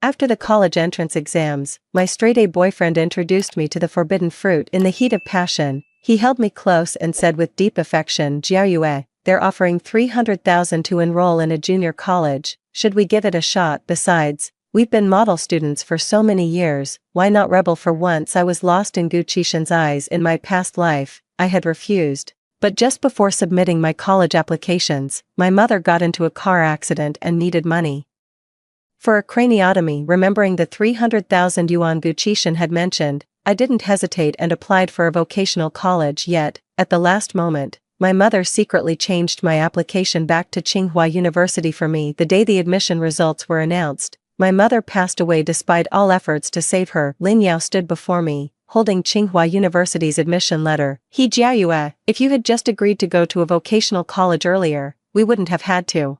After the college entrance exams, my straight-A boyfriend introduced me to the forbidden fruit in the heat of passion. He held me close and said with deep affection, "Jiayue, they're offering 300,000 to enroll in a junior college. Should we give it a shot? Besides, we've been model students for so many years, why not rebel for once?" I was lost in Gu Qishan's eyes. In my past life, I had refused. But just before submitting my college applications, my mother got into a car accident and needed money for a craniotomy. Remembering the 300,000 yuan Gu Qishan had mentioned, I didn't hesitate and applied for a vocational college. Yet, at the last moment, my mother secretly changed my application back to Tsinghua University for me. The day the admission results were announced, my mother passed away despite all efforts to save her. Lin Yao stood before me, holding Tsinghua University's admission letter. "He Jiayue, if you had just agreed to go to a vocational college earlier, we wouldn't have had to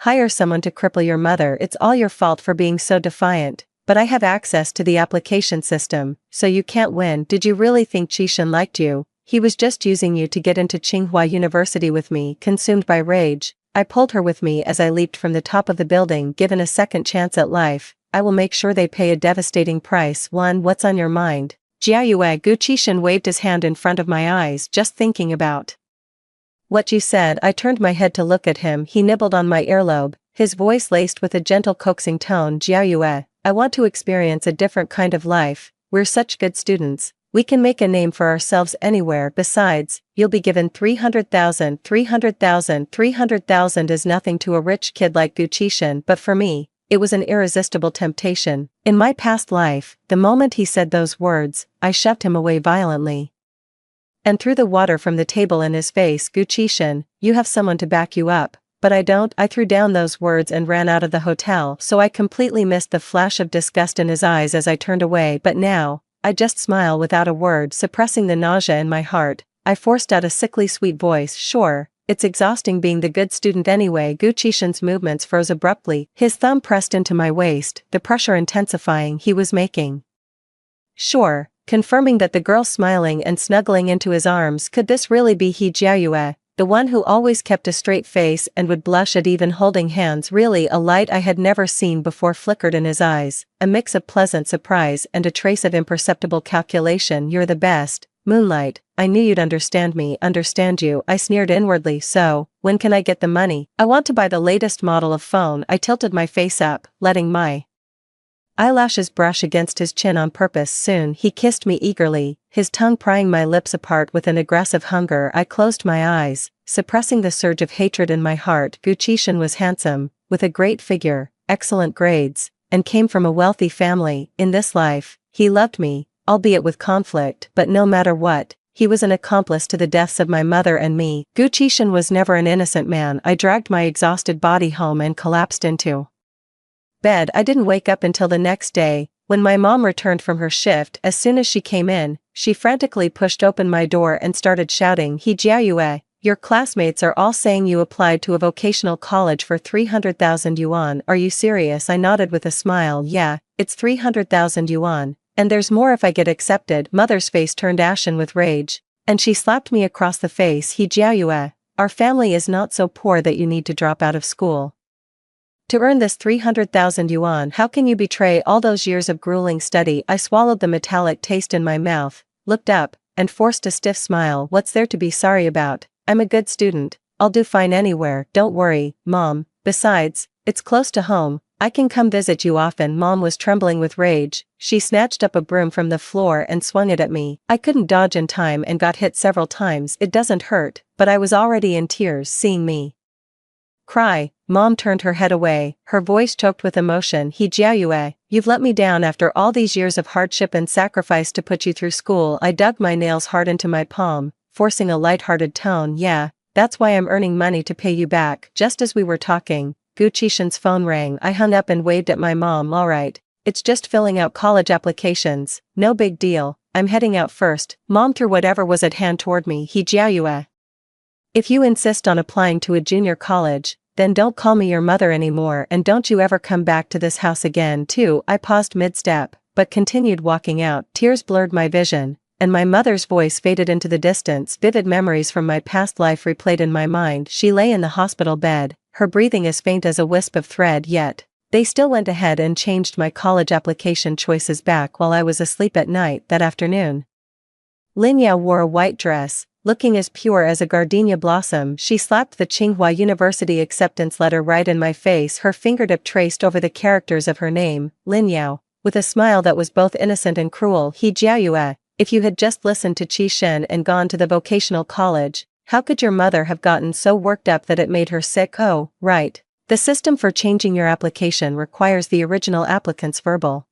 hire someone to cripple your mother. It's all your fault for being so defiant, but I have access to the application system, so you can't win." "Did you really think Qishan liked you? He was just using you to get into Tsinghua University with me." Consumed by rage, I pulled her with me as I leaped from the top of the building. "Given a second chance at life, I will make sure they pay a devastating price." "One, what's on your mind?" "Jiayue," Gu Qishan waved his hand in front of my eyes. "Just thinking about what you said." I turned my head to look at him. He nibbled on my earlobe, his voice laced with a gentle coaxing tone. "Jiayue, I want to experience a different kind of life. We're such good students. We can make a name for ourselves anywhere. Besides, you'll be given 300,000. 300,000 is nothing to a rich kid like Gu Qishan, but for me, it was an irresistible temptation. In my past life, the moment he said those words, I shoved him away violently and threw the water from the table in his face. "Gu Qishan, you have someone to back you up." "But I don't." I threw down those words and ran out of the hotel, so I completely missed the flash of disgust in his eyes as I turned away. But now, I just smile without a word. Suppressing the nausea in my heart, I forced out a sickly sweet voice. "Sure, it's exhausting being the good student anyway." Gu Qishan's movements froze abruptly, his thumb pressed into my waist, the pressure intensifying. He was making sure, confirming that the girl smiling and snuggling into his arms. Could this really be he? Jiayue, the one who always kept a straight face and would blush at even holding hands. Really, a light I had never seen before flickered in his eyes, a mix of pleasant surprise and a trace of imperceptible calculation. "You're the best, Moonlight. I knew you'd understand me." "Understand you?" I sneered inwardly. "So, when can I get the money?" "I want to buy the latest model of phone." I tilted my face up, letting my eyelashes brush against his chin on purpose. Soon he kissed me eagerly, his tongue prying my lips apart with an aggressive hunger. I closed my eyes, suppressing the surge of hatred in my heart. Gu Qishan was handsome, with a great figure, excellent grades, and came from a wealthy family. In this life, he loved me, albeit with conflict. But no matter what, he was an accomplice to the deaths of my mother and me. Gu Qishan was never an innocent man. I dragged my exhausted body home and collapsed into bed. I didn't wake up until the next day, when my mom returned from her shift. As soon as she came in, she frantically pushed open my door and started shouting, "He Jiayue, your classmates are all saying you applied to a vocational college for 300,000 yuan. Are you serious?" I nodded with a smile. "Yeah, it's 300,000 yuan, and there's more if I get accepted." Mother's face turned ashen with rage, and she slapped me across the face. "He Jiayue, our family is not so poor that you need to drop out of school to earn this 300,000 yuan. How can you betray all those years of grueling study?" I swallowed the metallic taste in my mouth, looked up, and forced a stiff smile. "What's there to be sorry about? I'm a good student. I'll do fine anywhere. Don't worry, Mom. Besides, it's close to home. I can come visit you often." Mom was trembling with rage. She snatched up a broom from the floor and swung it at me. I couldn't dodge in time and got hit several times. "It doesn't hurt," but I was already in tears. Seeing me cry, Mom turned her head away, her voice choked with emotion. "He Jiayue, you've let me down after all these years of hardship and sacrifice to put you through school." I dug my nails hard into my palm, forcing a light-hearted tone. "Yeah, that's why I'm earning money to pay you back." Just as we were talking, Gu Qishan's phone rang. I hung up and waved at my mom. "Alright, it's just filling out college applications, no big deal. I'm heading out first." Mom threw whatever was at hand toward me. "He Jiayue, if you insist on applying to a junior college, then don't call me your mother anymore, and don't you ever come back to this house again too." I paused mid-step, but continued walking out. Tears blurred my vision, and my mother's voice faded into the distance. Vivid memories from my past life replayed in my mind. She lay in the hospital bed, her breathing as faint as a wisp of thread, yet They still went ahead and changed my college application choices back while I was asleep at night that afternoon. Lin Yao wore a white dress, looking as pure as a gardenia blossom. She slapped the Tsinghua University acceptance letter right in my face, her fingertip traced over the characters of her name, Lin Yao, with a smile that was both innocent and cruel. He Jiayue, if you had just listened to Qi Shen and gone to the vocational college, how could your mother have gotten so worked up that it made her sick? Oh, right. The system for changing your application requires the original applicant's verbal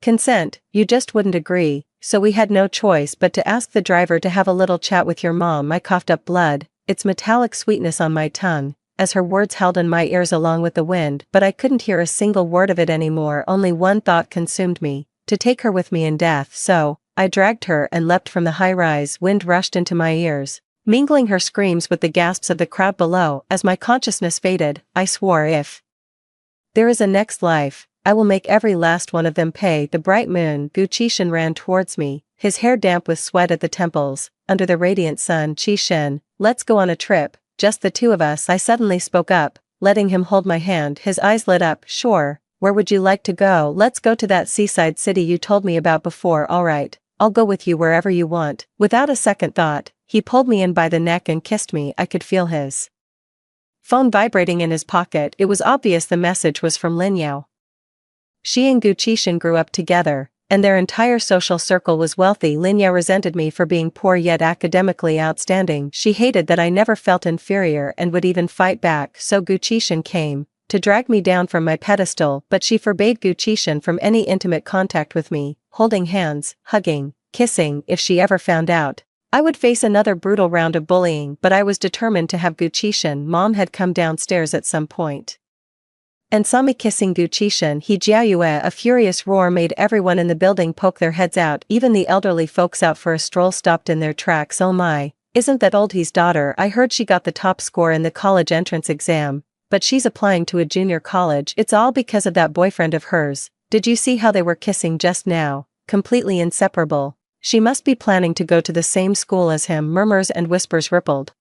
consent. You just wouldn't agree, so we had no choice but to ask the driver to have a little chat with your mom. I coughed up blood, its metallic sweetness on my tongue, as her words held in my ears along with the wind, but I couldn't hear a single word of it anymore. Only one thought consumed me, to take her with me in death. So, I dragged her and leapt from the high-rise. Wind rushed into my ears, mingling her screams with the gasps of the crowd below. As my consciousness faded, I swore, if there is a next life, I will make every last one of them pay. The bright moon. Gu Qishan ran towards me, his hair damp with sweat at the temples, under the radiant sun. Qishan, let's go on a trip, just the two of us. I suddenly spoke up, letting him hold my hand. His eyes lit up. Sure, where would you like to go? Let's go to that seaside city you told me about before. Alright, I'll go with you wherever you want. Without a second thought, he pulled me in by the neck and kissed me. I could feel his phone vibrating in his pocket. It was obvious the message was from Lin Yao. She and Gu Qishan grew up together, and their entire social circle was wealthy. Lin Yao resented me for being poor yet academically outstanding. She hated that I never felt inferior and would even fight back. So Gu Qishan came to drag me down from my pedestal, but she forbade Gu Qishan from any intimate contact with me, holding hands, hugging, kissing. If she ever found out, I would face another brutal round of bullying, but I was determined to have Gu Qishan. Mom had come downstairs at some point and saw me kissing Gu Qishan. He Jiayue. A furious roar made everyone in the building poke their heads out. Even the elderly folks out for a stroll stopped in their tracks. Oh my, isn't that old he's daughter? I heard she got the top score in the college entrance exam, but she's applying to a junior college. It's all because of that boyfriend of hers. Did you see how they were kissing just now? Completely inseparable. She must be planning to go to the same school as him. Murmurs and whispers rippled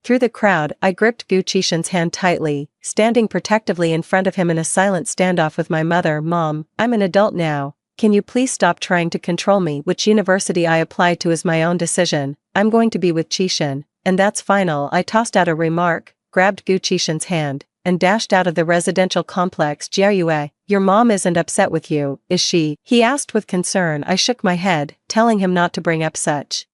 through the crowd. I gripped Gu Qishan's hand tightly, standing protectively in front of him in a silent standoff with my mother. Mom, I'm an adult now. Can you please stop trying to control me? Which university I apply to is my own decision. I'm going to be with Qishan, and that's final. I tossed out a remark, grabbed Gu Qishan's hand, and dashed out of the residential complex. Jiayue, your mom isn't upset with you, is she? He asked with concern. I shook my head, telling him not to bring up such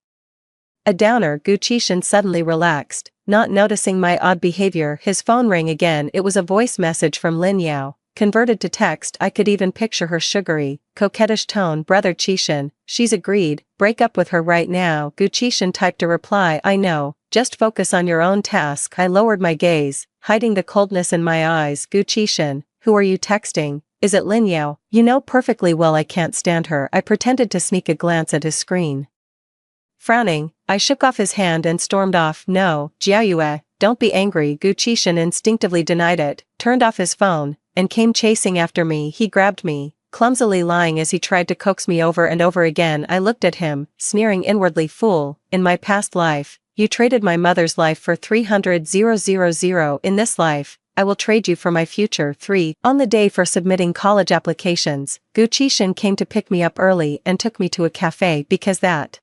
a downer. Gu Qishan suddenly relaxed, not noticing my odd behavior. His phone rang again. It was a voice message from Lin Yao, converted to text. I could even picture her sugary, coquettish tone. Brother Qishan, she's agreed, break up with her right now. Gu Qishan typed a reply. I know, just focus on your own task. I lowered my gaze, hiding the coldness in my eyes. Gu Qishan, who are you texting? Is it Lin Yao? You know perfectly well I can't stand her. I pretended to sneak a glance at his screen. Frowning, I shook off his hand and stormed off. No, Jiayue, don't be angry. Gu Qishan instinctively denied it, turned off his phone, and came chasing after me. He grabbed me, clumsily lying as he tried to coax me over and over again. I looked at him, sneering inwardly. Fool, in my past life, you traded my mother's life for 300,000. In this life, I will trade you for my future. 3. On the day for submitting college applications, Gu Qishan came to pick me up early and took me to a cafe because that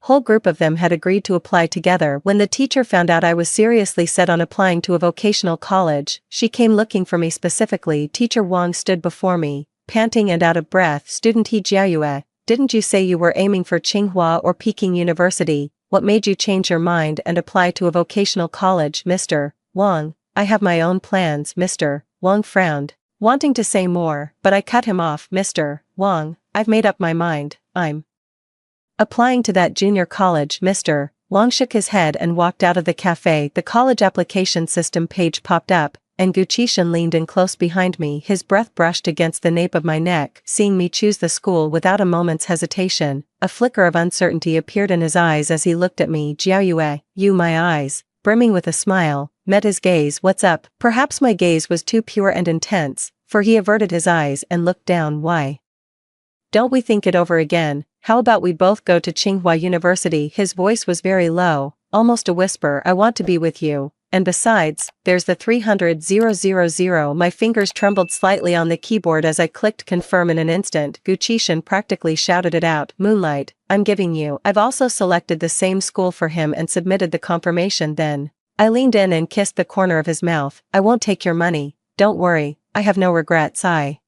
whole group of them had agreed to apply together. When the teacher found out I was seriously set on applying to a vocational college, she came looking for me specifically. Teacher Wang stood before me, panting and out of breath. Student He Jiayue, didn't you say you were aiming for Tsinghua or Peking University? What made you change your mind and apply to a vocational college? Mr. Wang, I have my own plans. Mr. Wang frowned, wanting to say more, but I cut him off. Mr. Wang, I've made up my mind. I'm applying to that junior college. Mr. Wang shook his head and walked out of the cafe. The college application system page popped up, and Gu Qishan leaned in close behind me. His breath brushed against the nape of my neck. Seeing me choose the school without a moment's hesitation, a flicker of uncertainty appeared in his eyes as he looked at me. Jiayue, you. My eyes, brimming with a smile, met his gaze. What's up? Perhaps my gaze was too pure and intense, for he averted his eyes and looked down. Why don't we think it over again? How about we both go to Tsinghua University? His voice was very low, almost a whisper. I want to be with you, And besides, there's the 300,000. My fingers trembled slightly on the keyboard as I clicked confirm in an instant. Gucci-shan practically shouted it out. Moonlight, I'm giving you. I've also selected the same school for him and submitted the confirmation then. I leaned in and kissed the corner of his mouth. I won't take your money, don't worry, I have no regrets. I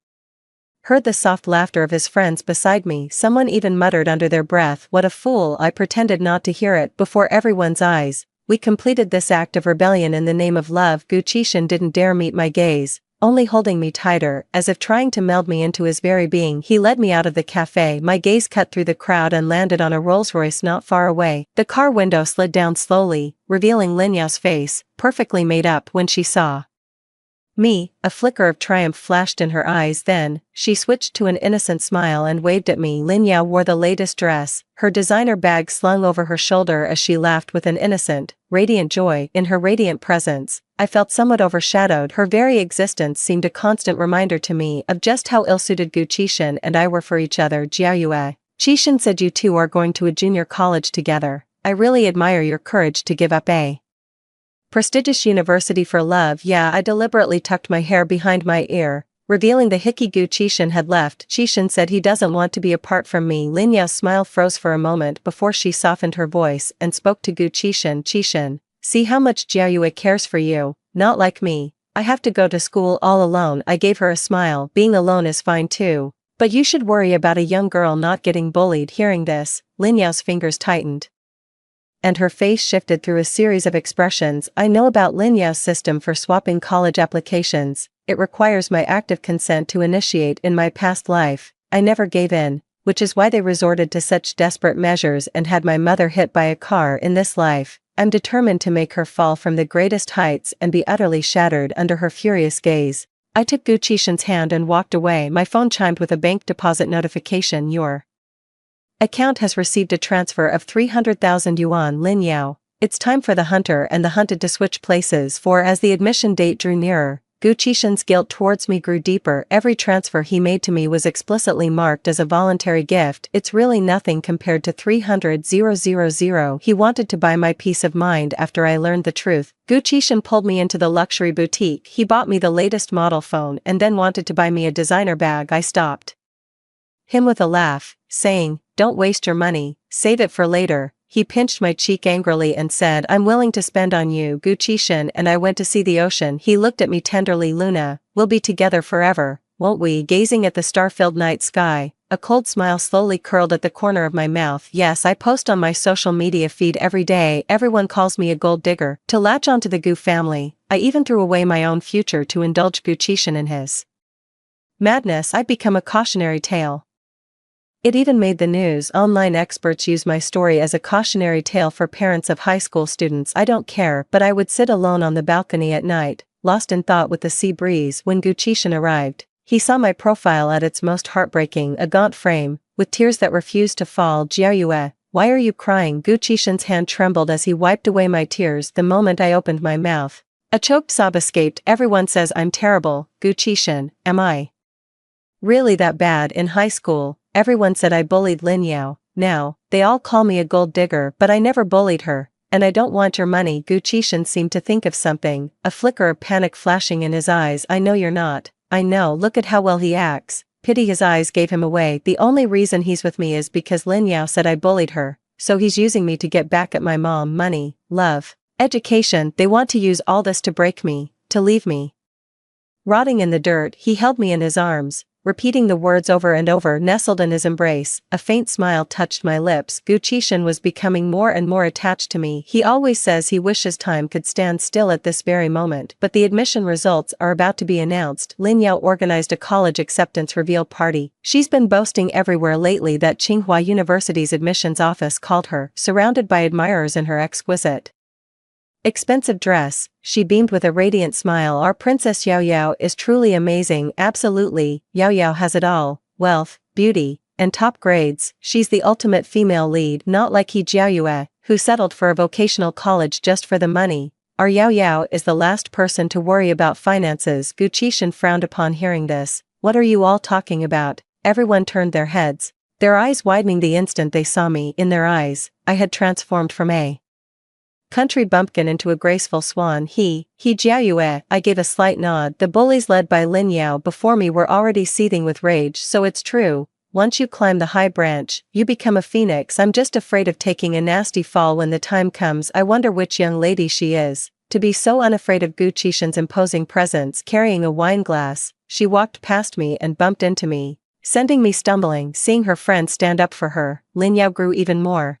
heard the soft laughter of his friends beside me. Someone even muttered under their breath, what a fool. I pretended not to hear it. Before everyone's eyes, we completed this act of rebellion in the name of love. Gucci-shan didn't dare meet my gaze, only holding me tighter, as if trying to meld me into his very being. He led me out of the cafe. My gaze cut through the crowd and landed on a Rolls-Royce not far away. The car window slid down slowly, revealing Lin Yao's face, perfectly made up. When she saw me, a flicker of triumph flashed in her eyes. Then, she switched to an innocent smile and waved at me. Lin Yao wore the latest dress, her designer bag slung over her shoulder as she laughed with an innocent, radiant joy. In her radiant presence, I felt somewhat overshadowed. Her very existence seemed a constant reminder to me of just how ill-suited Gucci-shan and I were for each other. Jiayue, Qi-shan said you two are going to a junior college together. I really admire your courage to give up a prestigious university for love. Yeah, I deliberately tucked my hair behind my ear, revealing the hickey Gucci-shan had left. Qi-shan said he doesn't want to be apart from me. Lin Yao's smile froze for a moment before she softened her voice and spoke to Gucci-shan. Qi-shan, see how much Jiayue cares for you, not like me. I have to go to school all alone. I gave her a smile. Being alone is fine too, but you should worry about a young girl not getting bullied. Hearing this, Lin Yao's fingers tightened, and her face shifted through a series of expressions. I know about Lin Yao's system for swapping college applications. It requires my active consent to initiate. In my past life, I never gave in, which is why they resorted to such desperate measures and had my mother hit by a car. In this life, I'm determined to make her fall from the greatest heights and be utterly shattered under her furious gaze. I took Gucci-shan's hand and walked away. My phone chimed with a bank deposit notification. Your account has received a transfer of 300,000 yuan. Lin Yao, it's time for the hunter and the hunted to switch places. For as the admission date drew nearer, Gucci-shan's guilt towards me grew deeper. Every transfer he made to me was explicitly marked as a voluntary gift. It's really nothing compared to 300,000. He wanted to buy my peace of mind. After I learned the truth, Gucci-shan pulled me into the luxury boutique. He bought me the latest model phone and then wanted to buy me a designer bag. I stopped him with a laugh, saying, don't waste your money, save it for later. He pinched my cheek angrily and said, I'm willing to spend on you. Gucci-shan and I went to see the ocean. He looked at me tenderly. Luna, we'll be together forever, won't we? Gazing at the star-filled night sky, a cold smile slowly curled at the corner of my mouth. Yes, I post on my social media feed every day. Everyone calls me a gold digger. To latch onto the Gu family, I even threw away my own future to indulge Gucci-shan in his madness. I'd become a cautionary tale. It even made the news. Online experts use my story as a cautionary tale for parents of high school students. I don't care, but I would sit alone on the balcony at night, lost in thought with the sea breeze. When Gucci-shan arrived, he saw my profile at its most heartbreaking, a gaunt frame, with tears that refused to fall. Jiayue, why are you crying? Gucci-shan's hand trembled as he wiped away my tears. The moment I opened my mouth, a choked sob escaped. Everyone says I'm terrible. Gucci-shan, am I really that bad? In high school, everyone said I bullied Lin Yao. Now, they all call me a gold digger, but I never bullied her, and I don't want your money. Gucci-shan seemed to think of something, a flicker of panic flashing in his eyes. I know you're not. I know, look at how well he acts. Pity. His eyes gave him away. The only reason he's with me is because Lin Yao said I bullied her, so he's using me to get back at my mom. Money, love, education, they want to use all this to break me, to leave me rotting in the dirt. He held me in his arms, repeating the words over and over. Nestled in his embrace, a faint smile touched my lips. Gucci-shan was becoming more and more attached to me. He always says he wishes time could stand still at this very moment, but the admission results are about to be announced. Lin Yao organized a college acceptance reveal party. She's been boasting everywhere lately that Tsinghua University's admissions office called her. Surrounded by admirers in her exquisite, expensive dress, she beamed with a radiant smile. Our Princess Yao Yao is truly amazing. Absolutely, Yao Yao has it all, wealth, beauty, and top grades. She's the ultimate female lead, not like he Jiayue, who settled for a vocational college just for the money. Our Yao Yao is the last person to worry about finances. Gucci-shan frowned upon hearing this. What are you all talking about? Everyone turned their heads, their eyes widening the instant they saw me. In their eyes, I had transformed from a country bumpkin into a graceful swan. He jiayue. I gave a slight nod. The bullies led by Lin Yao before me were already seething with rage. So it's true. Once you climb the high branch, you become a phoenix. I'm just afraid of taking a nasty fall when the time comes. I wonder which young lady she is, to be so unafraid of Gu Qishan's imposing presence. Carrying a wine glass, she walked past me and bumped into me, sending me stumbling. Seeing her friend stand up for her, Lin Yao grew even more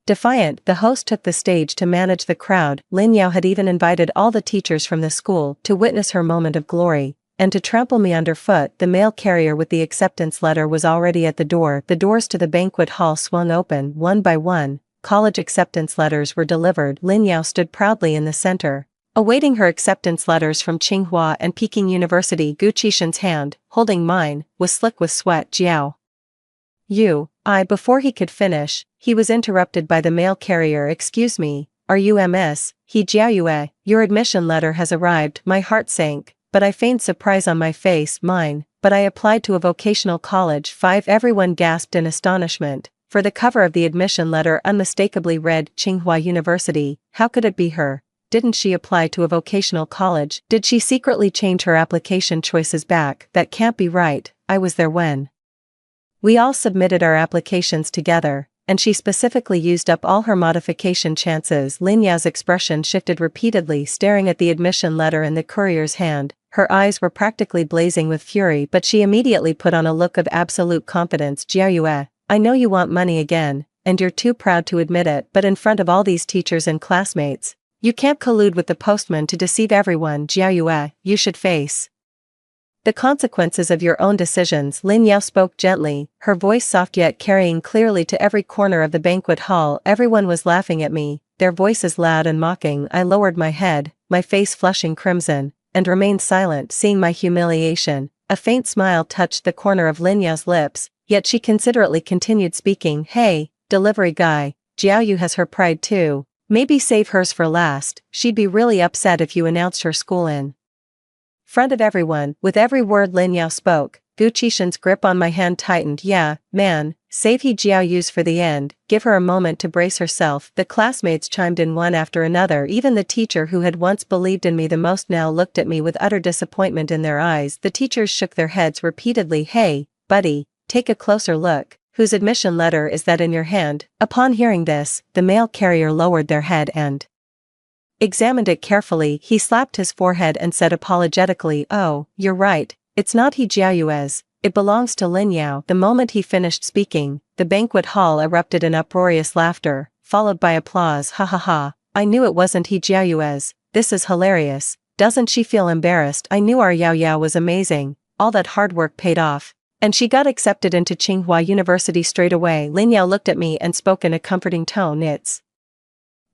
defiant. The host took the stage to manage the crowd. Lin Yao had even invited all the teachers from the school to witness her moment of glory, and to trample me underfoot. The mail carrier with the acceptance letter was already at the door. The doors to the banquet hall swung open one by one. College acceptance letters were delivered. Lin Yao stood proudly in the center, awaiting her acceptance letters from Tsinghua and Peking University. Gu Qishan's hand, holding mine, was slick with sweat. Jiao. Before he could finish, he was interrupted by the mail carrier. Excuse me, are you MS? He Jiaoyue, your admission letter has arrived. My heart sank, but I feigned surprise on my face. Mine, but I applied to a vocational college. 5. Everyone gasped in astonishment, for the cover of the admission letter unmistakably read Tsinghua University. How could it be her? Didn't she apply to a vocational college? Did she secretly change her application choices back? That can't be right. I was there when we all submitted our applications together, and she specifically used up all her modification chances. Lin Yao's expression shifted repeatedly, staring at the admission letter in the courier's hand. Her eyes were practically blazing with fury, but she immediately put on a look of absolute confidence. Jiayue, I know you want money again, and you're too proud to admit it, but in front of all these teachers and classmates, you can't collude with the postman to deceive everyone. Jiayue, you should face the consequences of your own decisions. Lin Yao spoke gently, her voice soft yet carrying clearly to every corner of the banquet hall. Everyone was laughing at me, their voices loud and mocking. I lowered my head, my face flushing crimson, and remained silent. Seeing my humiliation, a faint smile touched the corner of Lin Yao's lips, yet she considerately continued speaking. Hey, delivery guy, Jiaoyu has her pride too. Maybe save hers for last. She'd be really upset if you announced her school in front of everyone. With every word Lin Yao spoke, Gu Qishan's grip on my hand tightened. Yeah, man, save he Jiaoyu's for the end. Give her a moment to brace herself. The classmates chimed in one after another. Even the teacher who had once believed in me the most now looked at me with utter disappointment in their eyes. The teachers shook their heads repeatedly. Hey, buddy, take a closer look. Whose admission letter is that in your hand? Upon hearing this, the mail carrier lowered their head and examined it carefully. He slapped his forehead and said apologetically, oh, you're right, it's not he Jiaoyue's, it belongs to Lin Yao. The moment he finished speaking, the banquet hall erupted in uproarious laughter, followed by applause. Ha ha ha, I knew it wasn't he Jiaoyue's, this is hilarious. Doesn't she feel embarrassed? I knew our Yao Yao was amazing, all that hard work paid off, and she got accepted into Tsinghua University straight away. Lin Yao looked at me and spoke in a comforting tone. It's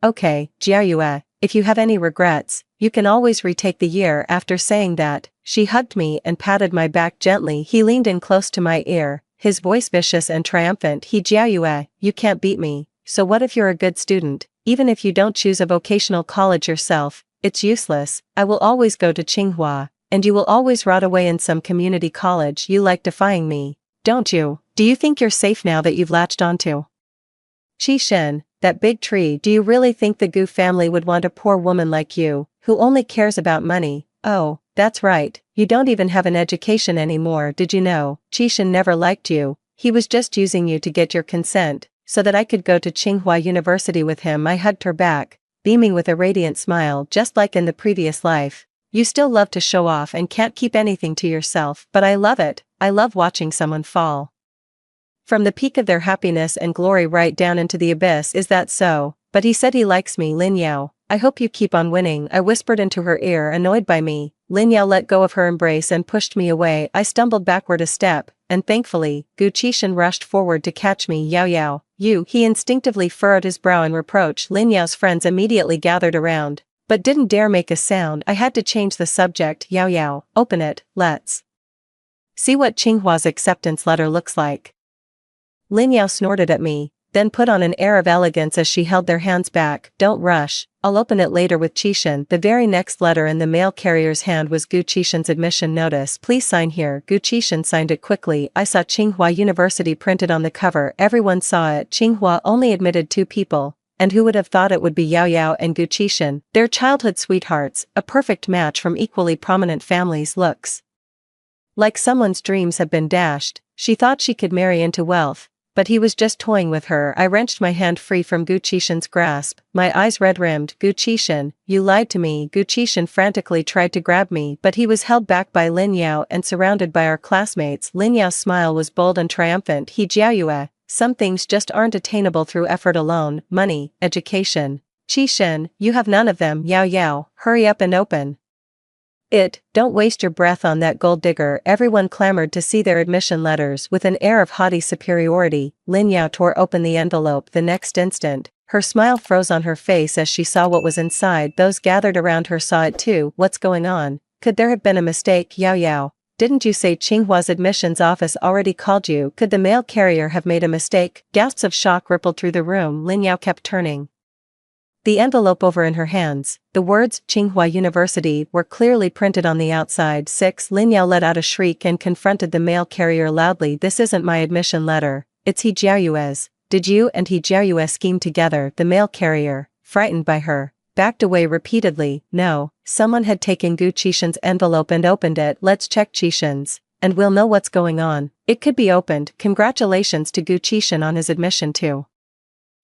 okay, Jiaoyue. If you have any regrets, you can always retake the year. After saying that, she hugged me and patted my back gently. He leaned in close to my ear, his voice vicious and triumphant. He Jiaoyue, you can't beat me, so what if you're a good student? Even if you don't choose a vocational college yourself, it's useless. I will always go to Tsinghua, and you will always rot away in some community college. You like defying me, don't you? Do you think you're safe now that you've latched onto Qishan, that big tree? Do you really think the Gu family would want a poor woman like you, who only cares about money? Oh, that's right, you don't even have an education anymore. Did you know, Qishan never liked you, he was just using you to get your consent, so that I could go to Tsinghua University with him. I hugged her back, beaming with a radiant smile. Just like in the previous life, you still love to show off and can't keep anything to yourself, but I love it. I love watching someone fall from the peak of their happiness and glory right down into the abyss. Is that so? But he said he likes me. Lin Yao, I hope you keep on winning, I whispered into her ear, annoyed by me. Lin Yao let go of her embrace and pushed me away. I stumbled backward a step, and thankfully, Gu Qishan rushed forward to catch me. Yao Yao, you. He instinctively furrowed his brow in reproach. Lin Yao's friends immediately gathered around, but didn't dare make a sound. I had to change the subject. Yao Yao, open it, let's see what Tsinghua's acceptance letter looks like. Lin Yao snorted at me, then put on an air of elegance as she held their hands back. Don't rush, I'll open it later with Qishan. The very next letter in the mail carrier's hand was Gu Qishan's admission notice. Please sign here. Gu Qishan signed it quickly. I saw Tsinghua University printed on the cover. Everyone saw it. Tsinghua only admitted 2 people, and who would have thought it would be Yao Yao and Gu Qishan, their childhood sweethearts, a perfect match from equally prominent families. Looks like someone's dreams have been dashed. She thought she could marry into wealth, but he was just toying with her. I wrenched my hand free from Gu Qishan's grasp, my eyes red-rimmed. Gu Qishan, you lied to me. Gu Qishan frantically tried to grab me, but he was held back by Lin Yao and surrounded by our classmates. Lin Yao's smile was bold and triumphant. He Jiao Yue, some things just aren't attainable through effort alone, money, education. Qishan, you have none of them. Yao Yao, hurry up and open it, don't waste your breath on that gold digger. Everyone clamored to see their admission letters with an air of haughty superiority. Lin Yao tore open the envelope the next instant. Her smile froze on her face as she saw what was inside. Those gathered around her saw it too. What's going on? Could there have been a mistake? Yao Yao, didn't you say Qinghua's admissions office already called you? Could the mail carrier have made a mistake? Gasps of shock rippled through the room. Lin Yao kept turning the envelope over in her hands. The words Tsinghua University were clearly printed on the outside. 6. Lin Yao let out a shriek and confronted the mail carrier loudly. This isn't my admission letter, it's He Jiayue's. Did you and He Jiayue scheme together? The mail carrier, frightened by her, backed away repeatedly. No, someone had taken Gu Qishan's envelope and opened it. Let's check Qishan's, and we'll know what's going on. It could be opened. Congratulations to Gu Qishan on his admission too.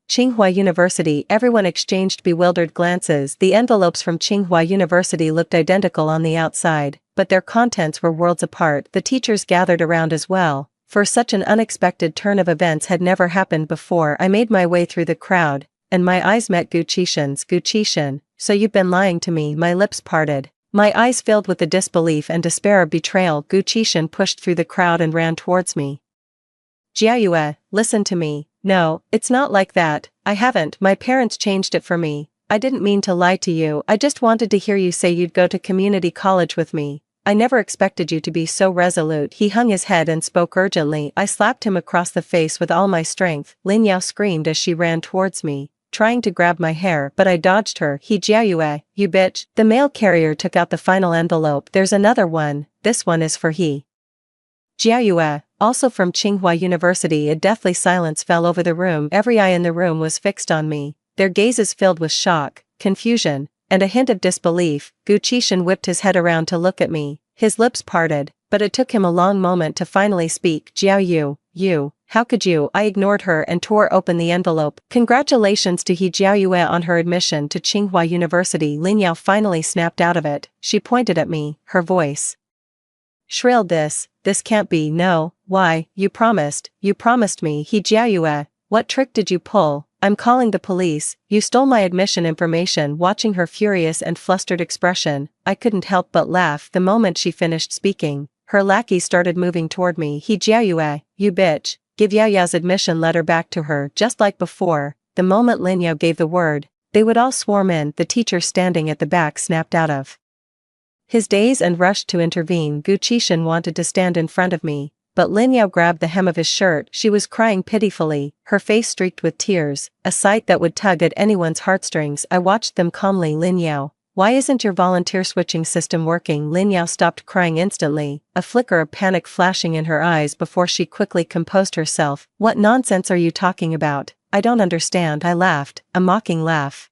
Tsinghua University. Everyone exchanged bewildered glances. The envelopes from Tsinghua University looked identical on the outside, but their contents were worlds apart. The teachers gathered around as well, for such an unexpected turn of events had never happened before. I made my way through the crowd, and my eyes met Gu Qishan's. Gu Qishan, so you've been lying to me. My lips parted, my eyes filled with the disbelief and despair of betrayal. Gu Qishan pushed through the crowd and ran towards me. Jiayue, listen to me. No, it's not like that. I haven't. My parents changed it for me. I didn't mean to lie to you. I just wanted to hear you say you'd go to community college with me. I never expected you to be so resolute. He hung his head and spoke urgently. I slapped him across the face with all my strength. Lin Yao screamed as she ran towards me, trying to grab my hair, but I dodged her. He Jiayue, you bitch. The mail carrier took out the final envelope. There's another one. This one is for He Jiayue, also from Tsinghua University. A deathly silence fell over the room. Every eye in the room was fixed on me, their gazes filled with shock, confusion, and a hint of disbelief. Gu Qishan whipped his head around to look at me, his lips parted, but it took him a long moment to finally speak. Jiao you, how could you? I ignored her and tore open the envelope. Congratulations to He Jiayue on her admission to Tsinghua University. Lin Yao finally snapped out of it. She pointed at me, her voice shrilled. This can't be. No, why, you promised me. He Jiayue, what trick did you pull? I'm calling the police. You stole my admission information. Watching her furious and flustered expression, I couldn't help but laugh. The moment she finished speaking, her lackey started moving toward me. He Jiayue, you bitch, give Yao Yao's admission letter back to her. Just like before, the moment Lin Yao gave the word, they would all swarm in. The teacher standing at the back snapped out of his daze and rushed to intervene. Gu Qishan wanted to stand in front of me, but Lin Yao grabbed the hem of his shirt. She was crying pitifully, her face streaked with tears, a sight that would tug at anyone's heartstrings. I watched them calmly. Lin Yao, why isn't your volunteer switching system working? Lin Yao stopped crying instantly, a flicker of panic flashing in her eyes before she quickly composed herself. What nonsense are you talking about? I don't understand. I laughed, a mocking laugh.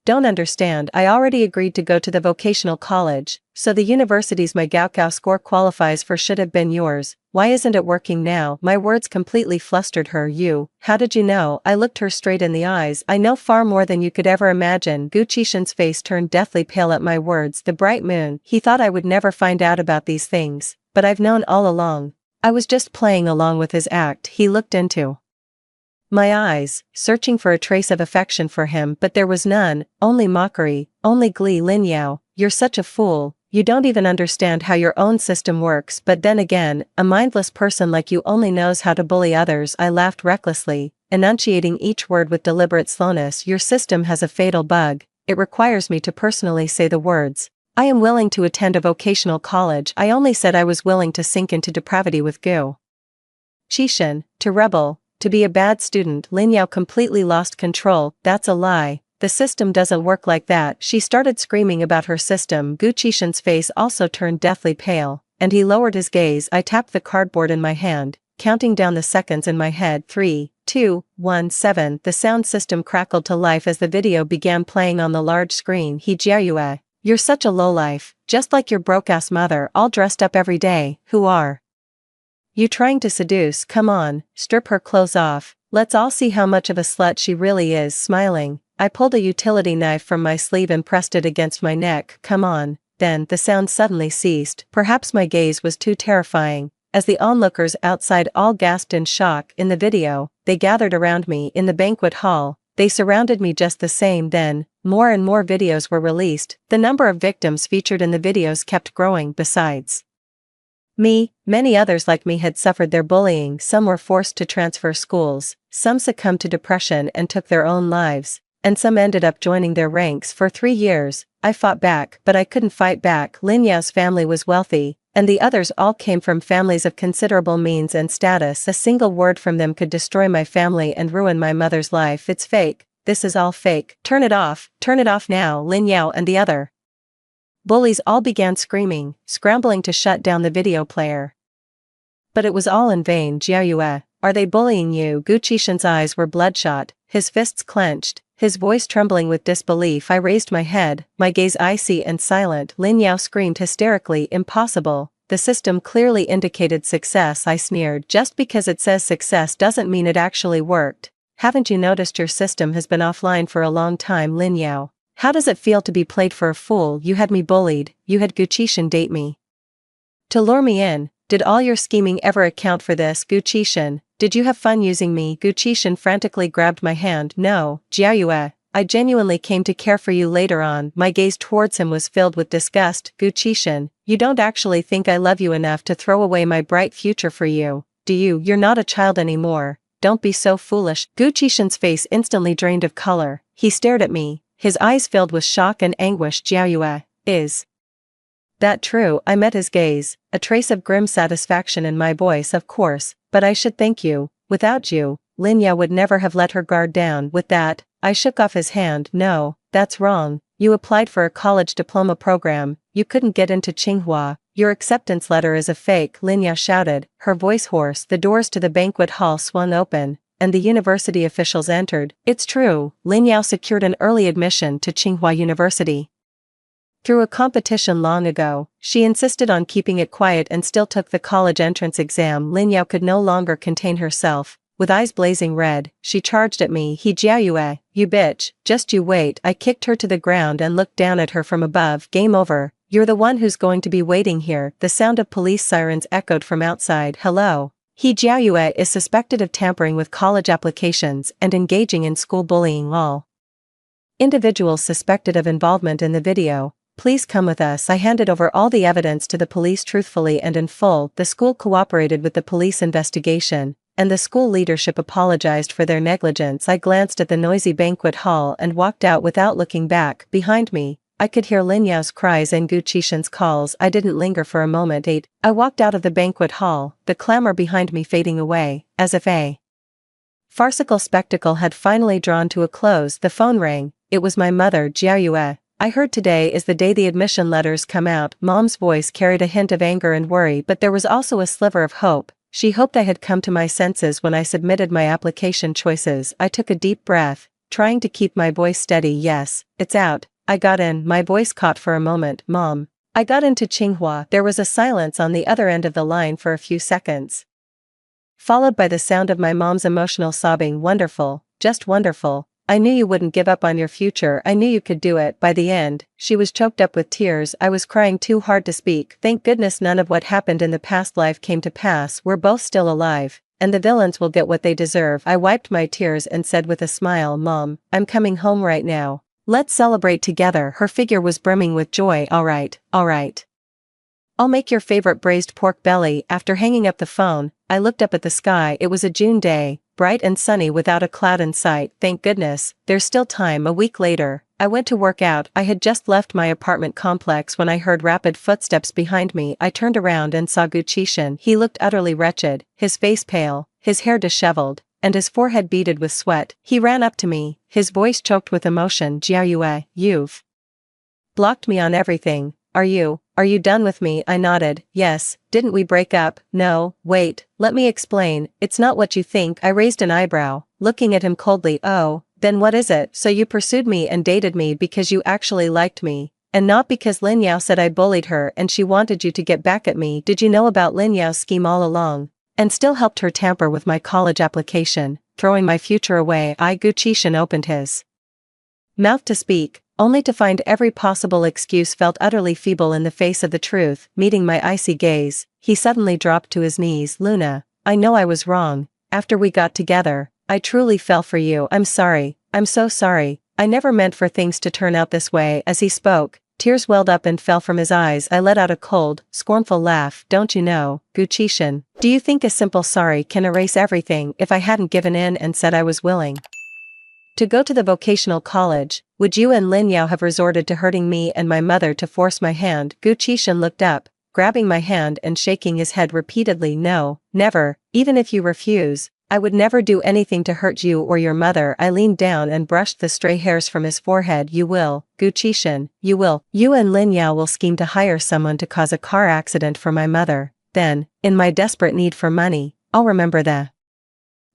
Don't understand. I already agreed to go to the vocational college, so the university's my Gaokao score qualifies for should have been yours. Why isn't it working now? My words completely flustered her. You, how did you know? I looked her straight in the eyes. I know far more than you could ever imagine. Gu Qishan's face turned deathly pale at my words. The bright moon. He thought I would never find out about these things, but I've known all along. I was just playing along with his act. He looked into my eyes, searching for a trace of affection for him, but there was none, only mockery, only glee. Lin Yao, you're such a fool, you don't even understand how your own system works. But then again, a mindless person like you only knows how to bully others. I laughed recklessly, enunciating each word with deliberate slowness. Your system has a fatal bug. It requires me to personally say the words. I am willing to attend a vocational college. I only said I was willing to sink into depravity with Gu Qishan, to rebel, to be a bad student. Lin Yao completely lost control. That's a lie. The system doesn't work like that. She started screaming about her system. Gu Qishan's face also turned deathly pale, and he lowered his gaze. I tapped the cardboard in my hand, counting down the seconds in my head. 3, 217. The sound system crackled to life as the video began playing on the large screen. Heroine, you're such a lowlife, just like your broke-ass mother, all dressed up every day. Who are you trying to seduce? Come on, strip her clothes off. Let's all see how much of a slut she really is. Smiling, I pulled a utility knife from my sleeve and pressed it against my neck. Come on. Then the sound suddenly ceased. Perhaps my gaze was too terrifying. As the onlookers outside all gasped in shock. In the video, they gathered around me in the banquet hall. They surrounded me just the same. Then, more and more videos were released. The number of victims featured in the videos kept growing. Besides me, many others like me had suffered their bullying. Some were forced to transfer schools, some succumbed to depression and took their own lives, and some ended up joining their ranks. For 3 years, I fought back, but I couldn't fight back. Lin Yao's family was wealthy, and the others all came from families of considerable means and status. A single word from them could destroy my family and ruin my mother's life. It's fake. This is all fake. Turn it off now. Lin Yao and the other bullies all began screaming, scrambling to shut down the video player. But it was all in vain. Jiayue, are they bullying you? Gu Qishan's eyes were bloodshot, his fists clenched, his voice trembling with disbelief. I raised my head, my gaze icy and silent. Lin Yao screamed hysterically. Impossible. The system clearly indicated success. I sneered. Just because it says success doesn't mean it actually worked. Haven't you noticed your system has been offline for a long time? Lin Yao, how does it feel to be played for a fool? You had me bullied, you had Gu Qishan date me to lure me in. Did all your scheming ever account for this? Gu Qishan, did you have fun using me? Gu Qishan frantically grabbed my hand. No, Jiayue, I genuinely came to care for you later on. My gaze towards him was filled with disgust. Gu Qishan, you don't actually think I love you enough to throw away my bright future for you, do you? You're not a child anymore. Don't be so foolish. Gu Qishan's face instantly drained of color. He stared at me, his eyes filled with shock and anguish. Jiayue, is that true? I met his gaze, a trace of grim satisfaction in my voice. Of course, but I should thank you. Without you, Lin Yao would never have let her guard down. With that, I shook off his hand. No, that's wrong. You applied for a college diploma program, you couldn't get into Tsinghua. Your acceptance letter is a fake. Lin Yao shouted, her voice hoarse. The doors to the banquet hall swung open, and the university officials entered. It's true, Lin Yao secured an early admission to Tsinghua University through a competition long ago. She insisted on keeping it quiet and still took the college entrance exam. Lin Yao could no longer contain herself. With eyes blazing red, she charged at me. Jiayue, you bitch, just you wait. I kicked her to the ground and looked down at her from above. Game over. You're the one who's going to be waiting here. The sound of police sirens echoed from outside. Hello. Jiayue is suspected of tampering with college applications and engaging in school bullying. All individuals suspected of involvement in the video, please come with us. I handed over all the evidence to the police truthfully and in full. The school cooperated with the police investigation, and the school leadership apologized for their negligence. I glanced at the noisy banquet hall and walked out without looking back. Behind me, I could hear Lin Yao's cries and Gu Qishan's calls. I didn't linger for a moment. I walked out of the banquet hall, the clamor behind me fading away, as if a farcical spectacle had finally drawn to a close. The phone rang. It was my mother. Jiayue, I heard today is the day the admission letters come out. Mom's voice carried a hint of anger and worry, but there was also a sliver of hope. She hoped I had come to my senses when I submitted my application choices. I took a deep breath, trying to keep my voice steady. Yes, it's out. I got in. My voice caught for a moment. Mom. I got into Tsinghua. There was a silence on the other end of the line for a few seconds, followed by the sound of my mom's emotional sobbing. Wonderful, just wonderful. I knew you wouldn't give up on your future. I knew you could do it. By the end, she was choked up with tears. I was crying too hard to speak. Thank goodness none of what happened in the past life came to pass. We're both still alive, and the villains will get what they deserve. I wiped my tears and said with a smile, Mom, I'm coming home right now. Let's celebrate together. Her figure was brimming with joy. All right. I'll make your favorite braised pork belly. After hanging up the phone, I looked up at the sky. It was a June day, bright and sunny without a cloud in sight. Thank goodness, there's still time. A week later, I went to work out. I had just left my apartment complex when I heard rapid footsteps behind me. I turned around and saw Gu Qishan. He looked utterly wretched, his face pale, his hair disheveled, and his forehead beaded with sweat. He ran up to me, his voice choked with emotion. Jiayue, you've blocked me on everything. Are Are you done with me? I nodded. Yes. Didn't we break up? No, wait, let me explain. It's not what you think. I raised an eyebrow, looking at him coldly. Oh, then what is it? So you pursued me and dated me because you actually liked me, and not because Lin Yao said I bullied her and she wanted you to get back at me. Did you know about Lin Yao's scheme all along? And still helped her tamper with my college application, throwing my future away. Gu Qishan opened his mouth to speak, only to find every possible excuse felt utterly feeble in the face of the truth. Meeting my icy gaze, he suddenly dropped to his knees. Luna, I know I was wrong. After we got together, I truly fell for you. I'm sorry. I'm so sorry. I never meant for things to turn out this way. As he spoke, tears welled up and fell from his eyes. I let out a cold, scornful laugh. Don't you know, Gu Qishan, do you think a simple sorry can erase everything? If I hadn't given in and said I was willing to go to the vocational college, would you and Lin Yao have resorted to hurting me and my mother to force my hand? Gu Qishan looked up, grabbing my hand and shaking his head repeatedly. No, never. Even if you refuse, I would never do anything to hurt you or your mother. I leaned down and brushed the stray hairs from his forehead. You will, Gu Qishan, you will. You and Lin Yao will scheme to hire someone to cause a car accident for my mother. Then, in my desperate need for money, I'll remember the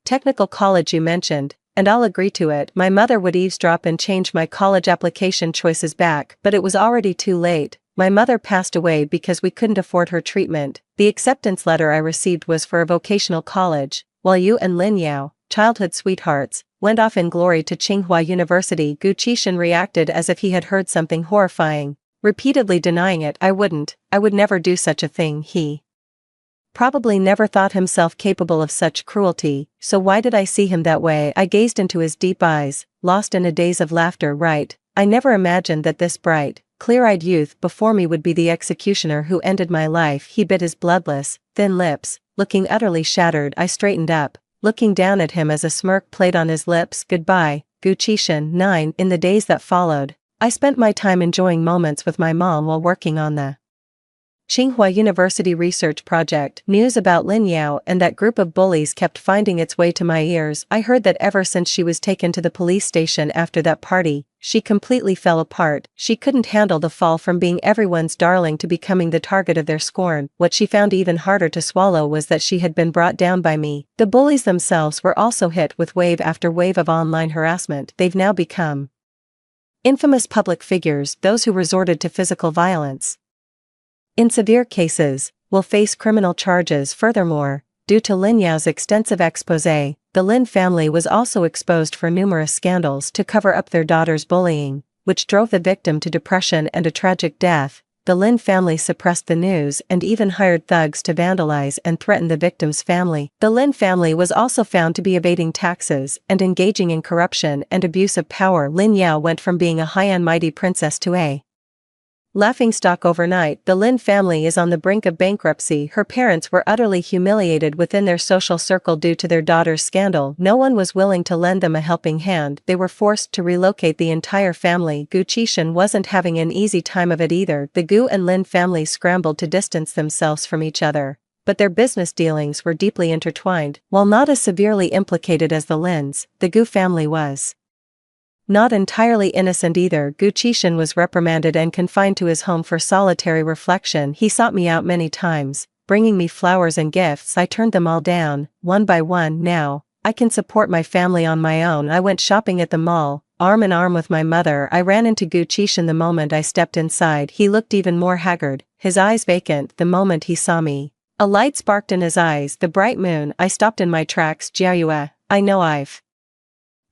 technical college you mentioned, and I'll agree to it. My mother would eavesdrop and change my college application choices back, but it was already too late. My mother passed away because we couldn't afford her treatment. The acceptance letter I received was for a vocational college, while you and Lin Yao, childhood sweethearts, went off in glory to Tsinghua University. Gu Qishan reacted as if he had heard something horrifying, repeatedly denying it. I would never do such a thing. He probably never thought himself capable of such cruelty, so why did I see him that way? I gazed into his deep eyes, lost in a daze of laughter. Right, I never imagined that this bright, clear-eyed youth before me would be the executioner who ended my life. He bit his bloodless, thin lips, looking utterly shattered. I straightened up, looking down at him as a smirk played on his lips. Goodbye, Gu Qishan. 9. In the days that followed, I spent my time enjoying moments with my mom while working on the Tsinghua University research project. News about Lin Yao and that group of bullies kept finding its way to my ears. I heard that ever since she was taken to the police station after that party, she completely fell apart. She couldn't handle the fall from being everyone's darling to becoming the target of their scorn. What she found even harder to swallow was that she had been brought down by me. The bullies themselves were also hit with wave after wave of online harassment. They've now become infamous public figures. Those who resorted to physical violence, in severe cases, will face criminal charges. Furthermore, due to Lin Yao's extensive exposé, the Lin family was also exposed for numerous scandals to cover up their daughter's bullying, which drove the victim to depression and a tragic death. The Lin family suppressed the news and even hired thugs to vandalize and threaten the victim's family. The Lin family was also found to be evading taxes and engaging in corruption and abuse of power. Lin Yao went from being a high and mighty princess to a laughingstock overnight. The Lin family is on the brink of bankruptcy. Her parents were utterly humiliated within their social circle due to their daughter's scandal. No one was willing to lend them a helping hand. They were forced to relocate the entire family. Gu Qishan wasn't having an easy time of it either. The Gu and Lin families scrambled to distance themselves from each other, but their business dealings were deeply intertwined. While not as severely implicated as the Lins, the Gu family was not entirely innocent either. Gu Qishan was reprimanded and confined to his home for solitary reflection. He sought me out many times, bringing me flowers and gifts. I turned them all down, one by one. Now, I can support my family on my own. I went shopping at the mall, arm in arm with my mother. I ran into Gu Qishan the moment I stepped inside. He looked even more haggard, his eyes vacant, the moment he saw me. A light sparked in his eyes, the bright moon. I stopped in my tracks. Jiayue, I know I've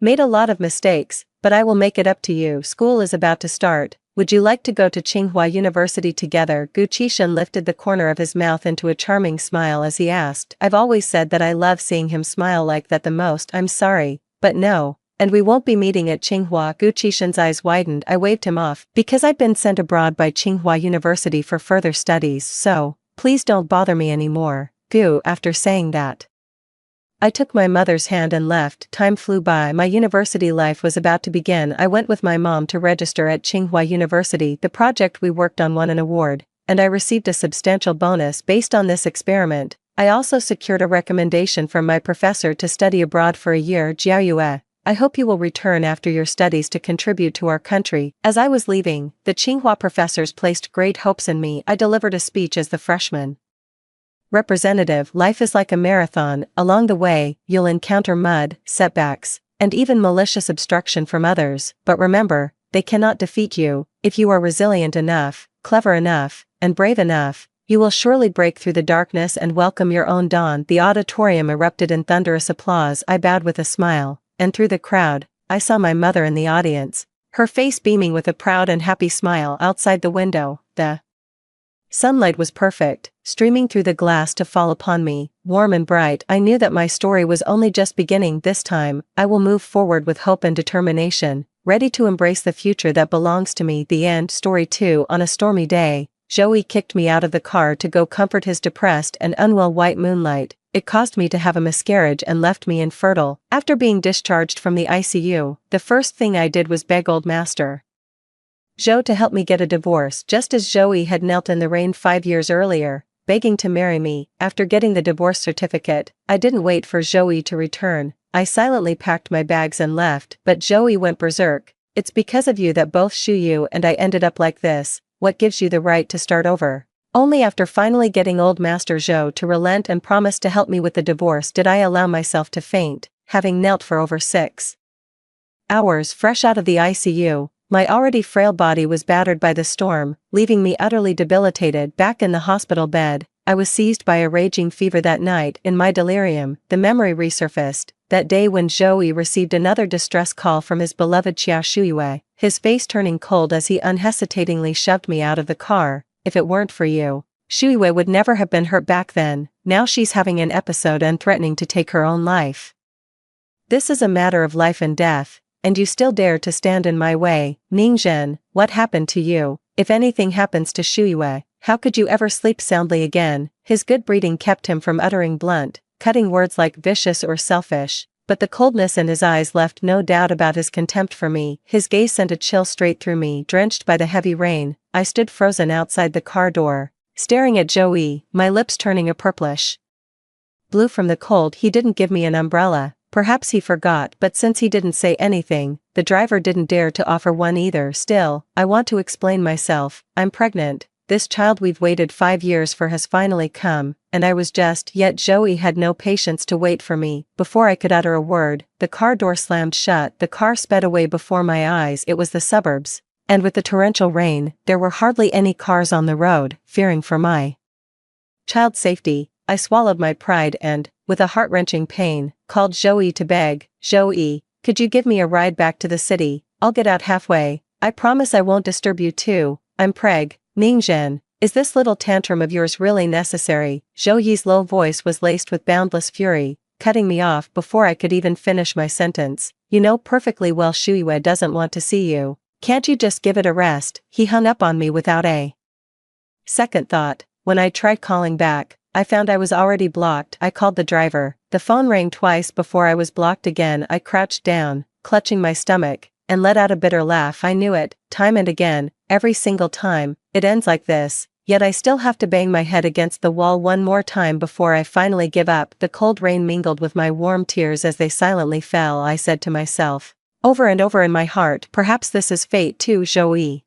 made a lot of mistakes, but I will make it up to you. School is about to start. Would you like to go to Tsinghua University together? Gu Qishan lifted the corner of his mouth into a charming smile as he asked. I've always said that I love seeing him smile like that the most. I'm sorry, but no. And we won't be meeting at Tsinghua. Gu Qishan's eyes widened. I waved him off, because I've been sent abroad by Tsinghua University for further studies, so please don't bother me anymore. Gu, after saying that, I took my mother's hand and left. Time flew by. My university life was about to begin. I went with my mom to register at Tsinghua University. The project we worked on won an award, and I received a substantial bonus based on this experiment. I also secured a recommendation from my professor to study abroad for a year. Jiayue, I hope you will return after your studies to contribute to our country." As I was leaving, the Tsinghua professors placed great hopes in me. I delivered a speech as the freshman representative. Life is like a marathon. Along the way, you'll encounter mud, setbacks, and even malicious obstruction from others, but remember, they cannot defeat you. If you are resilient enough, clever enough, and brave enough, you will surely break through the darkness and welcome your own dawn. The auditorium erupted in thunderous applause. I bowed with a smile, and through the crowd, I saw my mother in the audience, her face beaming with a proud and happy smile. Outside the window, the sunlight was perfect, streaming through the glass to fall upon me, warm and bright. I knew that my story was only just beginning. This time, I will move forward with hope and determination, ready to embrace the future that belongs to me. The end. Story 2. On a stormy day, Joey kicked me out of the car to go comfort his depressed and unwell white moonlight. It caused me to have a miscarriage and left me infertile. After being discharged from the ICU, the first thing I did was beg old Master Joe to help me get a divorce, just as Joey had knelt in the rain 5 years earlier, begging to marry me. After getting the divorce certificate, I didn't wait for Joey to return. I silently packed my bags and left, but Joey went berserk. "It's because of you that both Shuyu and I ended up like this. What gives you the right to start over?" Only after finally getting old Master Joe to relent and promise to help me with the divorce did I allow myself to faint, having knelt for over 6 hours fresh out of the ICU. My already frail body was battered by the storm, leaving me utterly debilitated. Back in the hospital bed, I was seized by a raging fever. That night, in my delirium, the memory resurfaced, that day when Joey received another distress call from his beloved Xia Shuiwei, his face turning cold as he unhesitatingly shoved me out of the car. "If it weren't for you, Shuiwei would never have been hurt back then. Now she's having an episode and threatening to take her own life. This is a matter of life and death, and you still dare to stand in my way. Ningzhen, what happened to you? If anything happens to Shuiwei, how could you ever sleep soundly again?" His good breeding kept him from uttering blunt, cutting words like vicious or selfish, but the coldness in his eyes left no doubt about his contempt for me. His gaze sent a chill straight through me. Drenched by the heavy rain, I stood frozen outside the car door, staring at Joey, my lips turning a purplish blue from the cold. He didn't give me an umbrella. Perhaps he forgot, but since he didn't say anything, the driver didn't dare to offer one either. Still, I want to explain myself. I'm pregnant. This child we've waited 5 years for has finally come, and I was just. Yet Joey had no patience to wait for me. Before I could utter a word, the car door slammed shut. The car sped away before my eyes. It was the suburbs, and with the torrential rain, there were hardly any cars on the road. Fearing for my child's safety, I swallowed my pride and, with a heart-wrenching pain, called Joey to beg. "Joey, could you give me a ride back to the city? I'll get out halfway. I promise I won't disturb you too. I'm preg." "Ningzhen, is this little tantrum of yours really necessary?" Joey's low voice was laced with boundless fury, cutting me off before I could even finish my sentence. "You know perfectly well Shuiwei doesn't want to see you. Can't you just give it a rest?" He hung up on me without a second thought. When I tried calling back, I found I was already blocked. I called the driver. The phone rang twice before I was blocked again. I crouched down, clutching my stomach, and let out a bitter laugh. I knew it, time and again, every single time. It ends like this, yet I still have to bang my head against the wall one more time before I finally give up. The cold rain mingled with my warm tears as they silently fell. I said to myself, over and over in my heart, perhaps this is fate too. Joey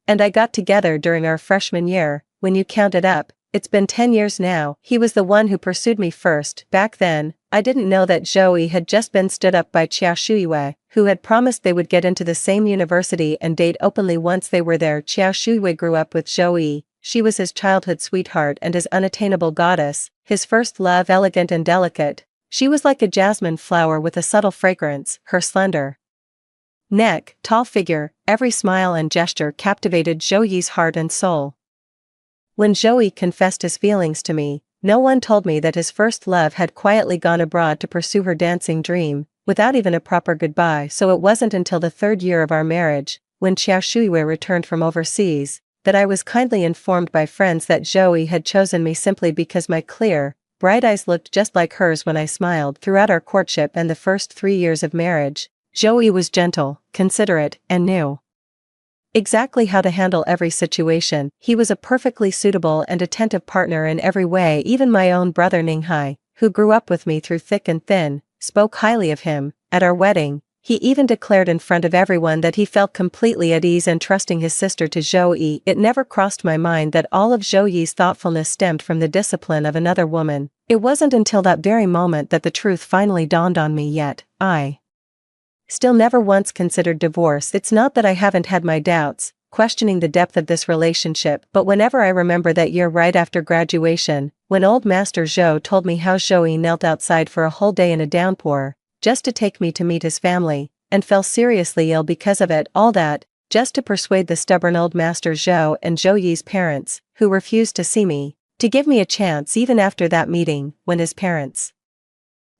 and I got together during our freshman year. When you count it up, it's been 10 years now. He was the one who pursued me first. Back then, I didn't know that Joey had just been stood up by Xia Shuiwei, who had promised they would get into the same university and date openly once they were there. Xia Shuiwei grew up with Joey. She was his childhood sweetheart and his unattainable goddess, his first love. Elegant and delicate, she was like a jasmine flower with a subtle fragrance. Her slender neck, tall figure, every smile and gesture captivated Joey's heart and soul. When Joey confessed his feelings to me, no one told me that his first love had quietly gone abroad to pursue her dancing dream, without even a proper goodbye. So it wasn't until the 3rd year of our marriage, when Xia Shuiwei returned from overseas, that I was kindly informed by friends that Joey had chosen me simply because my clear, bright eyes looked just like hers when I smiled. Throughout our courtship and the first 3 years of marriage, Joey was gentle, considerate, and knew exactly how to handle every situation. He was a perfectly suitable and attentive partner in every way. Even my own brother Ninghai, who grew up with me through thick and thin, spoke highly of him. At our wedding, he even declared in front of everyone that he felt completely at ease and trusting his sister to Zhou Yi. It never crossed my mind that all of Zhou Yi's thoughtfulness stemmed from the discipline of another woman. It wasn't until that very moment that the truth finally dawned on me. Yet, I still never once considered divorce. It's not that I haven't had my doubts, questioning the depth of this relationship, but whenever I remember that year right after graduation, when old Master Zhou told me how Zhou Yi knelt outside for a whole day in a downpour, just to take me to meet his family, and fell seriously ill because of it, all that, just to persuade the stubborn old Master Zhou and Zhou Yi's parents, who refused to see me, to give me a chance even after that meeting, when his parents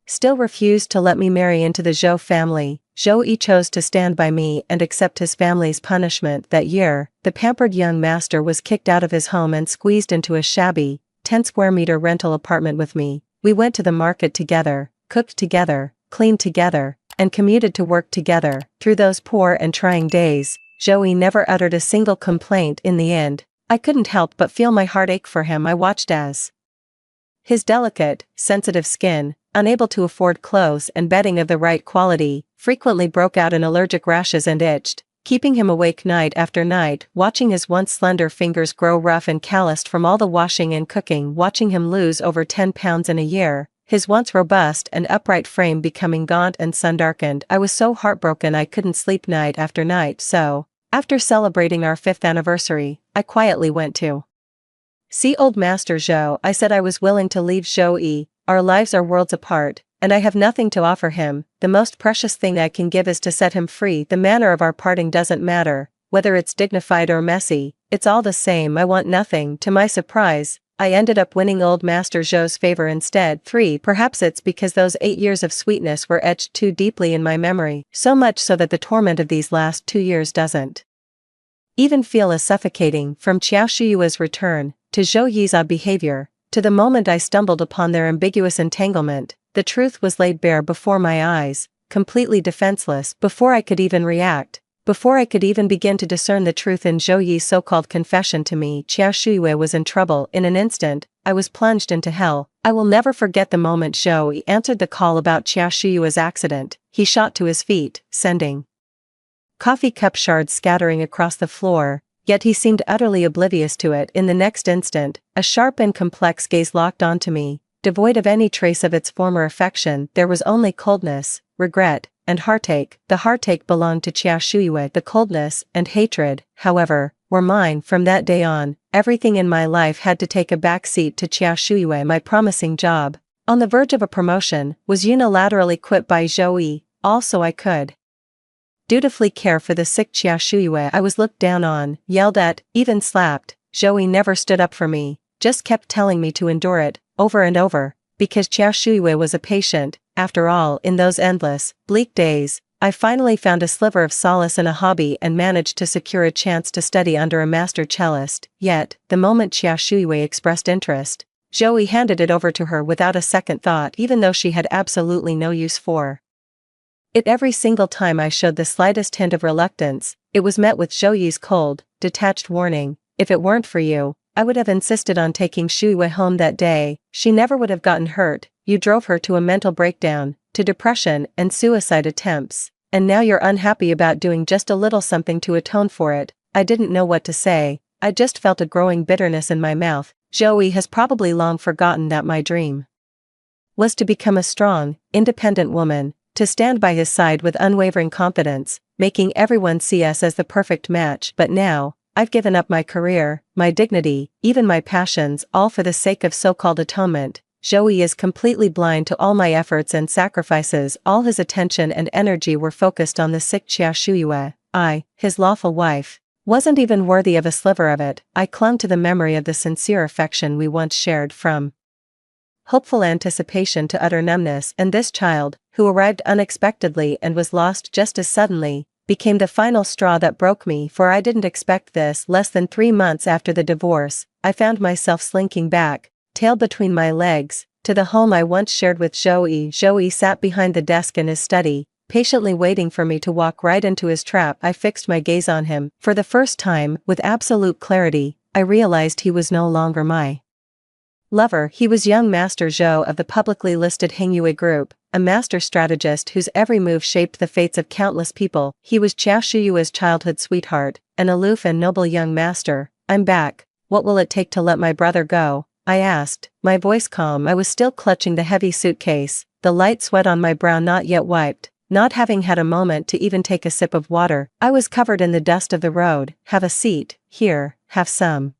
still refused to let me marry into the Zhou family. Zhou Yi chose to stand by me and accept his family's punishment. That year, the pampered young master was kicked out of his home and squeezed into a shabby, 10-square-meter rental apartment with me. We went to the market together, cooked together, cleaned together, and commuted to work together. Through those poor and trying days, Zhou Yi never uttered a single complaint. In the end, I couldn't help but feel my heart ache for him. I watched as his delicate, sensitive skin, unable to afford clothes and bedding of the right quality, frequently broke out in allergic rashes and itched, keeping him awake night after night, watching his once slender fingers grow rough and calloused from all the washing and cooking, watching him lose over 10 pounds in a year, his once robust and upright frame becoming gaunt and sun-darkened. I was so heartbroken I couldn't sleep night after night. So, after celebrating our 5th anniversary, I quietly went to see old Master Zhou. I said I was willing to leave Zhou Yi. Our lives are worlds apart, and I have nothing to offer him. The most precious thing I can give is to set him free. The manner of our parting doesn't matter, whether it's dignified or messy, it's all the same. I want nothing. To my surprise, I ended up winning old Master Zhou's favor instead. 3. Perhaps it's because those 8 years of sweetness were etched too deeply in my memory, so much so that the torment of these last 2 years doesn't even feel as suffocating. From Qiao Shuyue's return, to Zhou Yi's odd behavior, to the moment I stumbled upon their ambiguous entanglement, the truth was laid bare before my eyes, completely defenseless. Before I could even react, before I could even begin to discern the truth in Zhou Yi's so-called confession to me, Qiao Shuyue was in trouble. In an instant, I was plunged into hell. I will never forget the moment Zhou Yi answered the call about Qiao Shuyue's accident. He shot to his feet, sending coffee cup shards scattering across the floor, yet he seemed utterly oblivious to it. In the next instant, a sharp and complex gaze locked onto me, devoid of any trace of its former affection. There was only coldness, regret, and heartache. The heartache belonged to Qiao Shuyue. The coldness and hatred, however, were mine. From that day on, everything in my life had to take a back seat to Qiao Shuyue. My promising job, on the verge of a promotion, was unilaterally quit by Zhou Yi. Also I could dutifully care for the sick Qiao Shuyue. I was looked down on, yelled at, even slapped. Zhou Yi never stood up for me, just kept telling me to endure it, over and over, because Qiao Shuyue was a patient. After all, in those endless, bleak days, I finally found a sliver of solace in a hobby and managed to secure a chance to study under a master cellist. Yet, the moment Qiao Shuyue expressed interest, Zhou Yi handed it over to her without a second thought, even though she had absolutely no use for it. Every single time I showed the slightest hint of reluctance, it was met with Zhou Yi's cold, detached warning. If it weren't for you, I would have insisted on taking Shuyue home that day. She never would have gotten hurt. You drove her to a mental breakdown, to depression and suicide attempts, and now you're unhappy about doing just a little something to atone for it. I didn't know what to say. I just felt a growing bitterness in my mouth. Zhou Yi has probably long forgotten that my dream was to become a strong, independent woman, to stand by his side with unwavering confidence, making everyone see us as the perfect match. But now, I've given up my career, my dignity, even my passions, all for the sake of so-called atonement. Zhou Yi is completely blind to all my efforts and sacrifices. All his attention and energy were focused on the sick Qiao Shuyue. I, his lawful wife, wasn't even worthy of a sliver of it. I clung to the memory of the sincere affection we once shared, from hopeful anticipation to utter numbness, and this child, who arrived unexpectedly and was lost just as suddenly, became the final straw that broke me. For I didn't expect this. Less than 3 months after the divorce, I found myself slinking back, tail between my legs, to the home I once shared with Zhou Yi. Zhou Yi sat behind the desk in his study, patiently waiting for me to walk right into his trap. I fixed my gaze on him. For the first time, with absolute clarity, I realized he was no longer my lover. He was young Master Zhou of the publicly listed Hengyue Group, a master strategist whose every move shaped the fates of countless people. He was Xiao Shuyue's childhood sweetheart, an aloof and noble young master. I'm back. What will it take to let my brother go? I asked, my voice calm. I was still clutching the heavy suitcase, the light sweat on my brow not yet wiped. Not having had a moment to even take a sip of water, I was covered in the dust of the road. Have a seat. Here, have some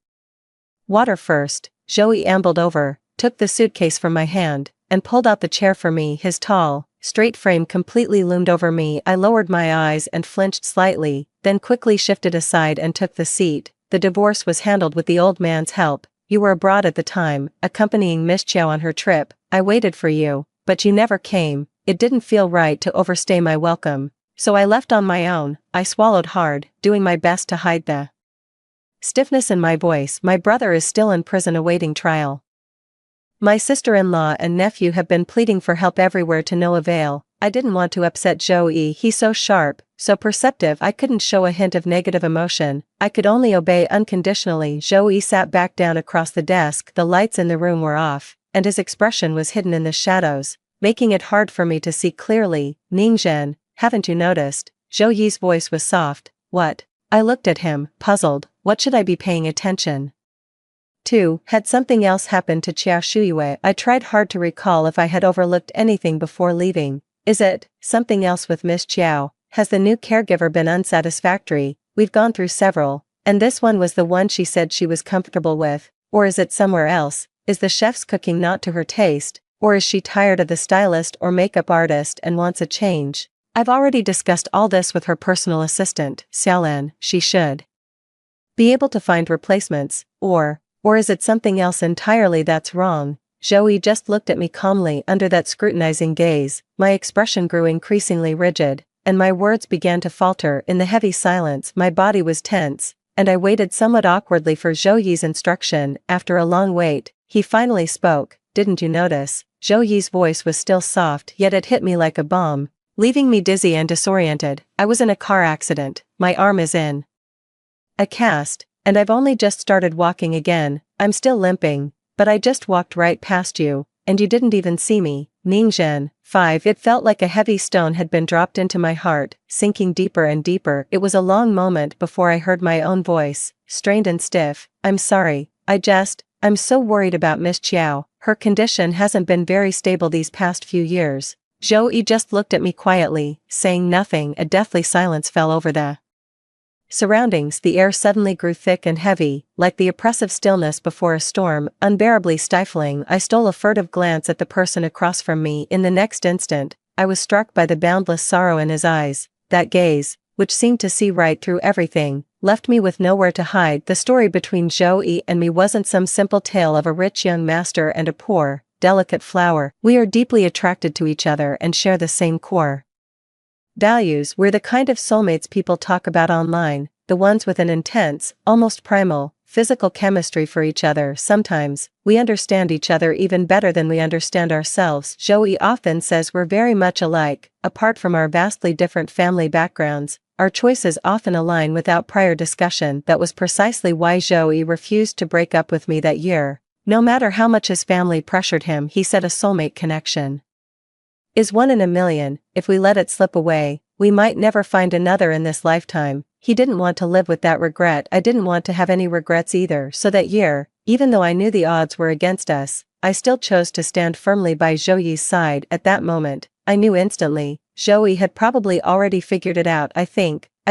water first. Joey ambled over, took the suitcase from my hand, and pulled out the chair for me. His tall, straight frame completely loomed over me. I lowered my eyes and flinched slightly, then quickly shifted aside and took the seat. The divorce was handled with the old man's help. You were abroad at the time, accompanying Miss Chiao on her trip. I waited for you, but you never came. It didn't feel right to overstay my welcome, so I left on my own. I swallowed hard, doing my best to hide the stiffness in my voice. My brother is still in prison awaiting trial. My sister-in-law and nephew have been pleading for help everywhere to no avail. I didn't want to upset Joey. He's so sharp, so perceptive. I couldn't show a hint of negative emotion. I could only obey unconditionally. Joey sat back down across the desk. The lights in the room were off, and his expression was hidden in the shadows, making it hard for me to see clearly. Ningzhen, haven't you noticed? Zhou Yi's voice was soft. What? I looked at him, puzzled. What should I be paying attention to? Had something else happened to Xiao Shuyue? I tried hard to recall if I had overlooked anything before leaving. Is it something else with Miss Chiao? Has the new caregiver been unsatisfactory? We've gone through several, and this one was the one she said she was comfortable with. Or is it somewhere else? Is the chef's cooking not to her taste? Or is she tired of the stylist or makeup artist and wants a change? I've already discussed all this with her personal assistant, Xiaolan. She should be able to find replacements. Or is it something else entirely that's wrong? Joey just looked at me calmly under that scrutinizing gaze. My expression grew increasingly rigid, and my words began to falter in the heavy silence. My body was tense, and I waited somewhat awkwardly for Zhou Yi's instruction. After a long wait, he finally spoke. Didn't you notice? Zhou Yi's voice was still soft, yet it hit me like a bomb, leaving me dizzy and disoriented. I was in a car accident. My arm is in a cast, and I've only just started walking again. I'm still limping, but I just walked right past you, and you didn't even see me. Ningzhen. 5. It felt like a heavy stone had been dropped into my heart, sinking deeper and deeper. It was a long moment before I heard my own voice, strained and stiff. I'm sorry. I'm so worried about Miss Chiao. Her condition hasn't been very stable these past few years. Zhou Yi just looked at me quietly, saying nothing. A deathly silence fell over the surroundings. The air suddenly grew thick and heavy, like the oppressive stillness before a storm, unbearably stifling. I stole a furtive glance at the person across from me. In the next instant, I was struck by the boundless sorrow in his eyes. That gaze, which seemed to see right through everything, left me with nowhere to hide. The story between Zhou Yi and me wasn't some simple tale of a rich young master and a poor, delicate flower. We are deeply attracted to each other and share the same core values. We're the kind of soulmates people talk about online, the ones with an intense, almost primal, physical chemistry for each other. Sometimes, we understand each other even better than we understand ourselves. Zhou Yi often says we're very much alike. Apart from our vastly different family backgrounds, our choices often align without prior discussion. That was precisely why Zhou Yi refused to break up with me that year. No matter how much his family pressured him, he said a soulmate connection is one in a million. If we let it slip away, we might never find another in this lifetime. He didn't want to live with that regret. I didn't want to have any regrets either. So that year, even though I knew the odds were against us, I still chose to stand firmly by Zhou Yi's side. At that moment, I knew instantly, Zhou Yi had probably already figured it out. I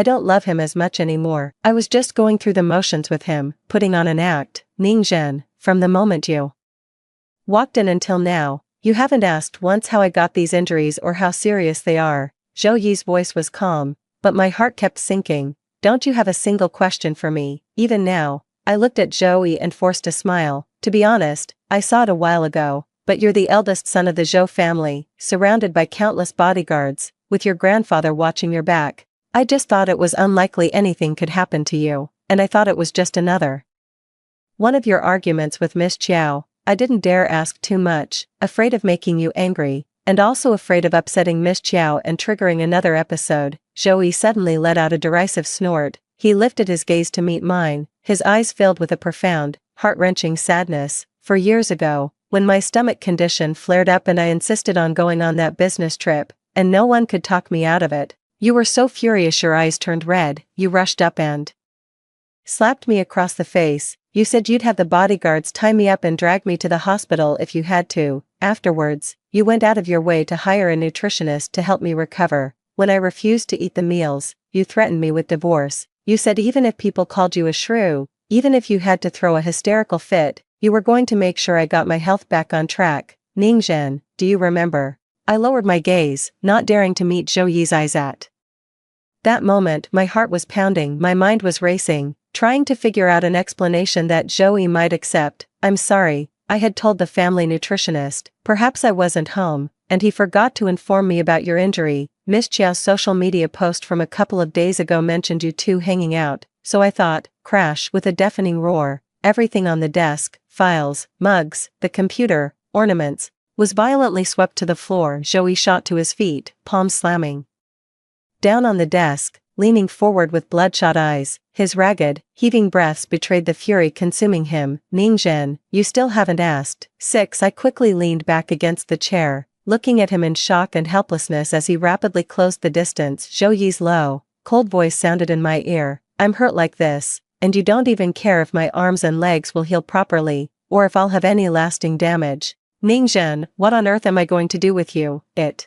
don't love him as much anymore. I was just going through the motions with him, putting on an act. Ningzhen, from the moment you walked in until now, you haven't asked once how I got these injuries or how serious they are. Zhou Yi's voice was calm, but my heart kept sinking. Don't you have a single question for me? Even now, I looked at Zhou Yi and forced a smile. To be honest, I saw it a while ago, but you're the eldest son of the Zhou family, surrounded by countless bodyguards, with your grandfather watching your back. I just thought it was unlikely anything could happen to you, and I thought it was just another one of your arguments with Miss Chiao. I didn't dare ask too much, afraid of making you angry, and also afraid of upsetting Miss Chiao and triggering another episode. Zhou Yi suddenly let out a derisive snort. He lifted his gaze to meet mine, his eyes filled with a profound, heart-wrenching sadness. For years ago, When my stomach condition flared up and I insisted on going on that business trip, and no one could talk me out of it, you were so furious your eyes turned red, you rushed up and slapped me across the face. You said you'd have the bodyguards tie me up and drag me to the hospital if you had to. Afterwards, you went out of your way to hire a nutritionist to help me recover. When I refused to eat the meals, you threatened me with divorce. You said even if people called you a shrew, even if you had to throw a hysterical fit, you were going to make sure I got my health back on track. Ningzhen, do you remember? I lowered my gaze, not daring to meet Zhou Yi's eyes at that moment. My heart was pounding, my mind was racing, trying to figure out an explanation that Zhou Yi might accept. I'm sorry, I had told the family nutritionist, perhaps I wasn't home, and he forgot to inform me about your injury. Miss Chiao's social media post from a couple of days ago mentioned you two hanging out, so I thought, crash. With a deafening roar, everything on the desk, files, mugs, the computer, ornaments, was violently swept to the floor. Zhou Yi shot to his feet, palms slamming down on the desk, leaning forward with bloodshot eyes. His ragged, heaving breaths betrayed the fury consuming him. Ningzhen, you still haven't asked. 6. I quickly leaned back against the chair, looking at him in shock and helplessness as he rapidly closed the distance. Zhou Yi's low, cold voice sounded in my ear. I'm hurt like this, and you don't even care if my arms and legs will heal properly, or if I'll have any lasting damage. Ningzhen, what on earth am I going to do with you? It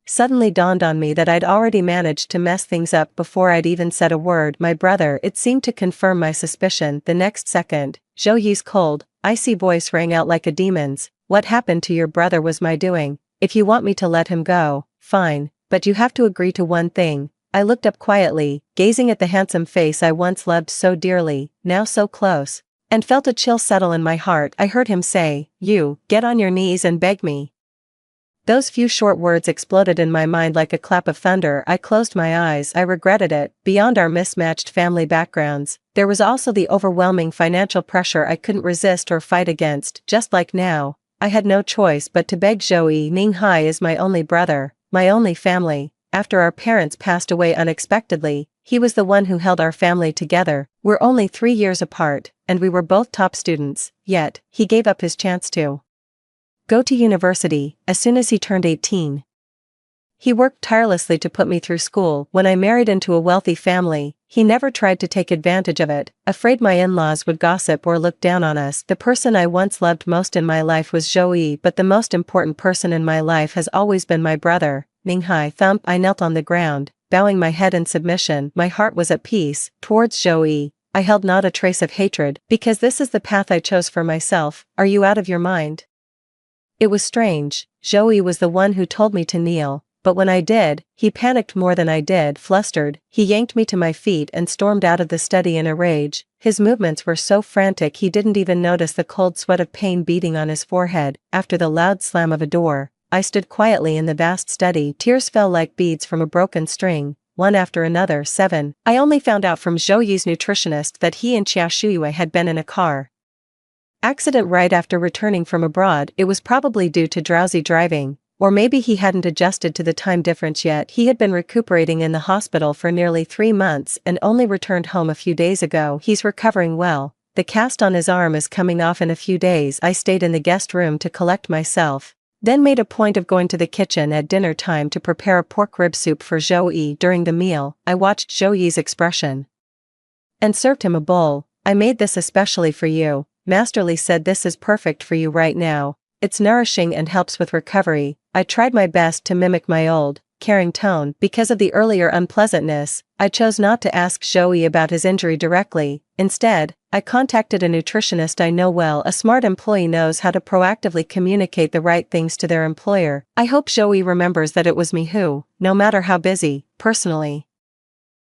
suddenly dawned on me that I'd already managed to mess things up before I'd even said a word. My brother. It seemed to confirm my suspicion. The next second, Zhou Yi's cold, icy voice rang out like a demon's. What happened to your brother was my doing. If you want me to let him go, fine, but you have to agree to one thing. I looked up quietly, gazing at the handsome face I once loved so dearly, now so close, and felt a chill settle in my heart. I heard him say, you, get on your knees and beg me. Those few short words exploded in my mind like a clap of thunder. I closed my eyes. I regretted it. Beyond our mismatched family backgrounds, there was also the overwhelming financial pressure I couldn't resist or fight against. Just like now, I had no choice but to beg Zhou Yi. Ninghai is my only brother, my only family. After our parents passed away unexpectedly, he was the one who held our family together. We're only 3 years apart, and we were both top students, yet, he gave up his chance to go to university as soon as he turned 18. He worked tirelessly to put me through school. When I married into a wealthy family, he never tried to take advantage of it, afraid my in-laws would gossip or look down on us. The person I once loved most in my life was Zhou Yi, but the most important person in my life has always been my brother, Ninghai. Thump. I knelt on the ground, bowing my head in submission. My heart was at peace. Towards Zhou Yi, I held not a trace of hatred, because this is the path I chose for myself. Are you out of your mind? It was strange. Zhou Yi was the one who told me to kneel, but when I did, he panicked more than I did. Flustered, he yanked me to my feet and stormed out of the study in a rage. His movements were so frantic he didn't even notice the cold sweat of pain beating on his forehead. After the loud slam of a door, I stood quietly in the vast study. Tears fell like beads from a broken string, one after another. 7. I only found out from Zhou Yi's nutritionist that he and Xia Shuyue had been in a car accident right after returning from abroad. It was probably due to drowsy driving, or maybe he hadn't adjusted to the time difference yet. He had been recuperating in the hospital for nearly 3 months and only returned home a few days ago. He's recovering well. The cast on his arm is coming off in a few days. I stayed in the guest room to collect myself, then made a point of going to the kitchen at dinner time to prepare a pork rib soup for Zhou Yi. During the meal, I watched Zhou Yi's expression and served him a bowl. I made this especially for you. Masterly said, this is perfect for you right now. It's nourishing and helps with recovery. I tried my best to mimic my old, caring tone. Because of the earlier unpleasantness, I chose not to ask Zhou Yi about his injury directly. Instead, I contacted a nutritionist I know well. A smart employee knows how to proactively communicate the right things to their employer. I hope Zhou Yi remembers that it was me who, no matter how busy, personally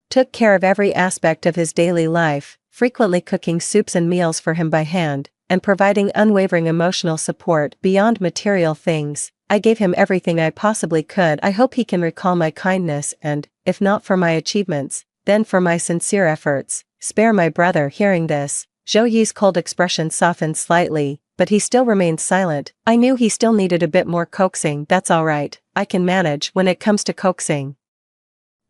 took care of every aspect of his daily life, frequently cooking soups and meals for him by hand, and providing unwavering emotional support beyond material things. I gave him everything I possibly could. I hope he can recall my kindness and, if not for my achievements, then for my sincere efforts, spare my brother. Hearing this, Zhou Yi's cold expression softened slightly, but he still remained silent. I knew he still needed a bit more coaxing. That's all right, I can manage when it comes to coaxing.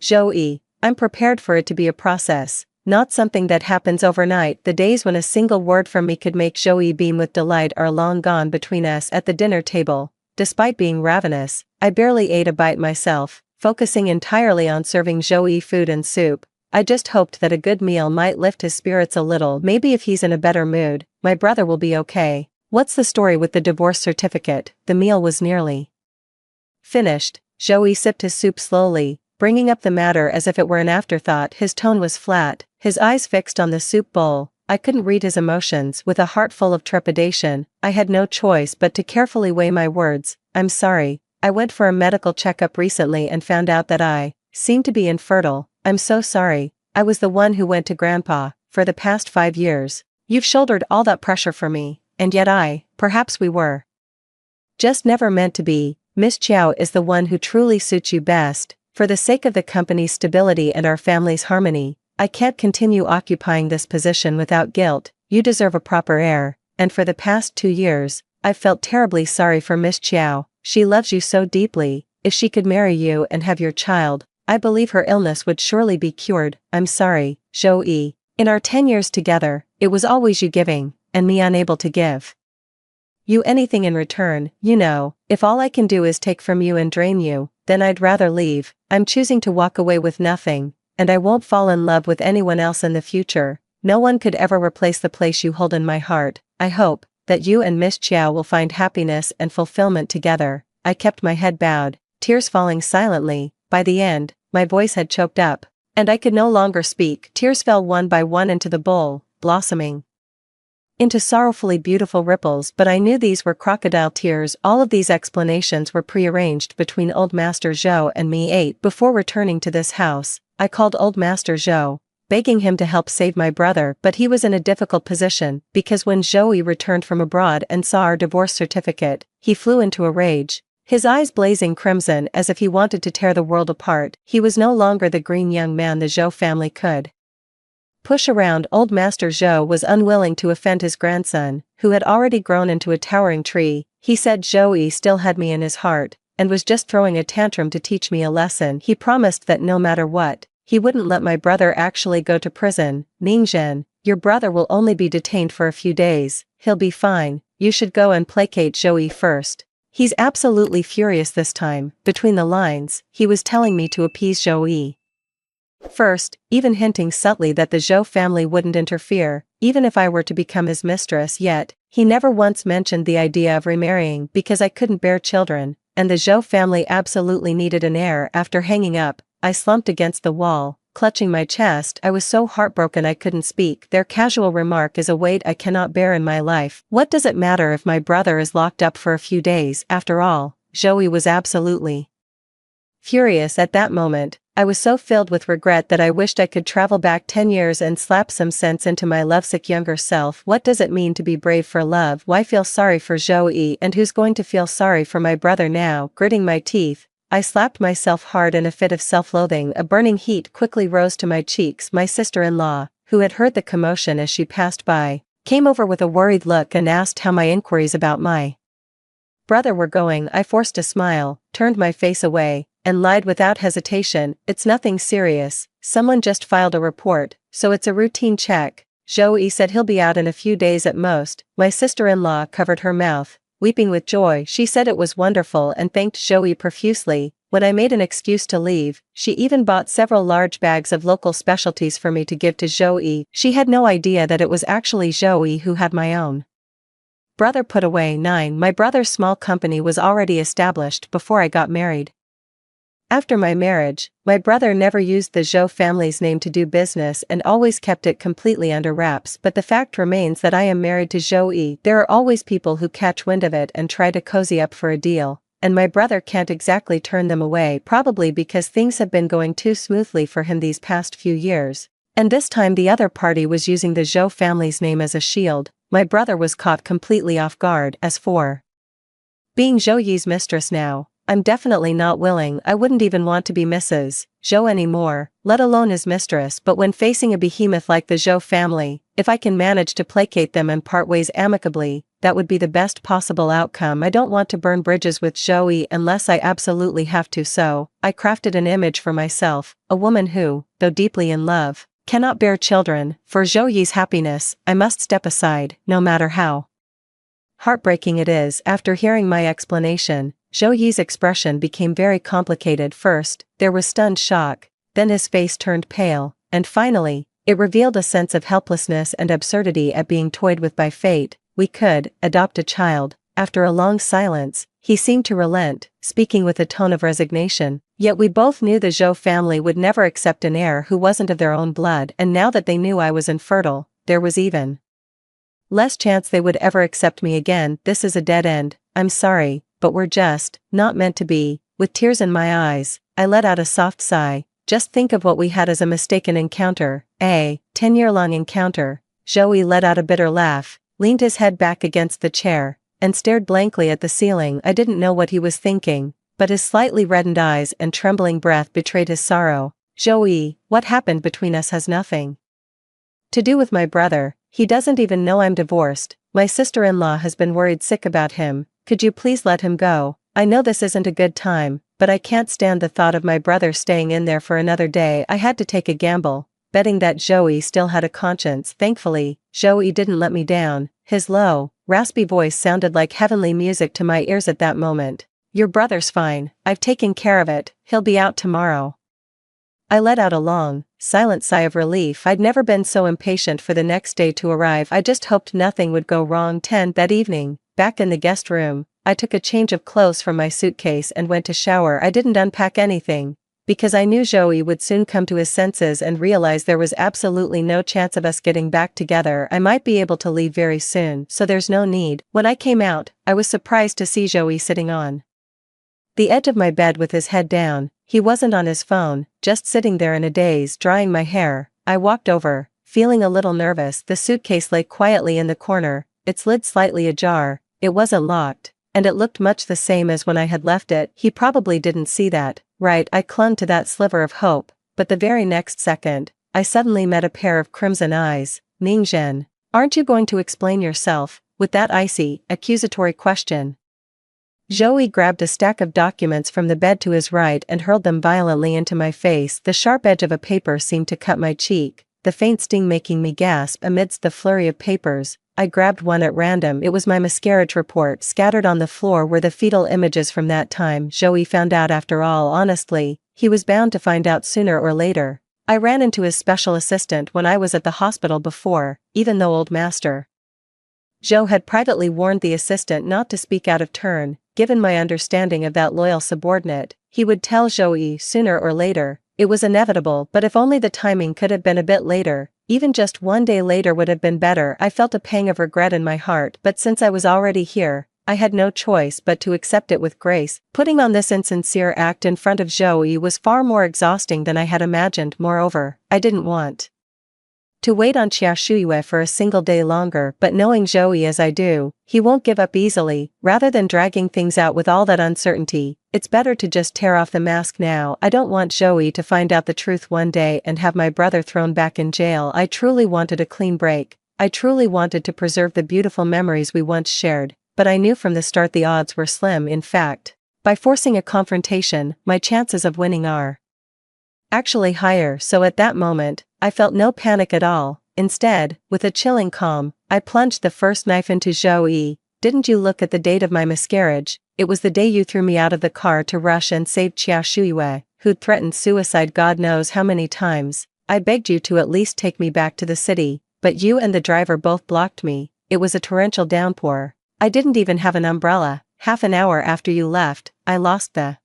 Zhou Yi, I'm prepared for it to be a process. not something that happens overnight. The days when a single word from me could make Joey beam with delight are long gone. Between us at the dinner table, despite being ravenous, I barely ate a bite myself, focusing entirely on serving Joey food and soup. I just hoped that a good meal might lift his spirits a little. Maybe if he's in a better mood, my brother will be okay. What's the story with the divorce certificate? The meal was nearly finished. Joey sipped his soup slowly, bringing up the matter as if it were an afterthought. His tone was flat, his eyes fixed on the soup bowl. I couldn't read his emotions. With a heart full of trepidation, I had no choice but to carefully weigh my words. I'm sorry, I went for a medical checkup recently and found out that I seem to be infertile. I'm so sorry. I was the one who went to Grandpa. For the past 5 years, you've shouldered all that pressure for me, and yet perhaps we were just never meant to be. Miss Chow is the one who truly suits you best. For the sake of the company's stability and our family's harmony, I can't continue occupying this position without guilt. You deserve a proper heir, and for the past 2 years, I've felt terribly sorry for Miss Chow. She loves you so deeply. If she could marry you and have your child, I believe her illness would surely be cured. I'm sorry, Joey. In our 10 years together, it was always you giving, and me unable to give you anything in return. You know, if all I can do is take from you and drain you, then I'd rather leave. I'm choosing to walk away with nothing, and I won't fall in love with anyone else in the future. No one could ever replace the place you hold in my heart. I hope that you and Miss Chow will find happiness and fulfillment together. I kept my head bowed, tears falling silently. By the end, my voice had choked up, and I could no longer speak. Tears fell one by one into the bowl, blossoming into sorrowfully beautiful ripples, but I knew these were crocodile tears. All of these explanations were prearranged between Old Master Zhou and me. Before returning to this house, I called Old Master Zhou, begging him to help save my brother, but he was in a difficult position, because when Joey returned from abroad and saw our divorce certificate, he flew into a rage, his eyes blazing crimson as if he wanted to tear the world apart. He was no longer the green young man the Zhou family could push around. Old Master Zhou was unwilling to offend his grandson, who had already grown into a towering tree. He said Joey still had me in his heart, and was just throwing a tantrum to teach me a lesson. He promised that no matter what, he wouldn't let my brother actually go to prison. Ningzhen, your brother will only be detained for a few days. He'll be fine. You should go and placate Joey first. He's absolutely furious this time. Between the lines, he was telling me to appease Joey first, even hinting subtly that the Zhou family wouldn't interfere, even if I were to become his mistress. Yet, he never once mentioned the idea of remarrying because I couldn't bear children, and the Zhou family absolutely needed an heir. After hanging up, I slumped against the wall, clutching my chest. I was so heartbroken I couldn't speak. Their casual remark is a weight I cannot bear in my life. What does it matter if my brother is locked up for a few days? After all, Joey was absolutely furious at that moment. I was so filled with regret that I wished I could travel back 10 years and slap some sense into my lovesick younger self. What does it mean to be brave for love? Why feel sorry for Joey? And who's going to feel sorry for my brother now? Gritting my teeth, I slapped myself hard in a fit of self-loathing. A burning heat quickly rose to my cheeks. My sister-in-law, who had heard the commotion as she passed by, came over with a worried look and asked how my inquiries about my brother were going. I forced a smile, turned my face away, and lied without hesitation. It's nothing serious. Someone just filed a report, so it's a routine check. Joey said he'll be out in a few days at most. My sister-in-law covered her mouth, weeping with joy. She said it was wonderful and thanked Joey profusely. When I made an excuse to leave, she even bought several large bags of local specialties for me to give to Joey. She had no idea that it was actually Joey who had my own brother put away. 9. My brother's small company was already established before I got married. After my marriage, my brother never used the Zhou family's name to do business and always kept it completely under wraps. But the fact remains that I am married to Joey. There are always people who catch wind of it and try to cozy up for a deal, and my brother can't exactly turn them away, probably because things have been going too smoothly for him these past few years. And this time the other party was using the Zhou family's name as a shield. My brother was caught completely off guard. As for being Joey's mistress now, I'm definitely not willing. I wouldn't even want to be Mrs. Zhou anymore, let alone his mistress. But when facing a behemoth like the Zhou family, if I can manage to placate them and part ways amicably, that would be the best possible outcome. I don't want to burn bridges with Joey unless I absolutely have to, so I crafted an image for myself, a woman who, though deeply in love, cannot bear children. For Zhou Yi's happiness, I must step aside, no matter how heartbreaking it is. After hearing my explanation, Zhou Yi's expression became very complicated. First, there was stunned shock, then his face turned pale, and finally, it revealed a sense of helplessness and absurdity at being toyed with by fate. We could adopt a child. After a long silence, he seemed to relent, speaking with a tone of resignation. Yet we both knew the Zhou family would never accept an heir who wasn't of their own blood, and now that they knew I was infertile, there was even less chance they would ever accept me again. This is a dead end. I'm sorry, but we're just not meant to be. With tears in my eyes, I let out a soft sigh. Just think of what we had as a mistaken encounter, a 10-year-long encounter. Zhou Yi let out a bitter laugh, leaned his head back against the chair, and stared blankly at the ceiling. I didn't know what he was thinking, but his slightly reddened eyes and trembling breath betrayed his sorrow. Zhou Yi, what happened between us has nothing to do with my brother. He doesn't even know I'm divorced. My sister-in-law has been worried sick about him. Could you please let him go? I know this isn't a good time, but I can't stand the thought of my brother staying in there for another day. I had to take a gamble, betting that Zhou Yi still had a conscience. Thankfully, Zhou Yi didn't let me down. His low, raspy voice sounded like heavenly music to my ears at that moment. Your brother's fine. I've taken care of it. He'll be out tomorrow. I let out a long, silent sigh of relief. I'd never been so impatient for the next day to arrive. I just hoped nothing would go wrong. That evening, back in the guest room, I took a change of clothes from my suitcase and went to shower. I didn't unpack anything, because I knew Zhou Yi would soon come to his senses and realize there was absolutely no chance of us getting back together. I might be able to leave very soon, so there's no need. When I came out, I was surprised to see Zhou Yi sitting on the edge of my bed with his head down. He wasn't on his phone, just sitting there in a daze, drying my hair. I walked over, feeling a little nervous. The suitcase lay quietly in the corner, its lid slightly ajar. It wasn't locked, and it looked much the same as when I had left it. He probably didn't see that, right? I clung to that sliver of hope, but the very next second, I suddenly met a pair of crimson eyes. Ningzhen, aren't you going to explain yourself? With that icy, accusatory question, Zhou Yi grabbed a stack of documents from the bed to his right and hurled them violently into my face. The sharp edge of a paper seemed to cut my cheek, the faint sting making me gasp. Amidst the flurry of papers, I grabbed one at random. It was my miscarriage report. Scattered on the floor were the fetal images from that time. Zhou Yi found out after all. Honestly, he was bound to find out sooner or later. I ran into his special assistant when I was at the hospital before, even though old Master Zhou had privately warned the assistant not to speak out of turn. Given my understanding of that loyal subordinate, he would tell Zhou Yi sooner or later. It was inevitable, but if only the timing could have been a bit later, even just one day later would have been better. I felt a pang of regret in my heart, but since I was already here, I had no choice but to accept it with grace. Putting on this insincere act in front of Zhou Yi was far more exhausting than I had imagined. Moreover, I didn't want to wait on Xia Shuyue for a single day longer, but knowing Zhou Yi as I do, he won't give up easily. Rather than dragging things out with all that uncertainty, it's better to just tear off the mask now. I don't want Zhou Yi to find out the truth one day and have my brother thrown back in jail. I truly wanted a clean break. I truly wanted to preserve the beautiful memories we once shared, but I knew from the start the odds were slim. In fact, by forcing a confrontation, my chances of winning are actually higher. So at that moment, I felt no panic at all. Instead, with a chilling calm, I plunged the first knife into Zhou Yi. Didn't you look at the date of my miscarriage? It was the day you threw me out of the car to rush and save Xia Shuyue, who'd threatened suicide God knows how many times. I begged you to at least take me back to the city, but you and the driver both blocked me. It was a torrential downpour. I didn't even have an umbrella. Half an hour after you left, I lost the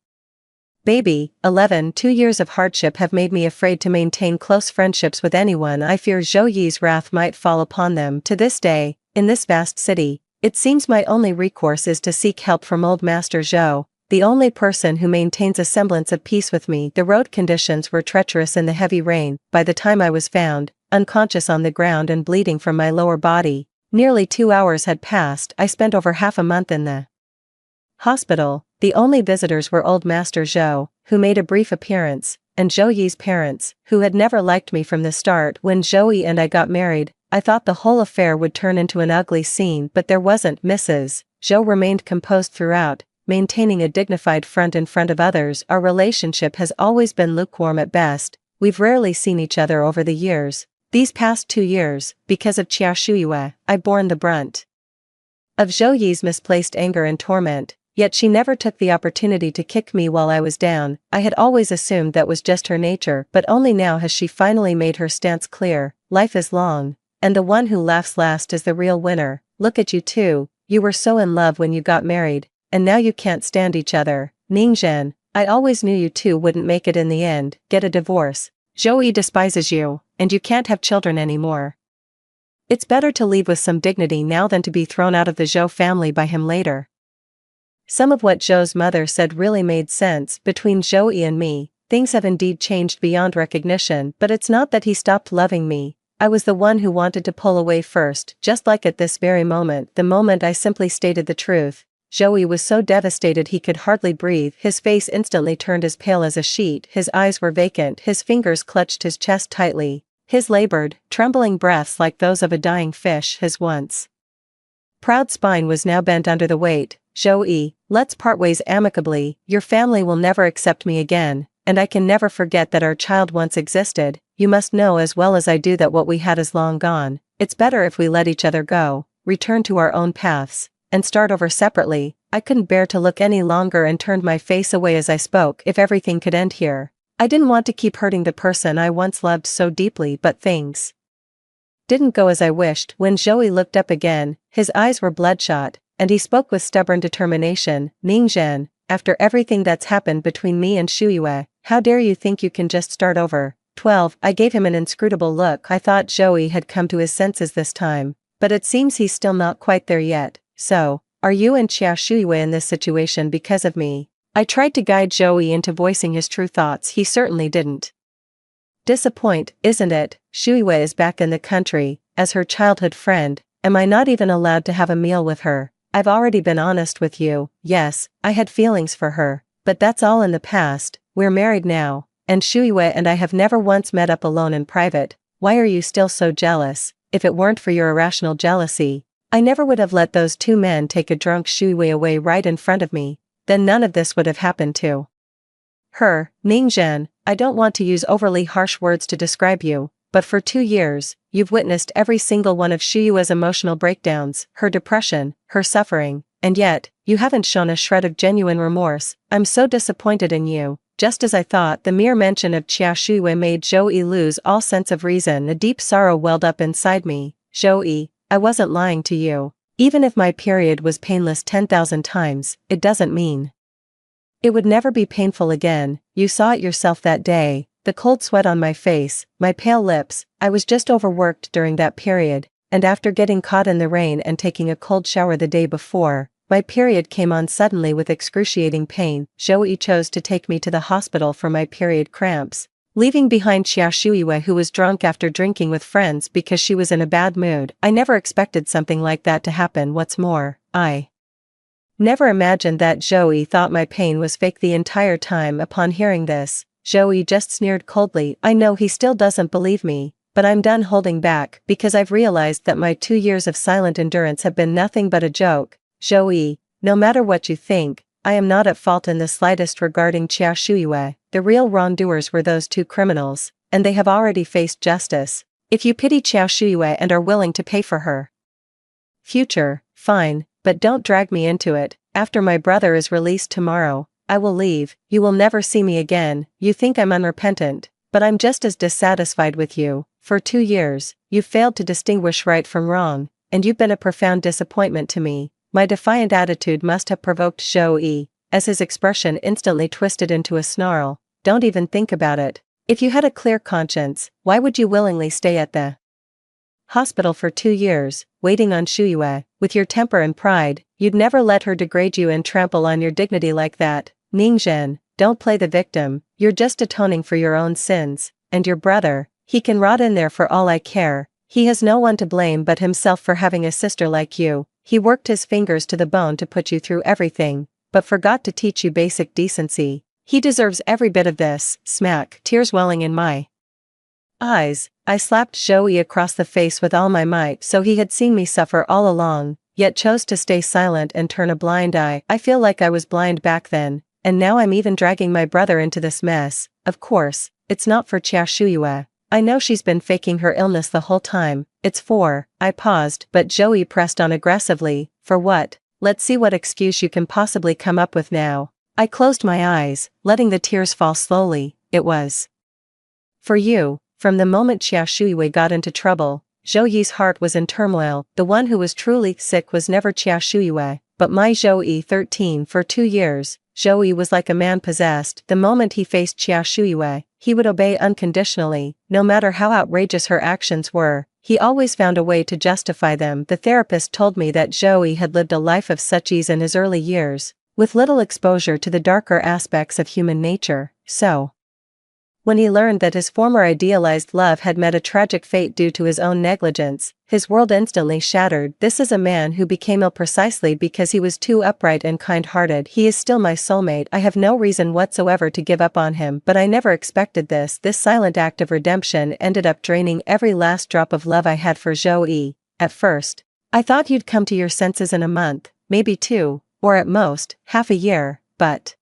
baby. 2 years of hardship have made me afraid to maintain close friendships with anyone. I fear Zhou Yi's wrath might fall upon them. To this day, in this vast city, it seems my only recourse is to seek help from old Master Zhou, the only person who maintains a semblance of peace with me. The road conditions were treacherous in the heavy rain. By the time I was found, unconscious on the ground and bleeding from my lower body, nearly 2 hours had passed. I spent over half a month in the hospital. The only visitors were old Master Zhou, who made a brief appearance, and Zhou Yi's parents, who had never liked me from the start. When Zhou Yi and I got married, I thought the whole affair would turn into an ugly scene, but there wasn't. Mrs. Zhou remained composed throughout, maintaining a dignified front in front of others. Our relationship has always been lukewarm at best. we've rarely seen each other over the years. These past 2 years, because of Xia Shuiyue, I've borne the brunt of Zhou Yi's misplaced anger and torment, yet she never took the opportunity to kick me while I was down. I had always assumed that was just her nature, but only now has she finally made her stance clear. Life is long, and the one who laughs last is the real winner. Look at you two, you were so in love when you got married, and now you can't stand each other. Ningzhen, I always knew you two wouldn't make it in the end. Get a divorce. Zhou Yi despises you, and you can't have children anymore. It's better to leave with some dignity now than to be thrown out of the Zhou family by him later. Some of what Zhou's mother said really made sense. Between Zhou Yi and me, things have indeed changed beyond recognition, but it's not that he stopped loving me. I was the one who wanted to pull away first, just like at this very moment, the moment I simply stated the truth. Zhou Yi was so devastated he could hardly breathe. His face instantly turned as pale as a sheet, his eyes were vacant, his fingers clutched his chest tightly. His labored, trembling breaths like those of a dying fish, his once proud spine was now bent under the weight. Zhou Yi, let's part ways amicably. Your family will never accept me again, and I can never forget that our child once existed. You must know as well as I do that what we had is long gone. It's better if we let each other go, return to our own paths, and start over separately. I couldn't bear to look any longer and turned my face away as I spoke. If everything could end here. I didn't want to keep hurting the person I once loved so deeply, but things didn't go as I wished. When Zhou Yi looked up again, his eyes were bloodshot, and he spoke with stubborn determination. Ningzhen, after everything that's happened between me and Shuiyue, how dare you think you can just start over? 12. I gave him an inscrutable look. I thought Zhou Yi had come to his senses this time, but it seems he's still not quite there yet. So, are you and Xia Shuiyue in this situation because of me? I tried to guide Zhou Yi into voicing his true thoughts. He certainly didn't disappoint, isn't it? Shuiyue is back in the country, as her childhood friend. Am I not even allowed to have a meal with her? I've already been honest with you. Yes, I had feelings for her, but that's all in the past. We're married now, and Shuiyue and I have never once met up alone in private. Why are you still so jealous? If it weren't for your irrational jealousy, I never would have let those two men take a drunk Shuiyue away right in front of me. Then none of this would have happened to her. Ningzhen, I don't want to use overly harsh words to describe you, but for 2 years, you've witnessed every single one of Shuyue's emotional breakdowns, her depression, her suffering, and yet, you haven't shown a shred of genuine remorse. I'm so disappointed in you. Just as I thought, the mere mention of Xia Shuiyue made Zhou Yi lose all sense of reason. A deep sorrow welled up inside me. Zhou Yi, I wasn't lying to you. Even if my period was painless 10,000 times, it doesn't mean it would never be painful again. You saw it yourself that day, the cold sweat on my face, my pale lips. I was just overworked during that period, and after getting caught in the rain and taking a cold shower the day before, my period came on suddenly with excruciating pain. Zhou Yi chose to take me to the hospital for my period cramps, leaving behind Xia Shuiyue, who was drunk after drinking with friends because she was in a bad mood. I never expected something like that to happen. What's more, I never imagined that Zhou Yi thought my pain was fake the entire time. Upon hearing this, Zhou Yi just sneered coldly. I know he still doesn't believe me, but I'm done holding back because I've realized that my 2 years of silent endurance have been nothing but a joke. Zhou Yi, no matter what you think, I am not at fault in the slightest regarding Xia Shuiyue. The real wrongdoers were those two criminals, and they have already faced justice. If you pity Xia Shuiyue and are willing to pay for her future, fine, but don't drag me into it. After my brother is released tomorrow, I will leave. You will never see me again. You think I'm unrepentant, but I'm just as dissatisfied with you. For 2 years, you've failed to distinguish right from wrong, and you've been a profound disappointment to me. My defiant attitude must have provoked Zhou Yi, as his expression instantly twisted into a snarl. Don't even think about it. If you had a clear conscience, why would you willingly stay at the hospital for 2 years, waiting on Shuiyue? With your temper and pride, you'd never let her degrade you and trample on your dignity like that. Ningzhen, don't play the victim. You're just atoning for your own sins, and your brother, he can rot in there for all I care. He has no one to blame but himself for having a sister like you. He worked his fingers to the bone to put you through everything, but forgot to teach you basic decency. He deserves every bit of this. Smack, tears welling in my eyes. I slapped Zhou Yi across the face with all my might. So he had seen me suffer all along, yet chose to stay silent and turn a blind eye. I feel like I was blind back then, and now I'm even dragging my brother into this mess. Of course, it's not for Xia Shuyue. I know she's been faking her illness the whole time, it's for, I paused, but Joey pressed on aggressively, for what? Let's see what excuse you can possibly come up with now. I closed my eyes, letting the tears fall slowly. It was for you. From the moment Xia Shuyue got into trouble, Zhou Yi's heart was in turmoil. The one who was truly sick was never Xia Shuyue, but my Zhou Yi. 13 For 2 years, Zhou Yi was like a man possessed. The moment he faced Xia Shuyue, he would obey unconditionally, no matter how outrageous her actions were. He always found a way to justify them. The therapist told me that Zhou Yi had lived a life of such ease in his early years, with little exposure to the darker aspects of human nature. So, when he learned that his former idealized love had met a tragic fate due to his own negligence, his world instantly shattered. This is a man who became ill precisely because he was too upright and kind-hearted. He is still my soulmate. I have no reason whatsoever to give up on him, but I never expected this. This silent act of redemption ended up draining every last drop of love I had for Zhou Yi. At first, I thought you'd come to your senses in a month, maybe 2, or at most, half a year, but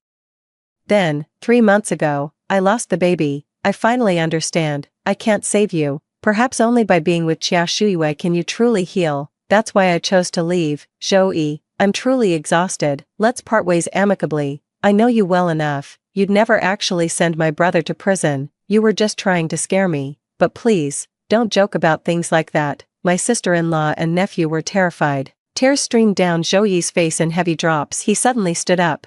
then, 3 months ago, I lost the baby. I finally understand. I can't save you. Perhaps only by being with Xia Shuyue can you truly heal. That's why I chose to leave. Zhou Yi, I'm truly exhausted. Let's part ways amicably. I know you well enough. You'd never actually send my brother to prison. You were just trying to scare me. But please, don't joke about things like that. My sister-in-law and nephew were terrified. Tears streamed down Zhou Yi's face in heavy drops. He suddenly stood up,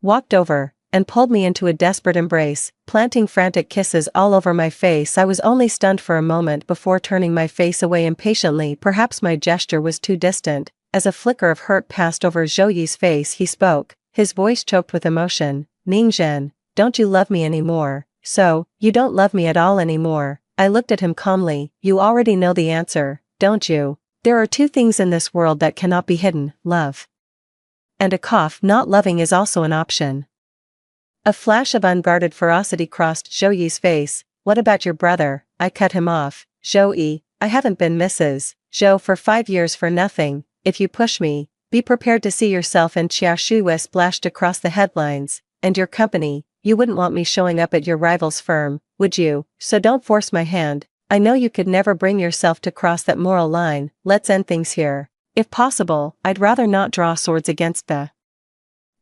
walked over, and pulled me into a desperate embrace, planting frantic kisses all over my face. I was only stunned for a moment before turning my face away impatiently. Perhaps my gesture was too distant. As a flicker of hurt passed over Zhou Yi's face, he spoke, his voice choked with emotion. Ningzhen, don't you love me anymore? So, you don't love me at all anymore? I looked at him calmly. You already know the answer, don't you? There are 2 things in this world that cannot be hidden, love and a cough. Not loving is also an option. A flash of unguarded ferocity crossed Zhou Yi's face. What about your brother? I cut him off. Zhou Yi, I haven't been Mrs. Zhou for 5 years for nothing. If you push me, be prepared to see yourself and Xia Shuyue splashed across the headlines, and your company. You wouldn't want me showing up at your rival's firm, would you? So don't force my hand. I know you could never bring yourself to cross that moral line. Let's end things here. If possible, I'd rather not draw swords against the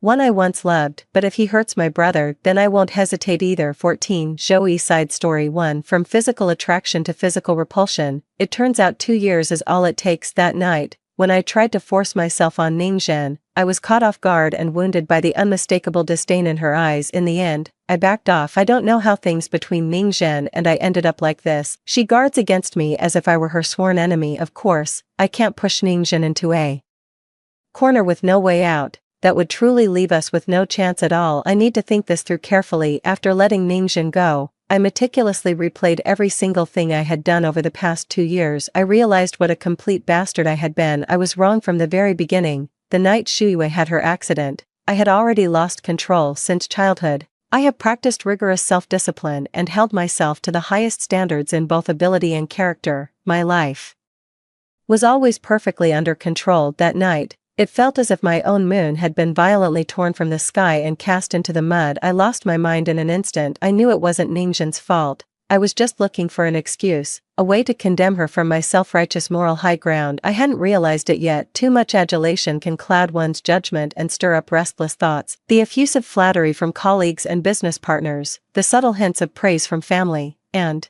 one I once loved, but if he hurts my brother, then I won't hesitate either. 14 Zhou Yi Side Story 1 From physical attraction to physical repulsion, it turns out 2 years is all it takes. That night, when I tried to force myself on Ningzhen, I was caught off guard and wounded by the unmistakable disdain in her eyes. In the end, I backed off. I don't know how things between Ningzhen and I ended up like this. She guards against me as if I were her sworn enemy. Of course, I can't push Ningzhen into a corner with no way out. That would truly leave us with no chance at all. I need to think this through carefully. After letting Ningzhen go, I meticulously replayed every single thing I had done over the past 2 years. I realized what a complete bastard I had been. I was wrong from the very beginning. The night Shuyue had her accident, I had already lost control. Since childhood, I have practiced rigorous self-discipline and held myself to the highest standards in both ability and character. My life was always perfectly under control. That night, it felt as if my own moon had been violently torn from the sky and cast into the mud. I lost my mind in an instant. I knew it wasn't Ningzhen's fault. I was just looking for an excuse, a way to condemn her from my self-righteous moral high ground. I hadn't realized it yet. Too much adulation can cloud one's judgment and stir up restless thoughts. The effusive flattery from colleagues and business partners, the subtle hints of praise from family, and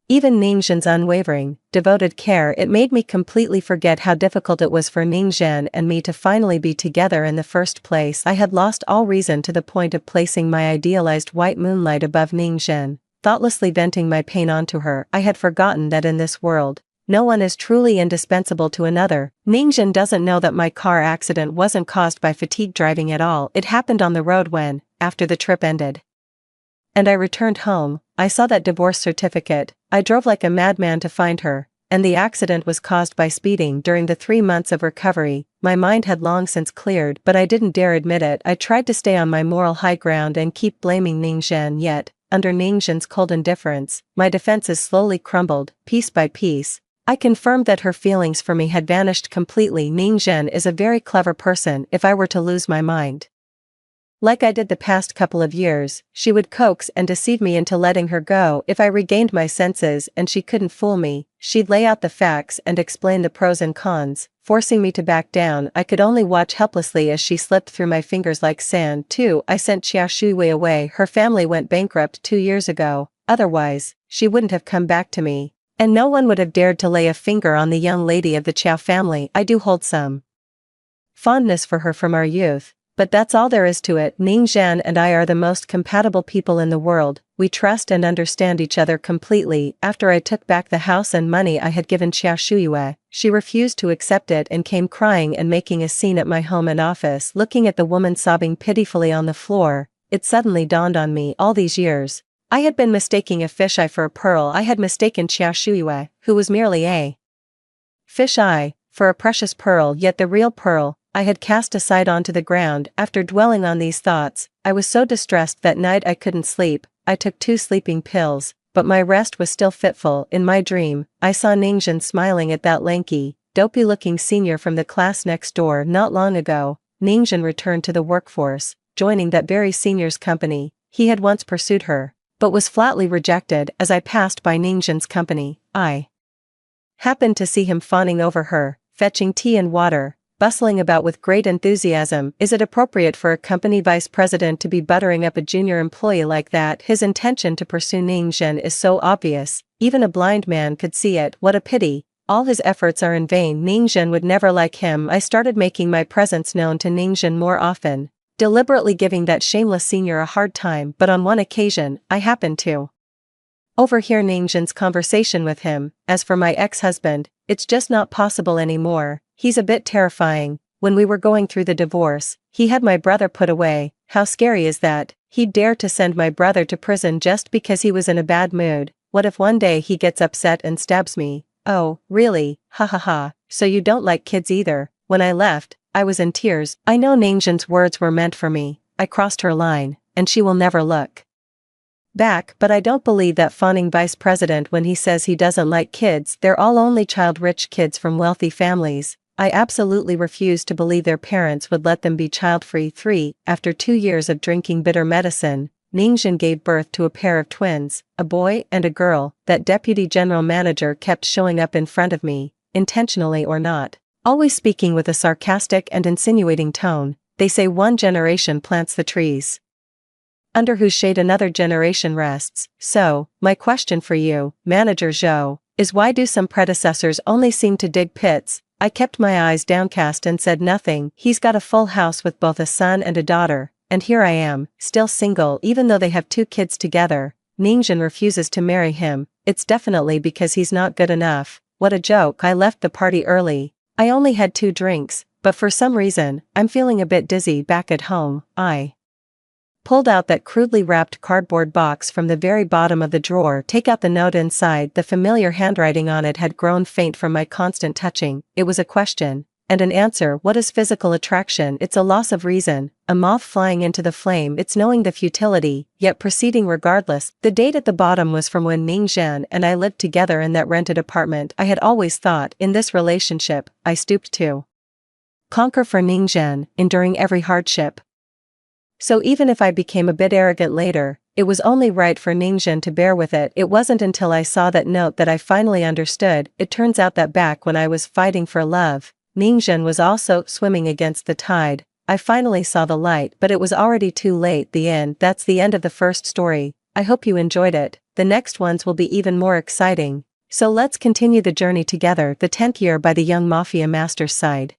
even Ningzhen's unwavering, devoted care, it made me completely forget how difficult it was for Ningzhen and me to finally be together in the first place. I had lost all reason to the point of placing my idealized white moonlight above Ningzhen, thoughtlessly venting my pain onto her. I had forgotten that in this world, no one is truly indispensable to another. Ningzhen doesn't know that my car accident wasn't caused by fatigue driving at all. It happened on the road when, after the trip ended, and I returned home, I saw that divorce certificate. I drove like a madman to find her, and the accident was caused by speeding. During the 3 months of recovery, my mind had long since cleared, but I didn't dare admit it. I tried to stay on my moral high ground and keep blaming Ningzhen, yet, under Ningzhen's cold indifference, my defenses slowly crumbled, piece by piece. I confirmed that her feelings for me had vanished completely. Ningzhen is a very clever person. If I were to lose my mind, Like I did the past couple of years, she would coax and deceive me into letting her go if I regained my senses, and she couldn't fool me. She'd lay out the facts and explain the pros and cons, forcing me to back down. I could only watch helplessly as she slipped through my fingers like sand. 2. I sent Xia Shuiwei away. Her family went bankrupt 2 years ago. Otherwise, she wouldn't have come back to me. And no one would have dared to lay a finger on the young lady of the Chow family. I do hold some fondness for her from our youth, but that's all there is to it. Ning Zhan and I are the most compatible people in the world. We trust and understand each other completely. After I took back the house and money I had given Xia Shuiwei, she refused to accept it and came crying and making a scene at my home and office. Looking at the woman sobbing pitifully on the floor, it suddenly dawned on me, all these years, I had been mistaking a fisheye for a pearl. I had mistaken Xia Shuiwei, who was merely a fisheye, for a precious pearl, yet the real pearl I had cast aside onto the ground. After dwelling on these thoughts, I was so distressed that night I couldn't sleep. I took 2 sleeping pills, but my rest was still fitful. In my dream, I saw Ningzhen smiling at that lanky, dopey-looking senior from the class next door. Not long ago, Ningzhen returned to the workforce, joining that very senior's company. He had once pursued her, but was flatly rejected. As I passed by Ningzhen's company, I happened to see him fawning over her, fetching tea and water, bustling about with great enthusiasm. Is it appropriate for a company vice president to be buttering up a junior employee like that? His intention to pursue Ningzhen is so obvious, even a blind man could see it. What a pity, all his efforts are in vain. Ningzhen would never like him. I started making my presence known to Ningzhen more often, deliberately giving that shameless senior a hard time, but on one occasion, I happened to overhear Ningzhen's conversation with him. As for my ex-husband, it's just not possible anymore. He's a bit terrifying. When we were going through the divorce, he had my brother put away. How scary is that? He'd dare to send my brother to prison just because he was in a bad mood. What if one day he gets upset and stabs me? Oh, really? Ha ha ha. So you don't like kids either? When I left, I was in tears. I know Ningzhen's words were meant for me. I crossed her line, and she will never look back. But I don't believe that fawning vice president when he says he doesn't like kids. They're all only child rich kids from wealthy families. I absolutely refuse to believe their parents would let them be child-free. 3. After 2 years of drinking bitter medicine, Ningzhen gave birth to a pair of twins, a boy and a girl. That deputy general manager kept showing up in front of me, intentionally or not, always speaking with a sarcastic and insinuating tone. They say one generation plants the trees under whose shade another generation rests. So, my question for you, Manager Zhou, is why do some predecessors only seem to dig pits? I kept my eyes downcast and said nothing. He's got a full house with both a son and a daughter, and here I am, still single even though they have 2 kids together. Ningzhen refuses to marry him. It's definitely because he's not good enough. What a joke. I left the party early. I only had 2 drinks, but for some reason, I'm feeling a bit dizzy. Back at home, I pulled out that crudely wrapped cardboard box from the very bottom of the drawer. Take out the note inside. The familiar handwriting on it had grown faint from my constant touching. It was a question and an answer. What is physical attraction? It's a loss of reason, a moth flying into the flame. It's knowing the futility, yet proceeding regardless. The date at the bottom was from when Ningzhen and I lived together in that rented apartment. I had always thought, in this relationship, I stooped to conquer for Ningzhen, enduring every hardship. So even if I became a bit arrogant later, it was only right for Ningzhen to bear with it. It wasn't until I saw that note that I finally understood. It turns out that back when I was fighting for love, Ningzhen was also swimming against the tide. I finally saw the light, but it was already too late. The end. That's the end of the first story. I hope you enjoyed it. The next ones will be even more exciting. So let's continue the journey together. The 10th year by the young mafia master's side.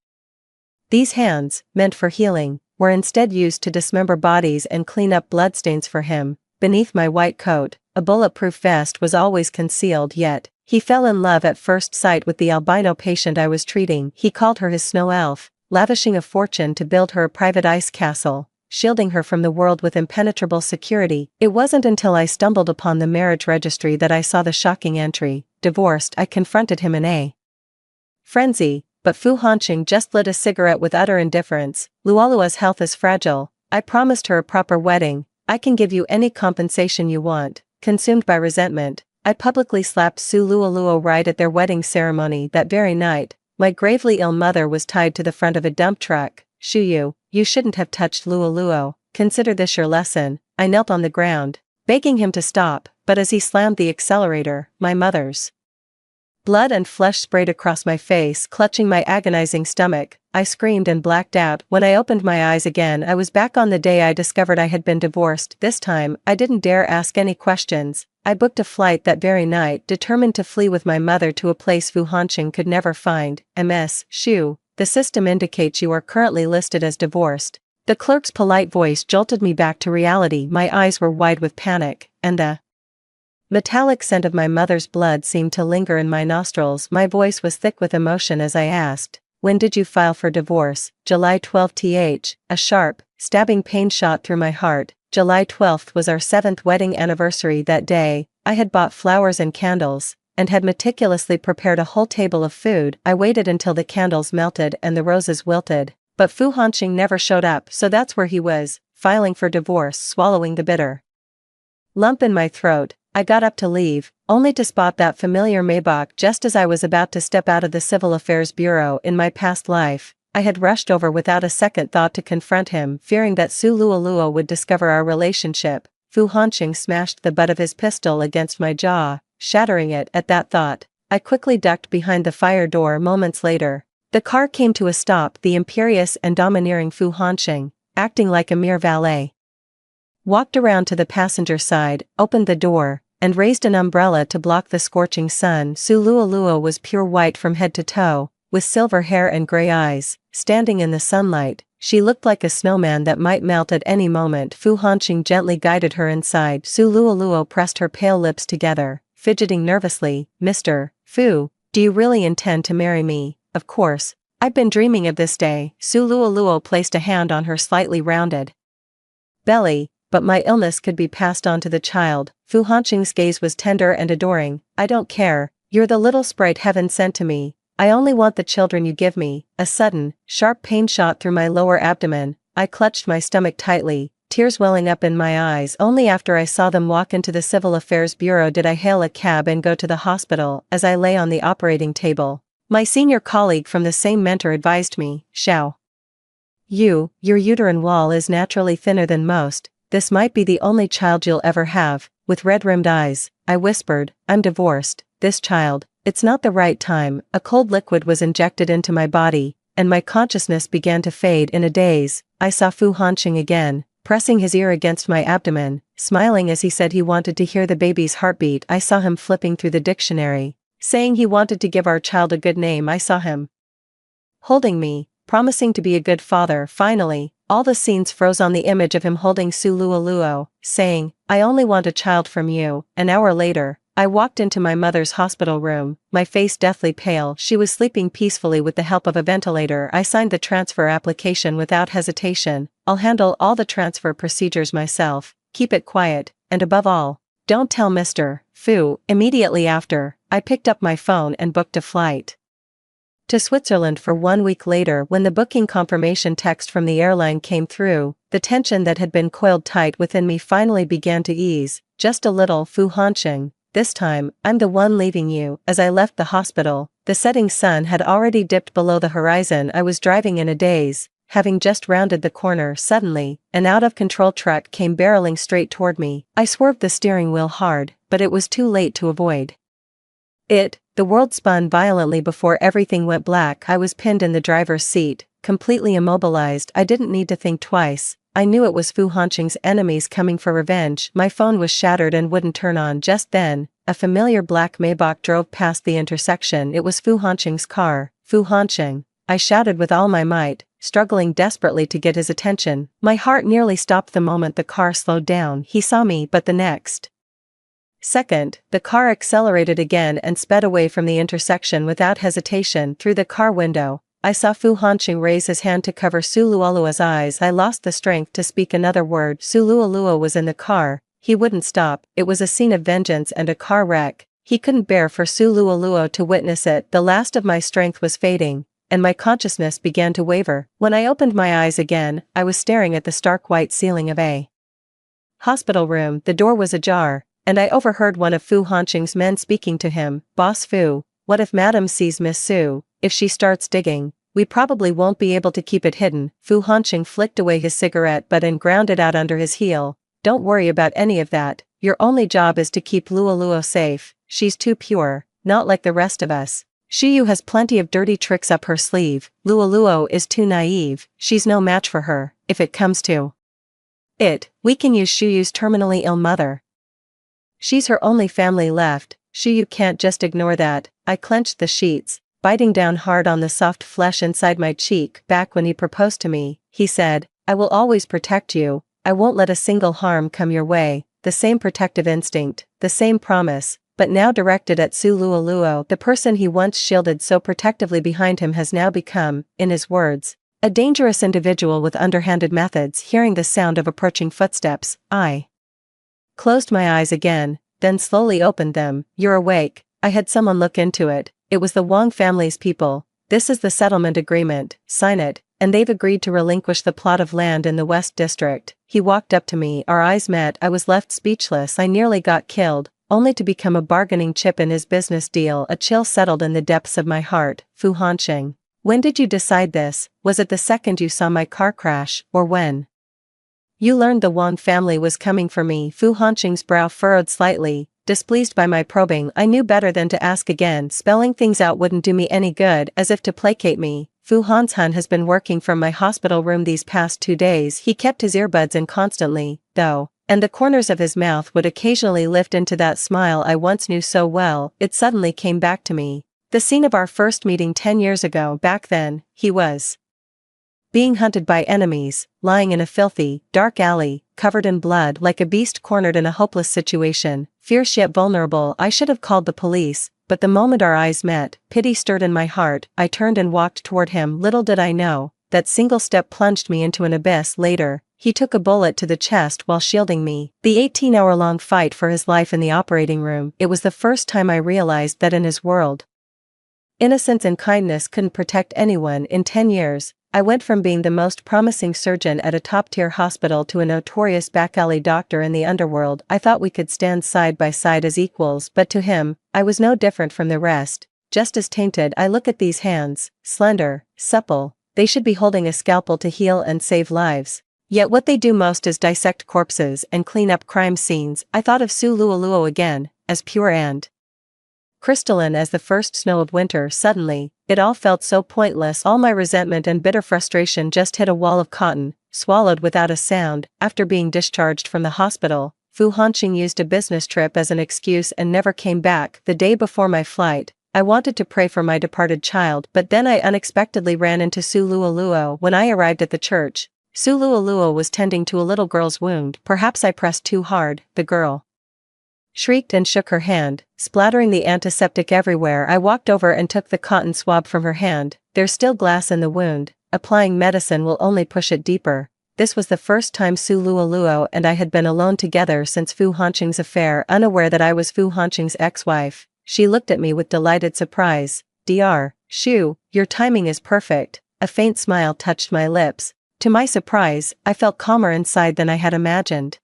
These hands, meant for healing, were instead used to dismember bodies and clean up bloodstains for him. Beneath my white coat, a bulletproof vest was always concealed, yet he fell in love at first sight with the albino patient I was treating. He called her his snow elf, lavishing a fortune to build her a private ice castle, shielding her from the world with impenetrable security. It wasn't until I stumbled upon the marriage registry that I saw the shocking entry, divorced. I confronted him in a frenzy, but Fu Hanqing just lit a cigarette with utter indifference. Luolua's health is fragile. I promised her a proper wedding. I can give you any compensation you want. Consumed by resentment, I publicly slapped Su Luoluo right at their wedding ceremony. That very night, my gravely ill mother was tied to the front of a dump truck. Shu Yu, you shouldn't have touched Luo. Consider this your lesson." I knelt on the ground, begging him to stop, but as he slammed the accelerator, my mother's blood and flesh sprayed across my face, clutching my agonizing stomach. I screamed and blacked out. When I opened my eyes again, I was back on the day I discovered I had been divorced. This time, I didn't dare ask any questions. I booked a flight that very night, determined to flee with my mother to a place Fu Hanqing could never find. Ms. Shu, the system indicates you are currently listed as divorced. The clerk's polite voice jolted me back to reality. My eyes were wide with panic, and the metallic scent of my mother's blood seemed to linger in my nostrils. My voice was thick with emotion as I asked, "When did you file for divorce?" July 12th. A sharp, stabbing pain shot through my heart. July 12th was our 7th wedding anniversary. That day, I had bought flowers and candles, and had meticulously prepared a whole table of food. I waited until the candles melted and the roses wilted, but Fu Hanqing never showed up, so that's where he was, filing for divorce, swallowing the bitter lump in my throat. I got up to leave, only to spot that familiar Maybach just as I was about to step out of the Civil Affairs Bureau. In my past life, I had rushed over without a second thought to confront him, fearing that Su Luo would discover our relationship. Fu Hanqing smashed the butt of his pistol against my jaw, shattering it. At that thought, I quickly ducked behind the fire door. Moments later, the car came to a stop. The imperious and domineering Fu Hanqing, acting like a mere valet, walked around to the passenger side, opened the door, and raised an umbrella to block the scorching sun. Su Luo was pure white from head to toe, with silver hair and gray eyes. Standing in the sunlight, she looked like a snowman that might melt at any moment. Fu Hanqing gently guided her inside. Su Luo pressed her pale lips together, fidgeting nervously. "Mr. Fu, do you really intend to marry me?" "Of course. I've been dreaming of this day." Su Luo placed a hand on her slightly rounded belly. "But my illness could be passed on to the child." Fu Hanqing's gaze was tender and adoring. "I don't care, you're the little sprite heaven sent to me. I only want the children you give me." A sudden, sharp pain shot through my lower abdomen. I clutched my stomach tightly, tears welling up in my eyes. Only after I saw them walk into the Civil Affairs Bureau did I hail a cab and go to the hospital. As I lay on the operating table, my senior colleague from the same mentor advised me, "Xiao Yu, your uterine wall is naturally thinner than most. This might be the only child you'll ever have." With red-rimmed eyes, I whispered, "I'm divorced. This child, it's not the right time." A cold liquid was injected into my body, and my consciousness began to fade. In a daze, I saw Fu Hanqing again, pressing his ear against my abdomen, smiling as he said he wanted to hear the baby's heartbeat. I saw him flipping through the dictionary, saying he wanted to give our child a good name. I saw him holding me, promising to be a good father. Finally, all the scenes froze on the image of him holding Su Luo, saying, "I only want a child from you." An hour later, I walked into my mother's hospital room, my face deathly pale. She was sleeping peacefully with the help of a ventilator. I signed the transfer application without hesitation. "I'll handle all the transfer procedures myself. Keep it quiet, and above all, don't tell Mr. Fu." Immediately after, I picked up my phone and booked a flight to Switzerland for 1 week later. When the booking confirmation text from the airline came through, the tension that had been coiled tight within me finally began to ease, just a little. "Fu Hanqing, this time, I'm the one leaving you." As I left the hospital, the setting sun had already dipped below the horizon. I was driving in a daze, having just rounded the corner. Suddenly, an out-of-control truck came barreling straight toward me. I swerved the steering wheel hard, but it was too late to avoid it. The world spun violently before everything went black. I was pinned in the driver's seat, completely immobilized. I didn't need to think twice. I knew it was Fu Hanqing's enemies coming for revenge. My phone was shattered and wouldn't turn on. Just then, a familiar black Maybach drove past the intersection. It was Fu Hanqing's car. "Fu Hanqing," I shouted with all my might, struggling desperately to get his attention. My heart nearly stopped the moment the car slowed down. He saw me, but the next second, the car accelerated again and sped away from the intersection without hesitation. Through the car window, I saw Fu Hanqing raise his hand to cover Su Luo's eyes. I lost the strength to speak another word. Su Luo was in the car. He wouldn't stop. It was a scene of vengeance and a car wreck. He couldn't bear for Su Luo to witness it. The last of my strength was fading, and my consciousness began to waver. When I opened my eyes again, I was staring at the stark white ceiling of a hospital room. The door was ajar, and I overheard one of Fu Hanqing's men speaking to him. "Boss Fu, what if Madam sees Miss Su? If she starts digging, we probably won't be able to keep it hidden. Fu Hanqing flicked away his cigarette butt and ground it out under his heel. Don't worry about any of that, your only job is to keep Luo safe, she's too pure, not like the rest of us. Xiyu has plenty of dirty tricks up her sleeve, Luo is too naive, she's no match for her, if it comes to it, we can use Shiyu's terminally ill mother. She's her only family left, Xiyu can't just ignore that. I clenched the sheets, biting down hard on the soft flesh inside my cheek. Back when he proposed to me, he said, I will always protect you, I won't let a single harm come your way, the same protective instinct, the same promise, but now directed at Su Luo, the person he once shielded so protectively behind him has now become, in his words, a dangerous individual with underhanded methods. Hearing the sound of approaching footsteps, I closed my eyes again, then slowly opened them. You're awake, I had someone look into it, it was the Wang family's people, this is the settlement agreement, sign it, and they've agreed to relinquish the plot of land in the West District. He walked up to me, our eyes met, I was left speechless. I nearly got killed, only to become a bargaining chip in his business deal. A chill settled in the depths of my heart. Fu Hanqing, when did you decide this? Was it the second you saw my car crash, or when you learned the Wang family was coming for me? Fu Hanqing's brow furrowed slightly, displeased by my probing. I knew better than to ask again. Spelling things out wouldn't do me any good. As if to placate me, Fu Hanqing has been working from my hospital room these past 2 days. He kept his earbuds in constantly, though, and the corners of his mouth would occasionally lift into that smile I once knew so well. It suddenly came back to me. The scene of our first meeting 10 years ago. Back then, he was being hunted by enemies, lying in a filthy, dark alley, covered in blood like a beast cornered in a hopeless situation, fierce yet vulnerable. I should have called the police, but the moment our eyes met, pity stirred in my heart. I turned and walked toward him. Little did I know, that single step plunged me into an abyss. Later, he took a bullet to the chest while shielding me. The 18-hour-long fight for his life in the operating room, it was the first time I realized that in his world, innocence and kindness couldn't protect anyone. In 10 years, I went from being the most promising surgeon at a top-tier hospital to a notorious back-alley doctor in the underworld. I thought we could stand side by side as equals, but to him, I was no different from the rest, just as tainted. I look at these hands, slender, supple, they should be holding a scalpel to heal and save lives. Yet what they do most is dissect corpses and clean up crime scenes. I thought of Su Luo again, as pure and crystalline as the first snow of winter. Suddenly, it all felt so pointless. All my resentment and bitter frustration just hit a wall of cotton, swallowed without a sound. After being discharged from the hospital, Fu Hanqing used a business trip as an excuse and never came back. The day before my flight, I wanted to pray for my departed child, but then I unexpectedly ran into Su Luo. When I arrived at the church, Su Luo was tending to a little girl's wound. Perhaps I pressed too hard. The girl shrieked and shook her hand, splattering the antiseptic everywhere. I walked over and took the cotton swab from her hand. There's still glass in the wound, applying medicine will only push it deeper. This was the first time Su Luo and I had been alone together since Fu Hanqing's affair. Unaware that I was Fu Hanqing's ex-wife, she looked at me with delighted surprise. Dr. Shu, your timing is perfect. A faint smile touched my lips. To my surprise, I felt calmer inside than I had imagined.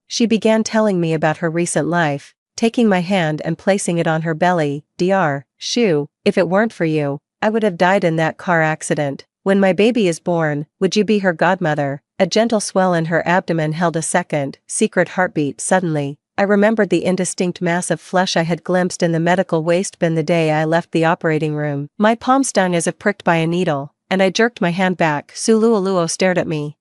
She began telling me about her recent life, taking my hand and placing it on her belly. Dr. Shu, if it weren't for you, I would have died in that car accident. When my baby is born, would you be her godmother? A gentle swell in her abdomen held a second, secret heartbeat. Suddenly, I remembered the indistinct mass of flesh I had glimpsed in the medical waste bin the day I left the operating room. My palm stung as if pricked by a needle, and I jerked my hand back. Su Luo stared at me,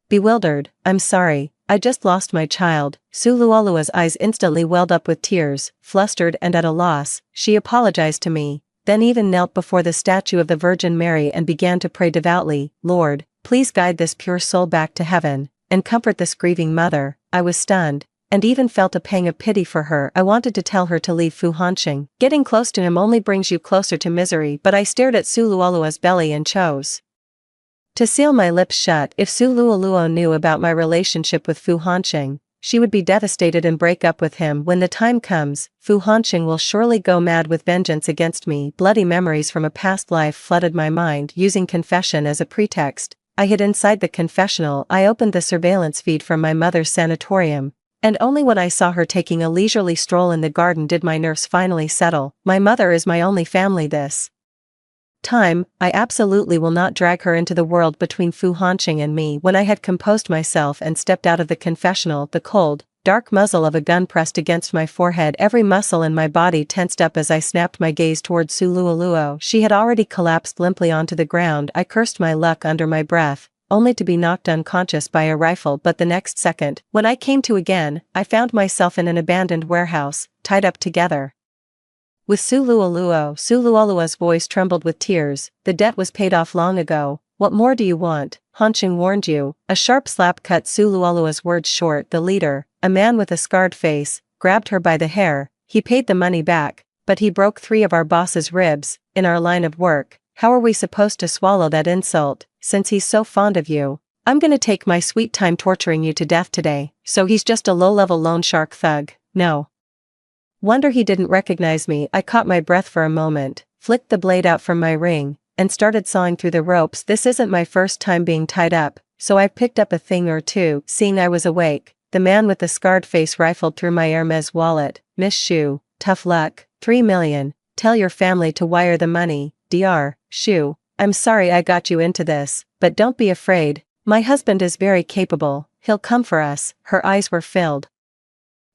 bewildered. I'm sorry, I just lost my child. Su Luo's eyes instantly welled up with tears. Flustered and at a loss, she apologized to me, then even knelt before the statue of the Virgin Mary and began to pray devoutly. Lord, please guide this pure soul back to heaven, and comfort this grieving mother. I was stunned, and even felt a pang of pity for her. I wanted to tell her to leave Fu Hanqing. Getting close to him only brings you closer to misery, but I stared at Su Luo's belly and chose to seal my lips shut. If Su Luo knew about my relationship with Fu Hanqing, she would be devastated and break up with him. When the time comes, Fu Hanqing will surely go mad with vengeance against me. Bloody memories from a past life flooded my mind. Using confession as a pretext, I hid inside the confessional. I opened the surveillance feed from my mother's sanatorium, and only when I saw her taking a leisurely stroll in the garden did my nerves finally settle. My mother is my only family. This Time, I absolutely will not drag her into the world between Fu Hanqing and me. When I had composed myself and stepped out of the confessional, the cold, dark muzzle of a gun pressed against my forehead. Every muscle in my body tensed up as I snapped my gaze towards Su Luoluo. She had already collapsed limply onto the ground. I cursed my luck under my breath, only to be knocked unconscious by a rifle. But the next second, when I came to again, I found myself in an abandoned warehouse, tied up together with Su Luoluo. Su Luoluo's voice trembled with tears. The debt was paid off long ago. What more do you want? Hanqing warned you. A sharp slap cut Su Luoluo's words short. The leader, a man with a scarred face, grabbed her by the hair. He paid the money back, but he broke 3 of our boss's ribs, in our line of work. How are we supposed to swallow that insult, since he's so fond of you? I'm gonna take my sweet time torturing you to death today. So he's just a low-level loan shark thug. No wonder he didn't recognize me. I caught my breath for a moment, flicked the blade out from my ring, and started sawing through the ropes. This isn't my first time being tied up, so I picked up a thing or two. Seeing I was awake, the man with the scarred face rifled through my Hermes wallet. Miss Shu, tough luck. 3 million. Tell your family to wire the money. Dr. Shu, I'm sorry I got you into this, but don't be afraid. My husband is very capable. He'll come for us. Her eyes were filled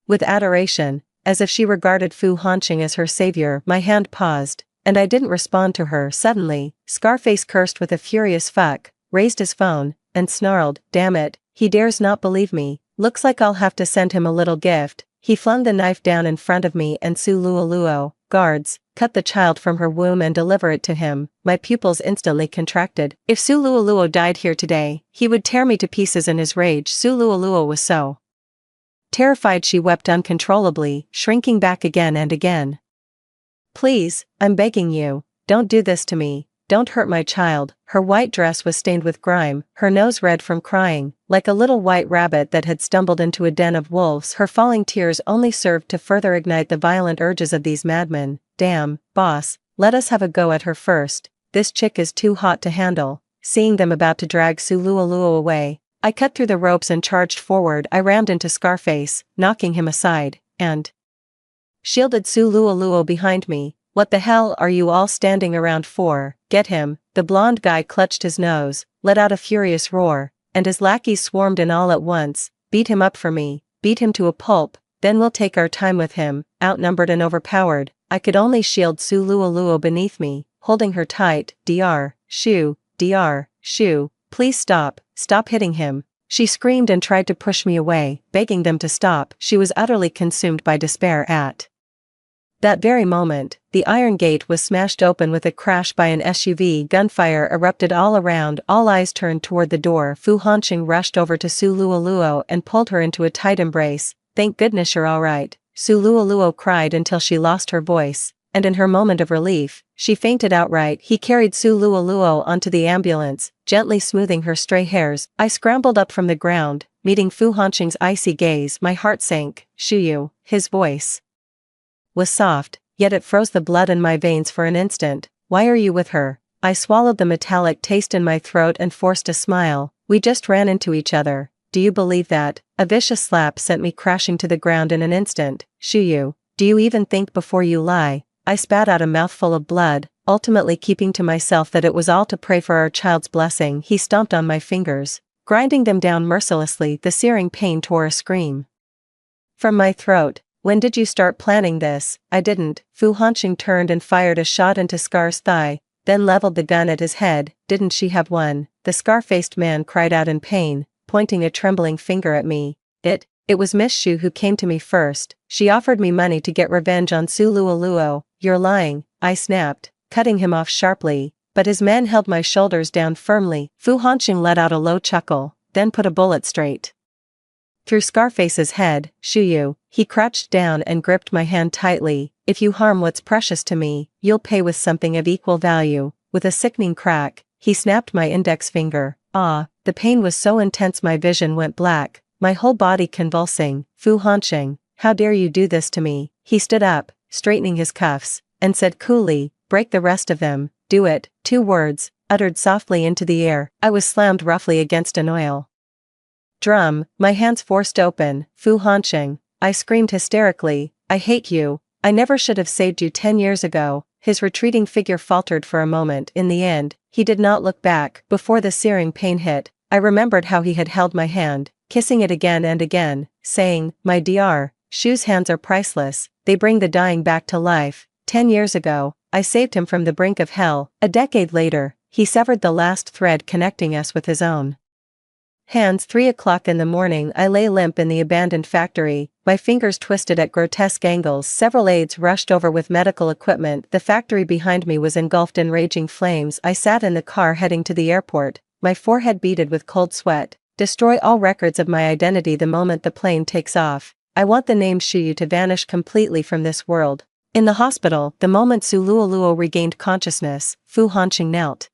with adoration, as if she regarded Fu Hanqing as her savior. My hand paused, and I didn't respond to her. Suddenly, Scarface cursed with a furious fuck, raised his phone, and snarled, "Damn it, he dares not believe me. Looks like I'll have to send him a little gift." He flung the knife down in front of me and Su Luoluo. "Guards, cut the child from her womb and deliver it to him." My pupils instantly contracted. If Su Luoluo died here today, he would tear me to pieces in his rage. Su Luoluo was so terrified she wept uncontrollably, shrinking back again and again. "Please, I'm begging you, don't do this to me. Don't hurt my child." Her white dress was stained with grime, her nose red from crying, like a little white rabbit that had stumbled into a den of wolves. Her falling tears only served to further ignite the violent urges of these madmen. "Damn, boss, let us have a go at her first. This chick is too hot to handle." Seeing them about to drag Su Luoluo away, I cut through the ropes and charged forward. I rammed into Scarface, knocking him aside, and shielded Su Luoluo behind me. "What the hell are you all standing around for? Get him." The blonde guy clutched his nose, let out a furious roar, and his lackeys swarmed in all at once. "Beat him up for me, beat him to a pulp, then we'll take our time with him." Outnumbered and overpowered, I could only shield Su Luoluo beneath me, holding her tight. Dr. Shu, Dr. Shu, please stop hitting him." She screamed and tried to push me away, begging them to stop. She was utterly consumed by despair. At that very moment, the iron gate was smashed open with a crash by an SUV. Gunfire erupted all around. All eyes turned toward the door. Fu Hanqing rushed over to Su Luoluo and pulled her into a tight embrace. "Thank goodness you're all right," Su Luoluo cried until she lost her voice, and in her moment of relief, she fainted outright. He carried Su Luoluo onto the ambulance, gently smoothing her stray hairs. I scrambled up from the ground, meeting Fu Hanqing's icy gaze. My heart sank. "Shuyu," his voice was soft, yet it froze the blood in my veins for an instant. "Why are you with her?" I swallowed the metallic taste in my throat and forced a smile. "We just ran into each other. Do you believe that?" A vicious slap sent me crashing to the ground in an instant. "Shuyu, do you even think before you lie?" I spat out a mouthful of blood, ultimately keeping to myself that it was all to pray for our child's blessing. He stomped on my fingers, grinding them down mercilessly. The searing pain tore a scream from my throat. "When did you start planning this?" "I didn't." Fu Hanqing turned and fired a shot into Scar's thigh, then leveled the gun at his head. "Didn't she have one?" The scar-faced man cried out in pain, pointing a trembling finger at me. It was Miss Shu who came to me first. She offered me money to get revenge on Su Luoluo." "You're lying," I snapped, cutting him off sharply, but his man held my shoulders down firmly. Fu Hanqing let out a low chuckle, then put a bullet straight through Scarface's head. "Shuyu." He crouched down and gripped my hand tightly. "If you harm what's precious to me, you'll pay with something of equal value." With a sickening crack, he snapped my index finger. The pain was so intense my vision went black, my whole body convulsing. "Fu Hanqing, how dare you do this to me?" He stood up, straightening his cuffs, and said coolly, "Break the rest of them." "Do it." 2 words, uttered softly into the air. I was slammed roughly against an oil drum, my hands forced open. "Fu Hanqing," I screamed hysterically, "I hate you. I never should have saved you 10 years ago." his retreating figure faltered for a moment. In the end, he did not look back. Before the searing pain hit, I remembered how he had held my hand, kissing it again and again, saying, "My Dr. Shu's hands are priceless, they bring the dying back to life." 10 years ago, I saved him from the brink of hell. A decade later, he severed the last thread connecting us with his own hands. 3 o'clock in the morning, I lay limp in the abandoned factory, my fingers twisted at grotesque angles. Several aides rushed over with medical equipment. The factory behind me was engulfed in raging flames. I sat in the car heading to the airport, my forehead beaded with cold sweat. Destroy all records of my identity the moment the plane takes off. I want the name Shuyu to vanish completely from this world. In the hospital, the moment Su Luoluo regained consciousness, Fu Hanqing knelt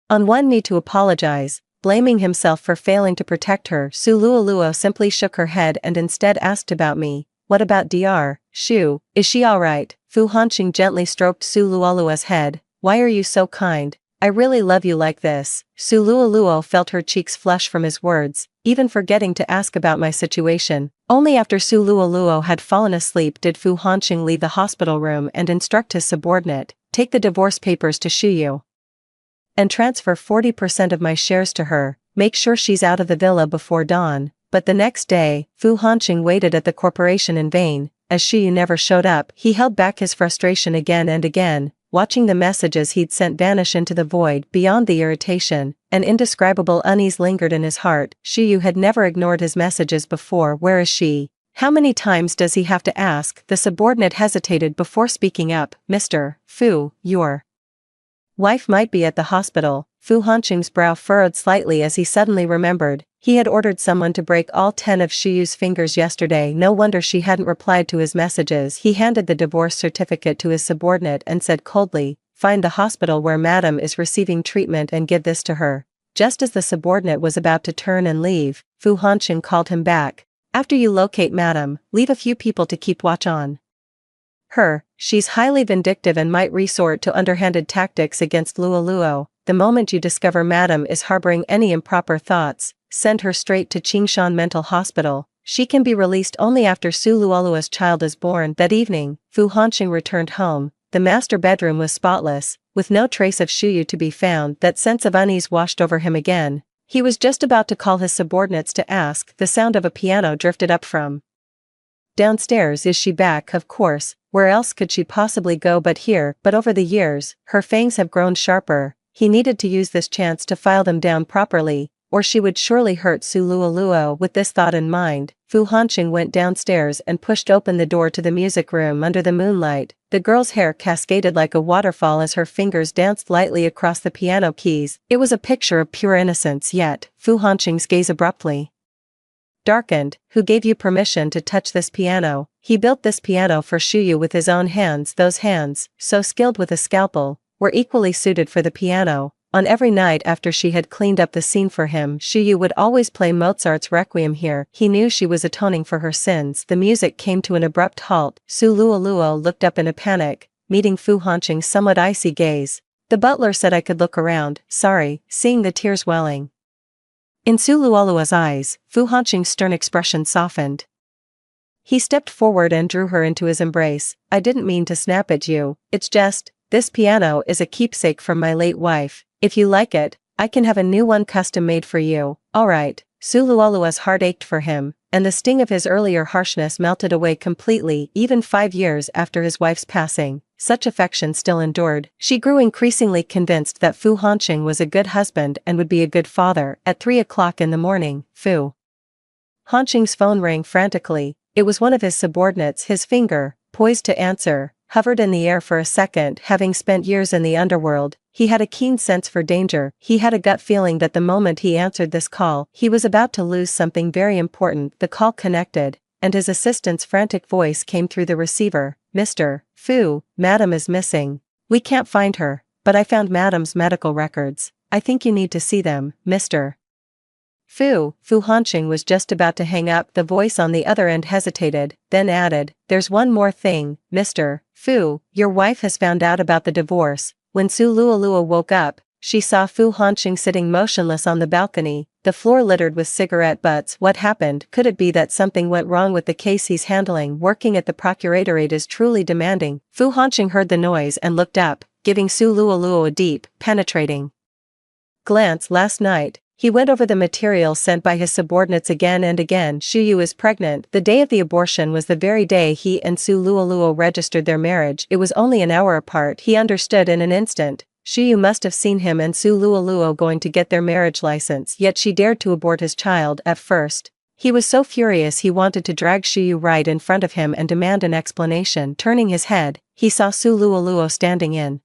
on one knee to apologize, blaming himself for failing to protect her. Su Luoluo simply shook her head and instead asked about me. "What about Dr. Shu? Is she alright?" Fu Hanqing gently stroked Su Luoluo's head. "Why are you so kind? I really love you like this." Su Luoluo felt her cheeks flush from his words, even forgetting to ask about my situation. Only after Su Luoluo had fallen asleep did Fu Hanqing leave the hospital room and instruct his subordinate, "Take the divorce papers to Shuyu and transfer 40% of my shares to her, make sure she's out of the villa before dawn." But the next day, Fu Hanqing waited at the corporation in vain. As Shuyu never showed up, he held back his frustration again and again, watching the messages he'd sent vanish into the void. Beyond the irritation, an indescribable unease lingered in his heart. Shuyu had never ignored his messages before. Where is she? How many times does he have to ask? The subordinate hesitated before speaking up. "Mr. Fu, your wife might be at the hospital." Fu Hanqing's brow furrowed slightly as he suddenly remembered. He had ordered someone to break all 10 of Shuyu's fingers yesterday. No wonder she hadn't replied to his messages. He handed the divorce certificate to his subordinate and said coldly, "Find the hospital where Madam is receiving treatment and give this to her." Just as the subordinate was about to turn and leave, Fu Hanqing called him back. "After you locate Madam, leave a few people to keep watch on her. She's highly vindictive and might resort to underhanded tactics against Luoluo. The moment you discover Madam is harboring any improper thoughts, send her straight to Qingshan Mental Hospital. She can be released only after Su Luoluo's child is born." That evening, Fu Hanqing returned home. The master bedroom was spotless, with no trace of Shuyu to be found. That sense of unease washed over him again. He was just about to call his subordinates to ask. The sound of a piano drifted up from downstairs. "Is she back?" "Of course, where else could she possibly go but here?" But over the years, her fangs have grown sharper. He needed to use this chance to file them down properly, or she would surely hurt Su Luoluo. With this thought in mind, Fu Hanqing went downstairs and pushed open the door to the music room. Under the moonlight, the girl's hair cascaded like a waterfall as her fingers danced lightly across the piano keys. It was a picture of pure innocence. Yet, Fu Hanqing's gaze abruptly darkened. "Who gave you permission to touch this piano?" "He built this piano for Shuyu with his own hands." Those hands, so skilled with a scalpel, were equally suited for the piano. On every night after she had cleaned up the scene for him, Shuyu would always play Mozart's Requiem here. He knew she was atoning for her sins. The music came to an abrupt halt. Su Luoluo looked up in a panic, meeting Fu Hanqing's somewhat icy gaze. "The butler said I could look around." "Sorry." Seeing the tears welling in Su Luoluo's eyes, Fu Hanqing's stern expression softened. He stepped forward and drew her into his embrace. "I didn't mean to snap at you. It's just, this piano is a keepsake from my late wife. If you like it, I can have a new one custom made for you." "Alright." Su Luoluo's heart ached for him, and the sting of his earlier harshness melted away completely. Even 5 years after his wife's passing, such affection still endured. She grew increasingly convinced that Fu Hanqing was a good husband and would be a good father. At 3 o'clock in the morning, Fu Hanqing's phone rang frantically. It was one of his subordinates. His finger, poised to answer, hovered in the air for a second. Having spent years in the underworld, he had a keen sense for danger. He had a gut feeling that the moment he answered this call, he was about to lose something very important. The call connected, and his assistant's frantic voice came through the receiver. "Mr. Fu, Madam is missing. We can't find her, but I found Madam's medical records. I think you need to see them, Mr. Fu." Fu Hanqing was just about to hang up. The voice on the other end hesitated, then added, "There's one more thing, Mr. Fu. Your wife has found out about the divorce." When Su Luoluo woke up, she saw Fu Hanqing sitting motionless on the balcony, the floor littered with cigarette butts. What happened? Could it be that something went wrong with the case he's handling? Working at the procuratorate is truly demanding. Fu Hanqing heard the noise and looked up, giving Su Luoluo a deep, penetrating glance. Last night, he went over the material sent by his subordinates again and again. Shu Yu is pregnant. The day of the abortion was the very day he and Su Luoluo registered their marriage. It was only an hour apart. He understood in an instant. Shu Yu must have seen him and Su Luoluo going to get their marriage license, yet she dared to abort his child. At first, he was so furious he wanted to drag Shu Yu right in front of him and demand an explanation. Turning his head, he saw Su Luoluo standing in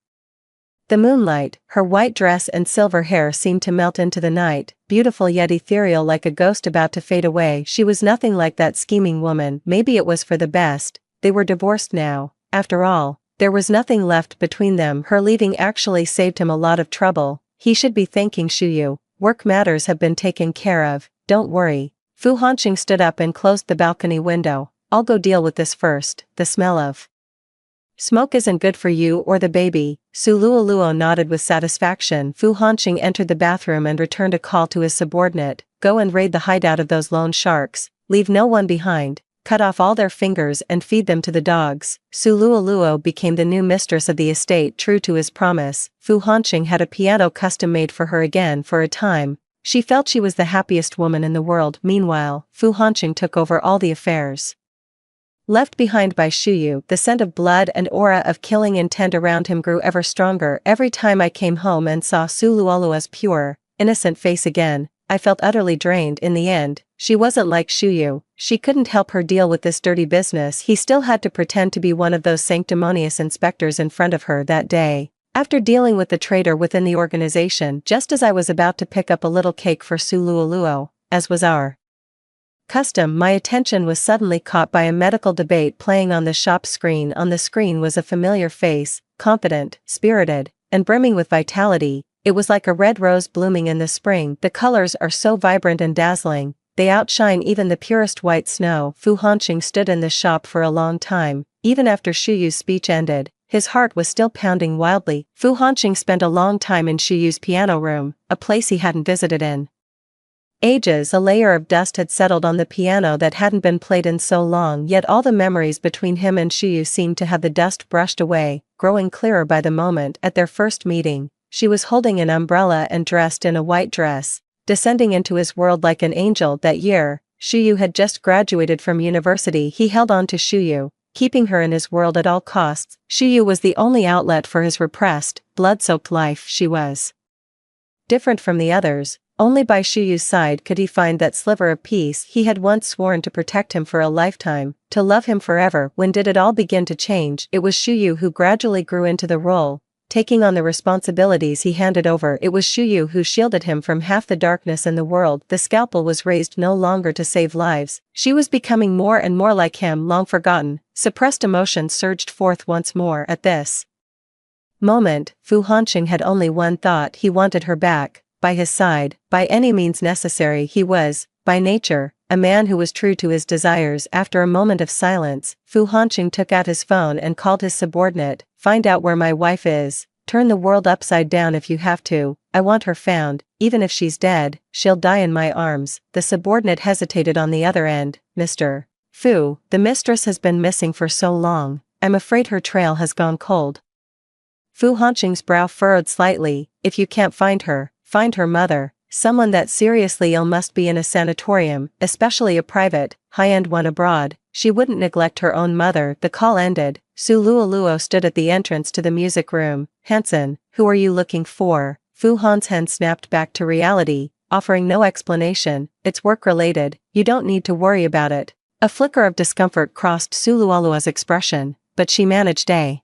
the moonlight. Her white dress and silver hair seemed to melt into the night, beautiful yet ethereal, like a ghost about to fade away. She was nothing like that scheming woman. Maybe it was for the best. They were divorced now. After all, there was nothing left between them. Her leaving actually saved him a lot of trouble. He should be thanking Shu Yu. Work matters have been taken care of. Don't worry. Fu Hanqing stood up and closed the balcony window. I'll go deal with this first. The smell of smoke isn't good for you or the baby. Su Luoluo nodded with satisfaction. Fu Hanqing entered the bathroom and returned a call to his subordinate. Go and raid the hideout of those lone sharks. Leave no one behind. Cut off all their fingers and feed them to the dogs. Su Luoluo became the new mistress of the estate. True to his promise, Fu Hanqing had a piano custom made for her again. For a time, she felt she was the happiest woman in the world. Meanwhile, Fu Hanqing took over all the affairs left behind by Shu Yu. The scent of blood and aura of killing intent around him grew ever stronger. Every time I came home and saw Su Luoluo's pure, innocent face again, I felt utterly drained. In the end, she wasn't like Shu Yu. She couldn't help her deal with this dirty business. He still had to pretend to be one of those sanctimonious inspectors in front of her that day. After dealing with the traitor within the organization, just as I was about to pick up a little cake for Su Luoluo, as was our custom, my attention was suddenly caught by a medical debate playing on the shop screen. On the screen was a familiar face, confident, spirited, and brimming with vitality. It was like a red rose blooming in the spring. The colors are so vibrant and dazzling, they outshine even the purest white snow. Fu Hanqing stood in the shop for a long time. Even after Shu Yu's speech ended, his heart was still pounding wildly. Fu Hanqing spent a long time in Shu Yu's piano room, a place he hadn't visited in ages. A layer of dust had settled on the piano that hadn't been played in so long, yet all the memories between him and Shu Yu seemed to have the dust brushed away, growing clearer by the moment. At their first meeting, she was holding an umbrella and dressed in a white dress, descending into his world like an angel. That year, Shu Yu had just graduated from university. He held on to Shu Yu, keeping her in his world at all costs. Shu Yu was the only outlet for his repressed, blood-soaked life. She was different from the others. Only by Shu Yu's side could he find that sliver of peace. He had once sworn to protect him for a lifetime, to love him forever. When did it all begin to change? It was Shu Yu who gradually grew into the role, taking on the responsibilities he handed over. It was Shu Yu who shielded him from half the darkness in the world. The scalpel was raised no longer to save lives. She was becoming more and more like him. Long forgotten, suppressed emotions surged forth once more. At this moment, Fu Hanqing had only one thought. He wanted her back, by his side, by any means necessary. He was, by nature, a man who was true to his desires. After a moment of silence, Fu Hanqing took out his phone and called his subordinate. Find out where my wife is. Turn the world upside down if you have to. I want her found. Even if she's dead, she'll die in my arms. The subordinate hesitated on the other end. Mr. Fu, the mistress has been missing for so long. I'm afraid her trail has gone cold. Fu Hanqing's brow furrowed slightly. If you can't find her, find her mother. Someone that seriously ill must be in a sanatorium, especially a private, high-end one abroad. She wouldn't neglect her own mother. The call ended. Su Luoluo stood at the entrance to the music room. Hansen, who are you looking for? Fu Hansen snapped back to reality, offering no explanation. It's work-related. You don't need to worry about it. A flicker of discomfort crossed Su Luoluo's expression, but she managed a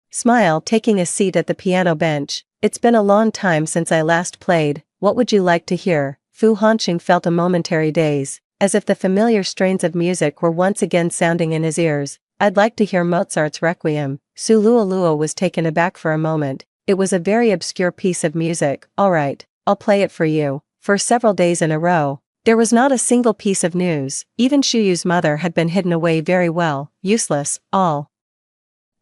smile, taking a seat at the piano bench. It's been a long time since I last played. What would you like to hear? Fu Hanqing felt a momentary daze, as if the familiar strains of music were once again sounding in his ears. I'd like to hear Mozart's Requiem. Su Luoluo was taken aback for a moment. It was a very obscure piece of music. All right, I'll play it for you. For several days in a row, there was not a single piece of news. Even Shu Yu's mother had been hidden away very well. Useless, all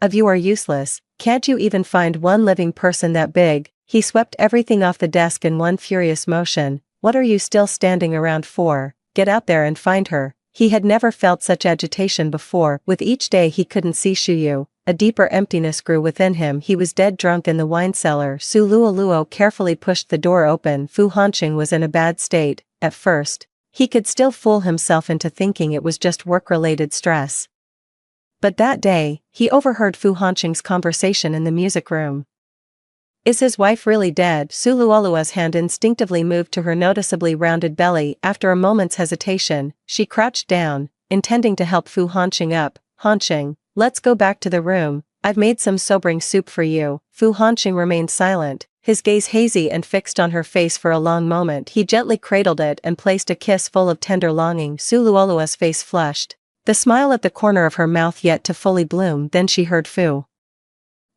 of you are useless. Can't you even find one living person that big? He swept everything off the desk in one furious motion. What are you still standing around for? Get out there and find her. He had never felt such agitation before. With each day he couldn't see Shuyu, a deeper emptiness grew within him. He was dead drunk in the wine cellar. Su Luoluo carefully pushed the door open. Fu Hanqing was in a bad state. At first, he could still fool himself into thinking it was just work-related stress. But that day, he overheard Fu Hanqing's conversation in the music room. Is his wife really dead? Su Luoluo's hand instinctively moved to her noticeably rounded belly. After a moment's hesitation, she crouched down, intending to help Fu Hanqing up. Hanqing, let's go back to the room. I've made some sobering soup for you. Fu Hanqing remained silent, his gaze hazy and fixed on her face for a long moment. He gently cradled it and placed a kiss full of tender longing. Su Luoluo's face flushed, the smile at the corner of her mouth yet to fully bloom. Then she heard Fu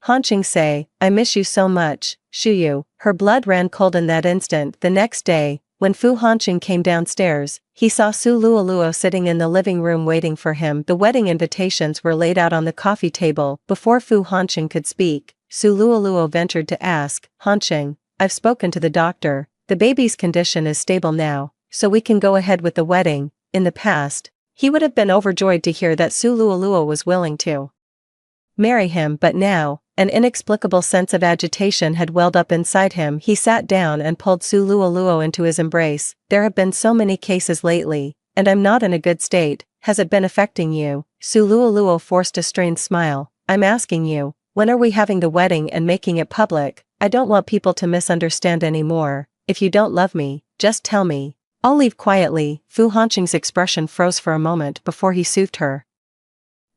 Hanqing say, I miss you so much, Shuyu. Her blood ran cold in that instant. The next day, when Fu Hanqing came downstairs, he saw Su Luoluo sitting in the living room waiting for him. The wedding invitations were laid out on the coffee table. Before Fu Hanqing could speak, Su Luoluo ventured to ask, Hanqing, I've spoken to the doctor. The baby's condition is stable now, so we can go ahead with the wedding. In the past, he would have been overjoyed to hear that Su Luoluo was willing to marry him, but now, an inexplicable sense of agitation had welled up inside him. He sat down and pulled Su Luoluo into his embrace. There have been so many cases lately, and I'm not in a good state. Has it been affecting you? Su Luoluo forced a strained smile. I'm asking you, when are we having the wedding and making it public? I don't want people to misunderstand anymore. If you don't love me, just tell me. I'll leave quietly. Fu Hanqing's expression froze for a moment before he soothed her,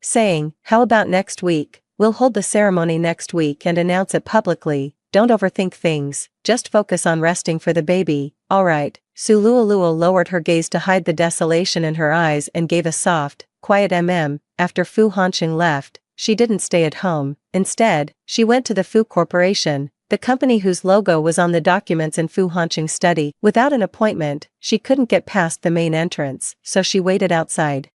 saying, how about next week? We'll hold the ceremony next week and announce it publicly. Don't overthink things, just focus on resting for the baby. Alright. Su Luoluo lowered her gaze to hide the desolation in her eyes and gave a soft, quiet After Fu Hanqing left, she didn't stay at home. Instead, she went to the Fu Corporation, the company whose logo was on the documents in Fu Hanqing's study. Without an appointment, she couldn't get past the main entrance, so she waited outside,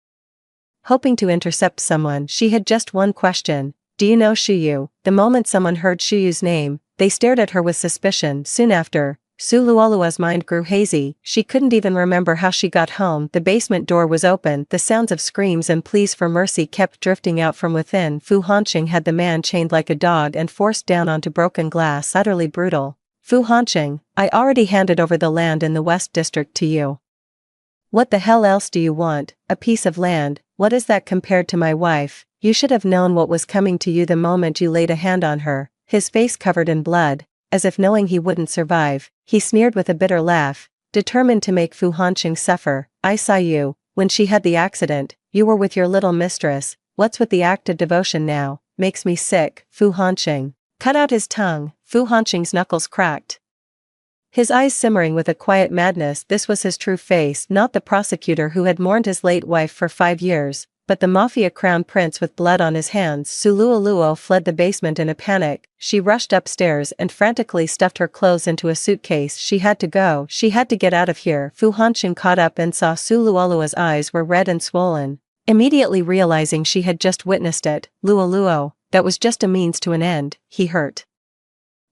hoping to intercept someone. She had just one question. Do you know Shuyu? The moment someone heard Shuyu's name, they stared at her with suspicion. Soon after, Su Luoluo's mind grew hazy. She couldn't even remember how she got home. The basement door was open. The sounds of screams and pleas for mercy kept drifting out from within. Fu Hanqing had the man chained like a dog and forced down onto broken glass. Utterly brutal. Fu Hanqing, I already handed over the land in the West District to you. What the hell else do you want? A piece of land? What is that compared to my wife? You should have known what was coming to you the moment you laid a hand on her. His face covered in blood, as if knowing he wouldn't survive, he sneered with a bitter laugh, determined to make Fu Hanqing suffer. I saw you, when she had the accident. You were with your little mistress. What's with the act of devotion now? Makes me sick. Fu Hanqing cut out his tongue. Fu Hanqing's knuckles cracked, his eyes simmering with a quiet madness. This was his true face, not the prosecutor who had mourned his late wife for 5 years, but the mafia crown prince with blood on his hands. Su Luoluo fled the basement in a panic. She rushed upstairs and frantically stuffed her clothes into a suitcase. She had to go. She had to get out of here. Fu Hanqing caught up and saw Su Luoluo's eyes were red and swollen. Immediately realizing she had just witnessed it, Luoluo, that was just a means to an end. He hurt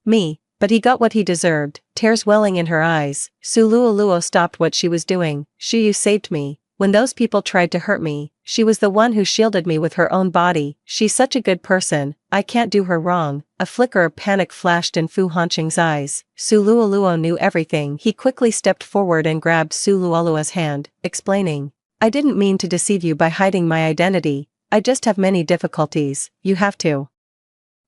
me, but he got what he deserved. Tears welling in her eyes, Su Luoluo stopped what she was doing. Shuyu saved me. When those people tried to hurt me, she was the one who shielded me with her own body. She's such a good person, I can't do her wrong. A flicker of panic flashed in Fu Hanqing's eyes. Su Luoluo knew everything. He quickly stepped forward and grabbed Su Luoluo's hand, explaining, I didn't mean to deceive you by hiding my identity. I just have many difficulties. You have to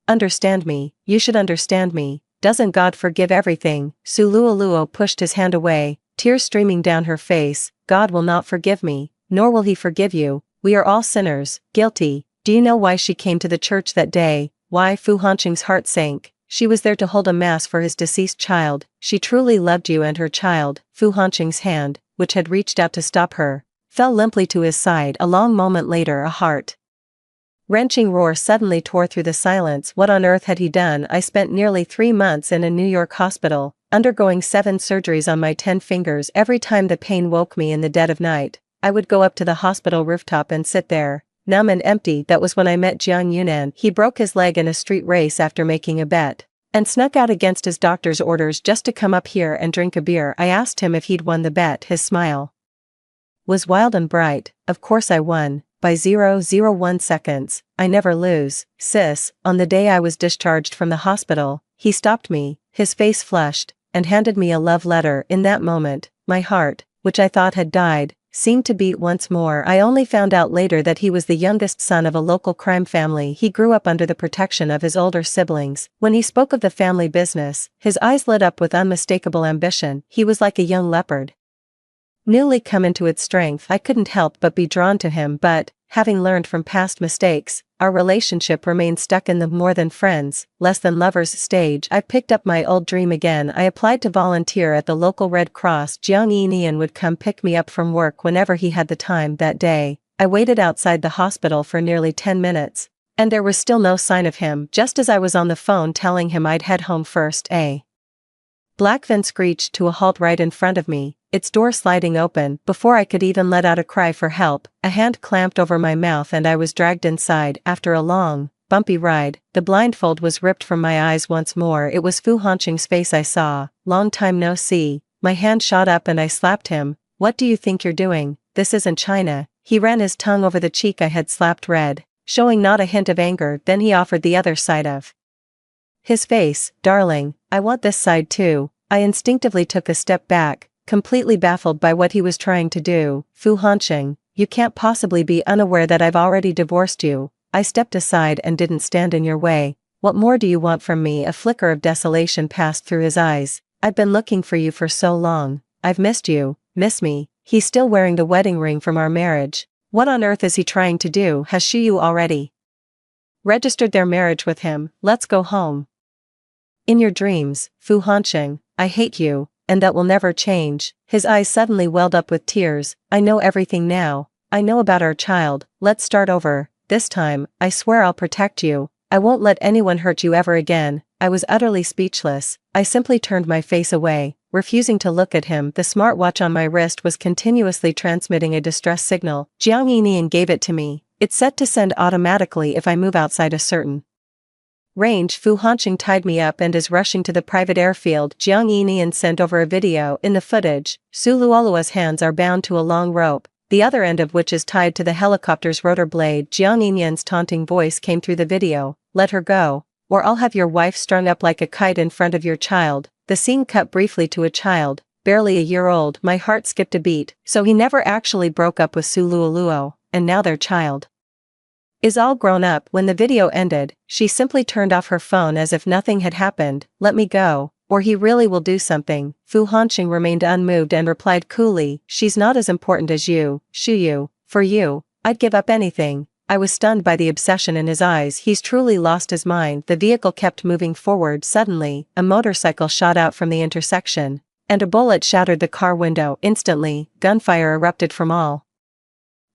understand me. You should understand me. Doesn't God forgive everything? Su Luoluo pushed his hand away, tears streaming down her face. God will not forgive me, nor will he forgive you. We are all sinners, guilty. Do you know why she came to the church that day? Why? Fu Hanqing's heart sank. She was there to hold a mass for his deceased child. She truly loved you and her child. Fu Hanqing's hand, which had reached out to stop her, fell limply to his side. A long moment later, a heart-wrenching roar suddenly tore through the silence. What on earth had he done? I spent nearly 3 months in a New York hospital, undergoing 7 surgeries on my 10 fingers. Every time the pain woke me in the dead of night, I would go up to the hospital rooftop and sit there, numb and empty. That was when I met Jiang Yunan. He broke his leg in a street race after making a bet. And snuck out against his doctor's orders just to come up here and drink a beer. I asked him if he'd won the bet. His smile was wild and bright. Of course I won, by 0.01 seconds. I never lose, sis. On the day I was discharged from the hospital, he stopped me, his face flushed, and handed me a love letter. In that moment, my heart, which I thought had died, seemed to beat once more. I only found out later that he was the youngest son of a local crime family. He grew up under the protection of his older siblings. When he spoke of the family business, his eyes lit up with unmistakable ambition. He was like a young leopard, newly come into its strength. I couldn't help but be drawn to him, but, having learned from past mistakes, our relationship remained stuck in the more than friends, less than lovers stage. I picked up my old dream again. I applied to volunteer at the local Red Cross. Jiang Yinian would come pick me up from work whenever he had the time. That day, I waited outside the hospital for nearly 10 minutes, and there was still no sign of him. Just as I was on the phone telling him I'd head home first, a black van screeched to a halt right in front of me, its door sliding open. Before I could even let out a cry for help, a hand clamped over my mouth and I was dragged inside. After a long, bumpy ride, the blindfold was ripped from my eyes once more. It was Fu Hanqing's face I saw. Long time no see. My hand shot up and I slapped him. What do you think you're doing? This isn't China. He ran his tongue over the cheek I had slapped red, showing not a hint of anger. Then he offered the other side of his face. Darling, I want this side too. I instinctively took a step back, completely baffled by what he was trying to do. Fu Hanqing, you can't possibly be unaware that I've already divorced you. I stepped aside and didn't stand in your way. What more do you want from me? A flicker of desolation passed through his eyes. I've been looking for you for so long. I've missed you. Miss me? He's still wearing the wedding ring from our marriage. What on earth is he trying to do? Has Shiyu already registered their marriage with him? Let's go home. In your dreams, Fu Hanqing, I hate you, and that will never change. His eyes suddenly welled up with tears. I know everything now. I know about our child. Let's start over. This time, I swear I'll protect you. I won't let anyone hurt you ever again. I was utterly speechless. I simply turned my face away, refusing to look at him. The smartwatch on my wrist was continuously transmitting a distress signal. Jiang Yinian gave it to me. It's set to send automatically if I move outside a certain range. Fu Hanqing tied me up and is rushing to the private airfield. Jiang Yinian sent over a video. In the footage, Su Luolua's hands are bound to a long rope, the other end of which is tied to the helicopter's rotor blade. Jiang Yinian's taunting voice came through the video. Let her go, or I'll have your wife strung up like a kite in front of your child. The scene cut briefly to a child, barely a year old. My heart skipped a beat. So he never actually broke up with Su Luoluo, and now their child is all grown up. When the video ended, she simply turned off her phone as if nothing had happened. Let me go, or he really will do something. Fu Hanqing remained unmoved and replied coolly, she's not as important as you, Shiyu. For you, I'd give up anything. I was stunned by the obsession in his eyes. He's truly lost his mind. The vehicle kept moving forward. Suddenly, a motorcycle shot out from the intersection, and a bullet shattered the car window. Instantly, gunfire erupted from all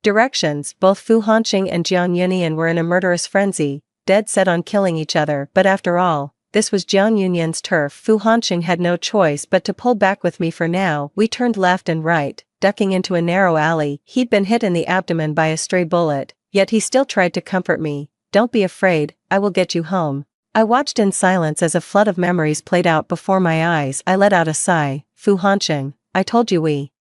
directions. Both Fu Hanqing and Jiang Yunian were in a murderous frenzy, dead set on killing each other. But after all, this was Jiang Yunian's turf. Fu Hanqing had no choice but to pull back with me for now. We turned left and right, ducking into a narrow alley. He'd been hit in the abdomen by a stray bullet, yet he still tried to comfort me. Don't be afraid, I will get you home. I watched in silence as a flood of memories played out before my eyes. I let out a sigh. Fu Hanqing, I told you we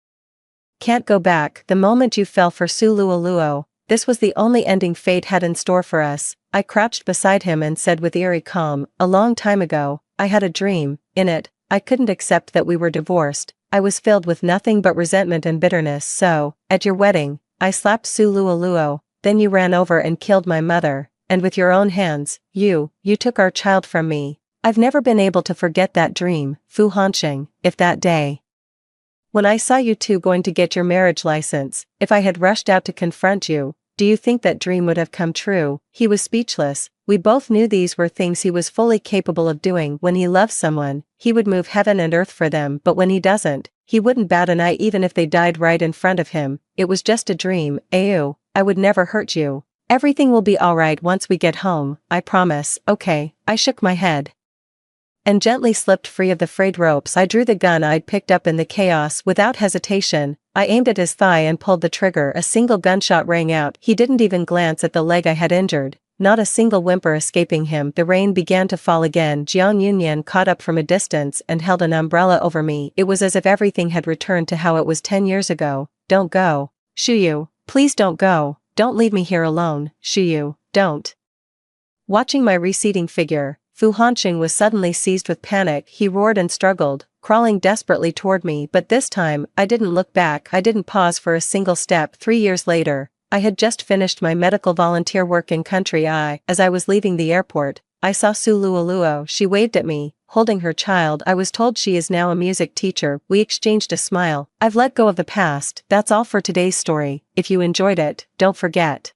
can't go back. The moment you fell for Su Luoluo, this was the only ending fate had in store for us. I crouched beside him and said with eerie calm, a long time ago, I had a dream. In it, I couldn't accept that we were divorced. I was filled with nothing but resentment and bitterness. So, at your wedding, I slapped Su Luoluo, then you ran over and killed my mother, and with your own hands, you took our child from me. I've never been able to forget that dream, Fu Hanqing. If that day, when I saw you two going to get your marriage license, if I had rushed out to confront you, do you think that dream would have come true? He was speechless. We both knew these were things he was fully capable of doing. When he loves someone, he would move heaven and earth for them, but when he doesn't, he wouldn't bat an eye even if they died right in front of him. It was just a dream. Ayu, I would never hurt you. Everything will be alright once we get home, I promise. Okay. I shook my head and gently slipped free of the frayed ropes. I drew the gun I'd picked up in the chaos. Without hesitation, I aimed at his thigh and pulled the trigger. A single gunshot rang out. He didn't even glance at the leg I had injured. not a single whimper escaping him. The rain began to fall again. Jiang Yunyan caught up from a distance and held an umbrella over me. It was as if everything had returned to how it was 10 years ago. Don't go. Shuyu, please don't go. Don't leave me here alone. Shuyu, don't. Watching my receding figure, Fu Hanqing was suddenly seized with panic. He roared and struggled, crawling desperately toward me, but this time, I didn't look back. I didn't pause for a single step. 3 years later, I had just finished my medical volunteer work in country. As I was leaving the airport, I saw Su Luoluo. She waved at me, holding her child. I was told she is now a music teacher. We exchanged a smile. I've let go of the past. That's all for today's story. If you enjoyed it, don't forget